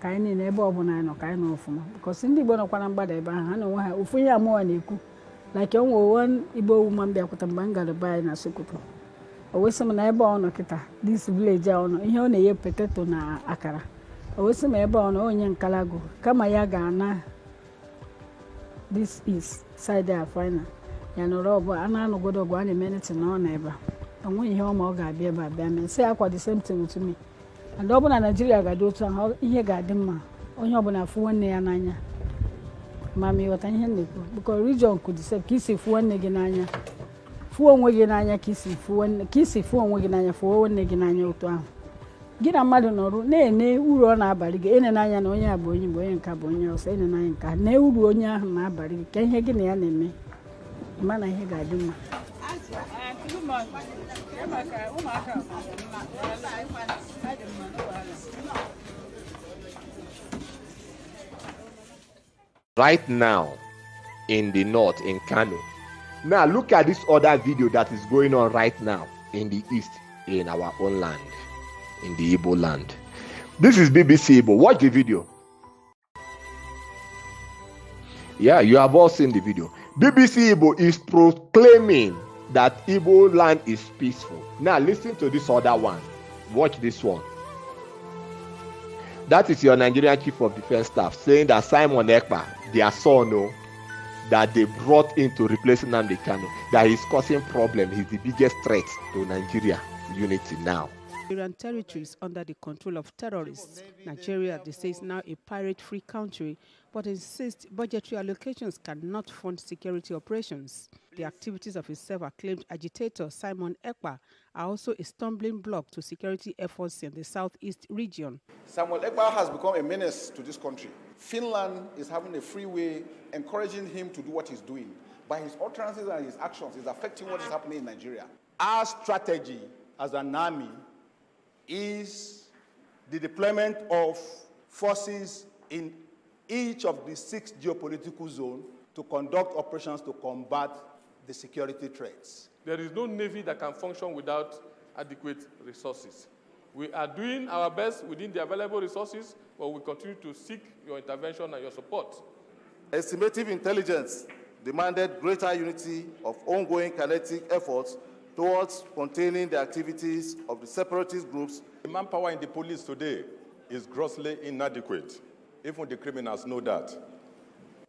Ka anyị na ebe ọbụla nọ ka anyị nọ ofuma because ndị Igbo nọkwa na mgbada ebe ahụ ha na onwe ha ofu ihe amụọ na-ekwu like onwe one Igbo woman bịakwuta mgbe m gara be anyị na Sokoto o wesị m na ebe ọ nọ kịta this village a ọ nọ ihe ọ na-eye potato na akara o wesị m ebe ọ nọ onye nkalago kama ya ga-ana this is side a final ya nọrọ ọbụ a na-anọgodo ọgwụ a na-eme neti na ọ na ebe a onwe ihe ọma ọ ga-abịa ebe a bịa mee sị akwa the same thing with me. And ọbụna Nigeria ga-adị otu ahụ ihe ga-adị mma onye ọbụla afụ nwanne ya n'anya ma ma ịghọta ihe na-ekwu because region could say ka isi fụ nwanne gị n'anya fụọ onwe gị n'anya ka isi fụ onwe gị n'anya fụọ nwanne gị n'anya otu ahụ gị na mmadụ nọrụ na-ene uru ọ na-abalị gị ene n'anya na onye a bụ onye Igbo onye nka bụ onye ọsọ ene n'anya nka na uru onye ahụ na-abalị gị ka ihe gị na ya na-eme ma na ihe ga-adị mma. Right now in the north in Kano. Now look at this other video that is going on right now in the east in our own land, in the Igbo land. This is BBC Igbo. Watch the video. Yeah, you have all seen the video. BBC Igbo is proclaiming that Igbo land is peaceful. Now listen to this other one. Watch this one. That is your Nigerian Chief of Defense Staff saying that Simon Ekpa, their son, that they brought in to replace Nnamdi Kanu, that he's causing problem. He's the biggest threat to Nigeria unity now. Nigerian territories under the control of terrorists. Nigeria, they say, is now a pirate-free country, but insists budgetary allocations cannot fund security operations. The activities of his self-acclaimed agitator, Simon Ekpa, are also a stumbling block to security efforts in the southeast region. Samuel Ekpa has become a menace to this country. Finland is having a freeway encouraging him to do what he's doing. By his utterances and his actions, he's affecting what is happening in Nigeria. Our strategy as an army is the deployment of forces in each of the 6 geopolitical zones to conduct operations to combat the security threats. There is no navy that can function without adequate resources. We are doing our best within the available resources, but we continue to seek your intervention and your support. Estimative intelligence demanded greater unity of ongoing kinetic efforts towards containing the activities of the separatist groups. The manpower in the police today is grossly inadequate. Even the criminals know that.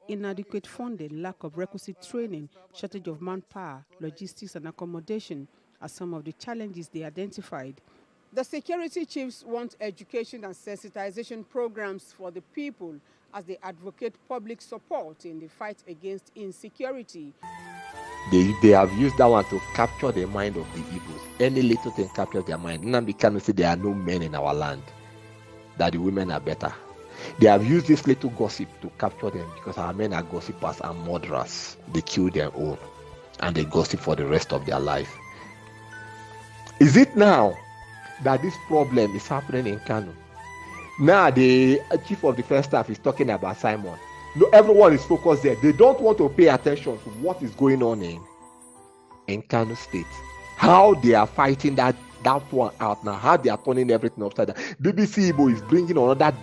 Inadequate funding, lack of requisite training, shortage of manpower, logistics and accommodation are some of the challenges they identified. The security chiefs want education and sensitization programs for the people as they advocate public support in the fight against insecurity. They have used that one to capture the mind of the Igbos. Any little thing captures their mind. Nnamdi Kanu say there are no men in our land, that the women are better. They have used this little gossip to capture them because our men are gossipers and murderers. They kill their own and they gossip for the rest of their life. Is it now that this problem is happening in Kano? Now the chief of defense staff is talking about Simon. No, everyone is focused there. They don't want to pay attention to what is going on in Kano State. How they are fighting that one out now. How they are turning everything upside down. BBC Igbo is bringing another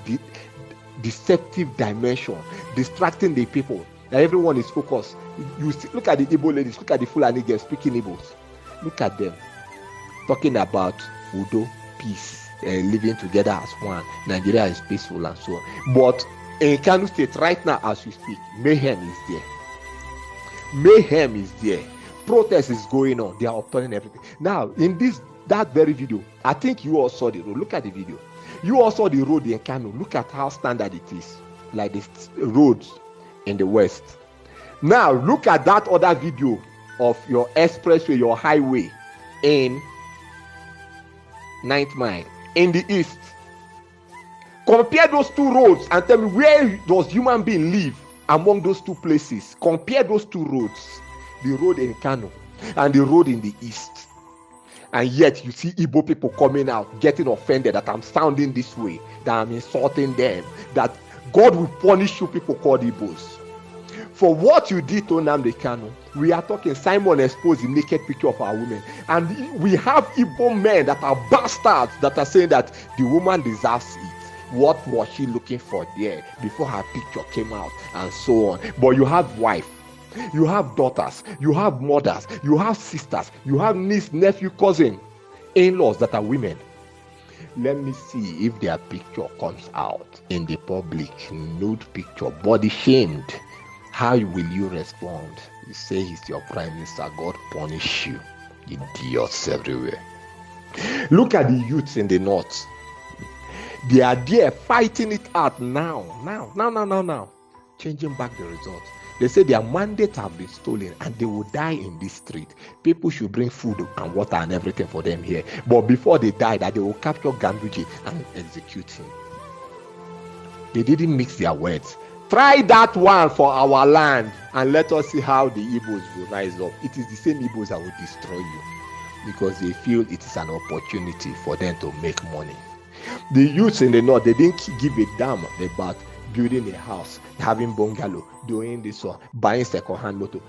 deceptive dimension, distracting the people. That everyone is focused. You see, look at the Igbo ladies. Look at the Fulani girls speaking Igbos. Look at them talking about Udo, peace, living together as one. Nigeria is peaceful and so on. But in Kano State, right now as we speak, mayhem is there. Mayhem is there. Protest is going on. They are upturning everything. Now, in that very video, I think you all saw the road. Look at the video. You all saw the road in Kano. Look at how standard it is, like the roads in the west. Now, look at that other video of your expressway, your highway in 9th Mile in the east. Compare those two roads and tell me, where does human being live among those two places? Compare those two roads, the road in Kano and the road in the east. And yet you see Igbo people coming out, getting offended that I'm sounding this way, that I'm insulting them, that God will punish you people called Igbos. For what you did to Nnamdi Kanu, we are talking Simon exposed the naked picture of our women. And we have Igbo men that are bastards that are saying that the woman deserves it. What was she looking for there before her picture came out and so on? But you have wife, you have daughters, you have mothers, you have sisters, you have niece, nephew, cousin, in-laws that are women. Let me see if their picture comes out in the public, nude picture, body shamed. How will you respond? You say he's your prime minister, God punish you. Idiots everywhere. Look at the youths in the north. They are there fighting it out now. Changing back the results. They say their mandate have been stolen and they will die in this street. People should bring food and water and everything for them here. But before they die, that they will capture Ganduje and execute him. They didn't mix their words. Try that one for our land and let us see how the Igbos will rise up. It is the same Igbos that will destroy you because they feel it is an opportunity for them to make money. The youths in the north, they didn't give a damn about building a house, having bungalow, doing this one, buying second-hand motor,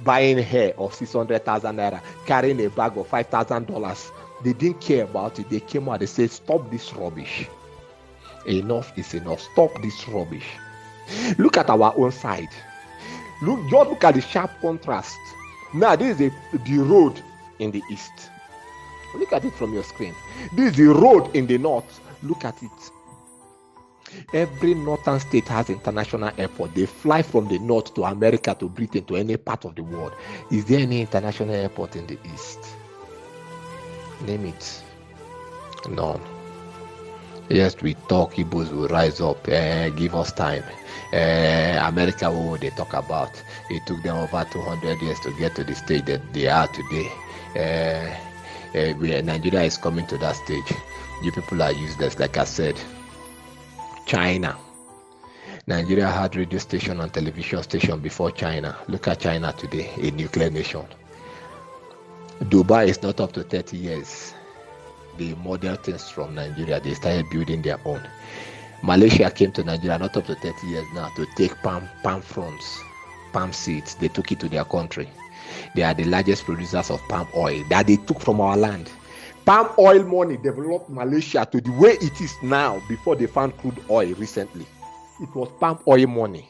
buying hair of 600,000 naira, carrying a bag of $5,000. They didn't care about it. They came out, they said, stop this rubbish. Enough is enough. Stop this rubbish. Look at our own side. Just look at the sharp contrast. Now, this is the road in the east. Look at it from your screen. This is the road in the north. Look at it. Every northern state has international airport. They fly from the north to America, to Britain, to any part of the world. Is there any international airport in the east? Name it. None. Yes, we talk, Igbos will rise up. Give us time. America, what would they talk about? It took them over 200 years to get to the stage that they are today. Nigeria is coming to that stage. You people are useless, like I said. China. Nigeria had radio station and television station before China. Look at China today, a nuclear nation. Dubai is not up to 30 years. They model things from Nigeria. They started building their own. Malaysia came to Nigeria not up to 30 years now to take palm fronds, palm seeds. They took it to their country. They are the largest producers of palm oil that they took from our land. Palm oil money developed Malaysia to the way it is now before they found crude oil recently. It was palm oil money.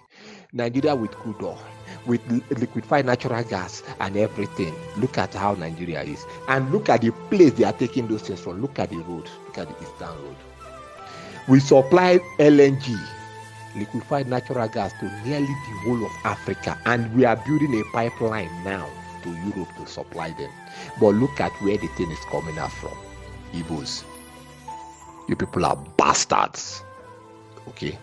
Nigeria with crude oil. with liquefied natural gas and everything. Look at how Nigeria is. And look at the place they are taking those things from. Look at the road. Look at the Eastern Road. We supply LNG, liquefied natural gas, to nearly the whole of Africa. And we are building a pipeline now to Europe to supply them. But look at where the thing is coming out from. Igbos. You people are bastards. Okay?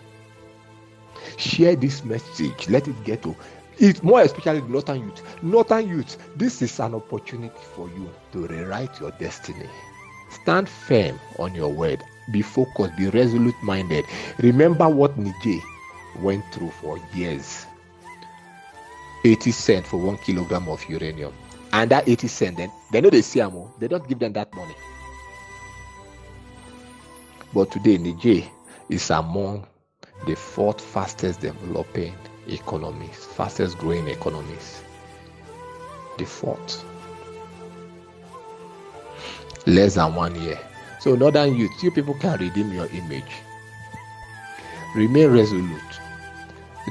Share this message. Let it get to it, more especially the Northern youth. Northern youth, this is an opportunity for you to rewrite your destiny. Stand firm on your word. Be focused. Be resolute minded. Remember what Niger went through for years. 80 cents for 1 kilogram of uranium. And that 80 cents, then they know they see them. They don't give them that money. But today, Niger is among the 4th fastest developing economies, fastest growing economies. The 4th. Less than 1 year. So Northern youth, you people can redeem your image. Remain resolute.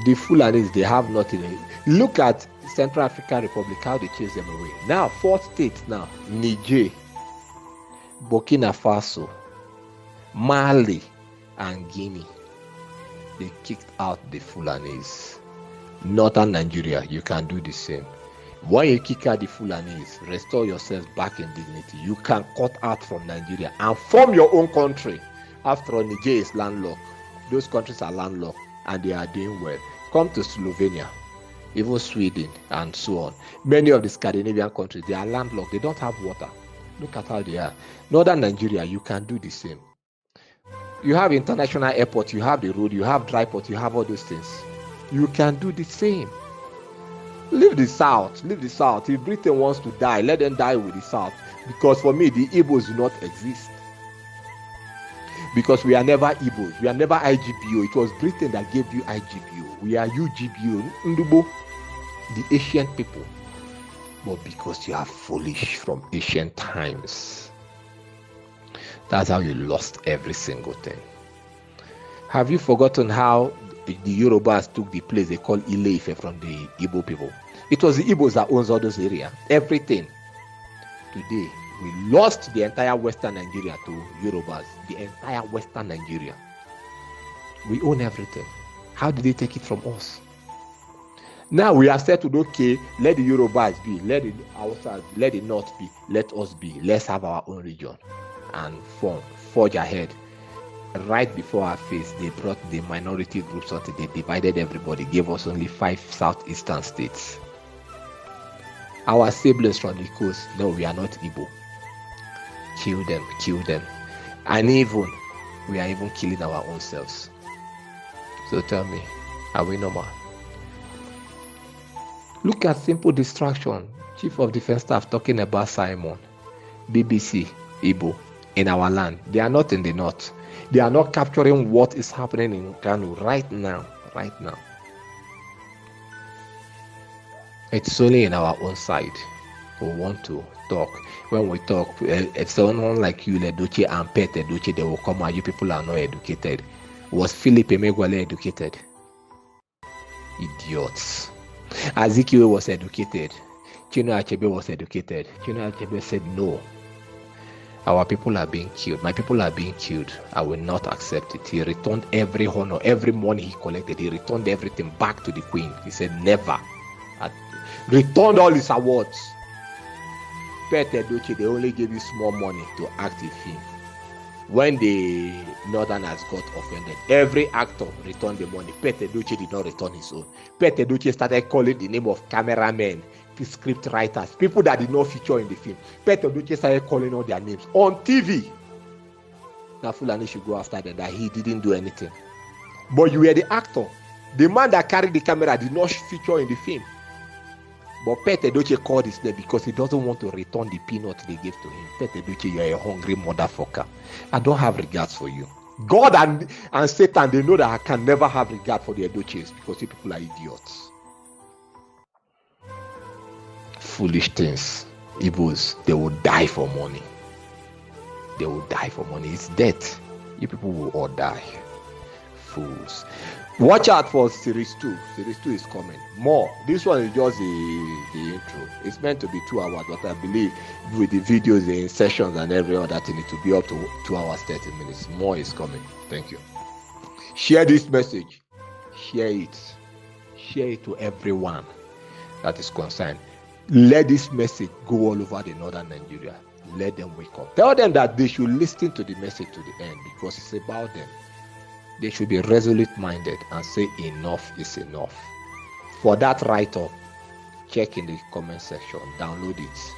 The Fulanis, they have nothing. Look at Central African Republic, how they chase them away. Now, 4th state now, Niger, Burkina Faso, Mali, and Guinea. They kicked out the Fulanis. Northern Nigeria, you can do the same. When you kick out the Fulanis, restore yourself back in dignity. You can cut out from Nigeria and form your own country. After all, Niger is landlocked. Those countries are landlocked and they are doing well. Come to Slovenia, even Sweden, and so on. Many of the Scandinavian countries, they are landlocked. They don't have water. Look at how they are. Northern Nigeria, you can do the same. You have international airport, you have the road, you have dry port, you have all those things. You can do the same. Leave the South. Leave the South. If Britain wants to die, let them die with the South. Because for me, the Igbos do not exist. Because we are never Igbos. We are never IGBO. It was Britain that gave you IGBO. We are UGBO. Ndubo, the ancient people. But because you are foolish from ancient times. That's how you lost every single thing. Have you forgotten how the Yorubas took the place they call Ile-Ife from the Igbo people? It was the Igbos that owns all those areas. Everything. Today, we lost the entire Western Nigeria to Yorubas. The entire Western Nigeria. We own everything. How did they take it from us? Now we are settled, okay, let the Yorubas be, let the Hausas, let the North be, let us be. Let's have our own region and forge ahead. Right before our face, they brought the minority groups until they divided everybody, gave us only 5 southeastern states. Our siblings from the coast, no, we are not Igbo. Kill them. And even, we are even killing our own selves. So tell me, are we normal? Look at simple distraction. Chief of Defense Staff talking about Simon, BBC, Igbo, in our land. They are not in the north. They are not capturing what is happening in Kano right now. It's only in our own side we want to talk. When we talk, if someone like you, Ledoche and Pet Edoche, they will come out. You people are not educated. Was Philip Emeagwali educated? Idiots. Azikiwe was educated. Chinua Achebe was educated. Chinua Achebe said no. Our people are being killed. My people are being killed. I will not accept it. He returned every honor, every money he collected. He returned everything back to the queen. He said never. Returned all his awards. Pet Edoche, they only gave you small money to act a film. When the Northerners got offended, every actor returned the money. Pet Edoche did not return his own. Pet Edoche started calling the name of cameramen, script writers, people that did not feature in the film. Pet Edoche started calling all their names on TV. Now Fulani should go after them that he didn't do anything. But you were the actor. The man that carried the camera did not feature in the film. But Pet Edoche called his name because he doesn't want to return the peanuts they gave to him. Pet Edoche, you are a hungry motherfucker. I don't have regards for you. God and Satan, they know that I can never have regard for the Edoches because you people are idiots. Foolish things. Igbos, they will die for money. They will die for money. It's death. You people will all die. fools. Watch out for series 2. Series 2 is coming. More. This one is just the intro. It's meant to be 2 hours, but I believe with the videos, the insertions, and every other thing, it will be up to 2 hours, 30 minutes. More is coming. Thank you. Share this message. Share it. Share it to everyone that is concerned. Let this message go all over the northern Nigeria. Let them wake up. Tell them that they should listen to the message to the end, because it's about them. They should be resolute minded and say enough is enough. For that write-up, check in the comment section, download it,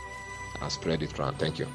and spread it around. Thank you.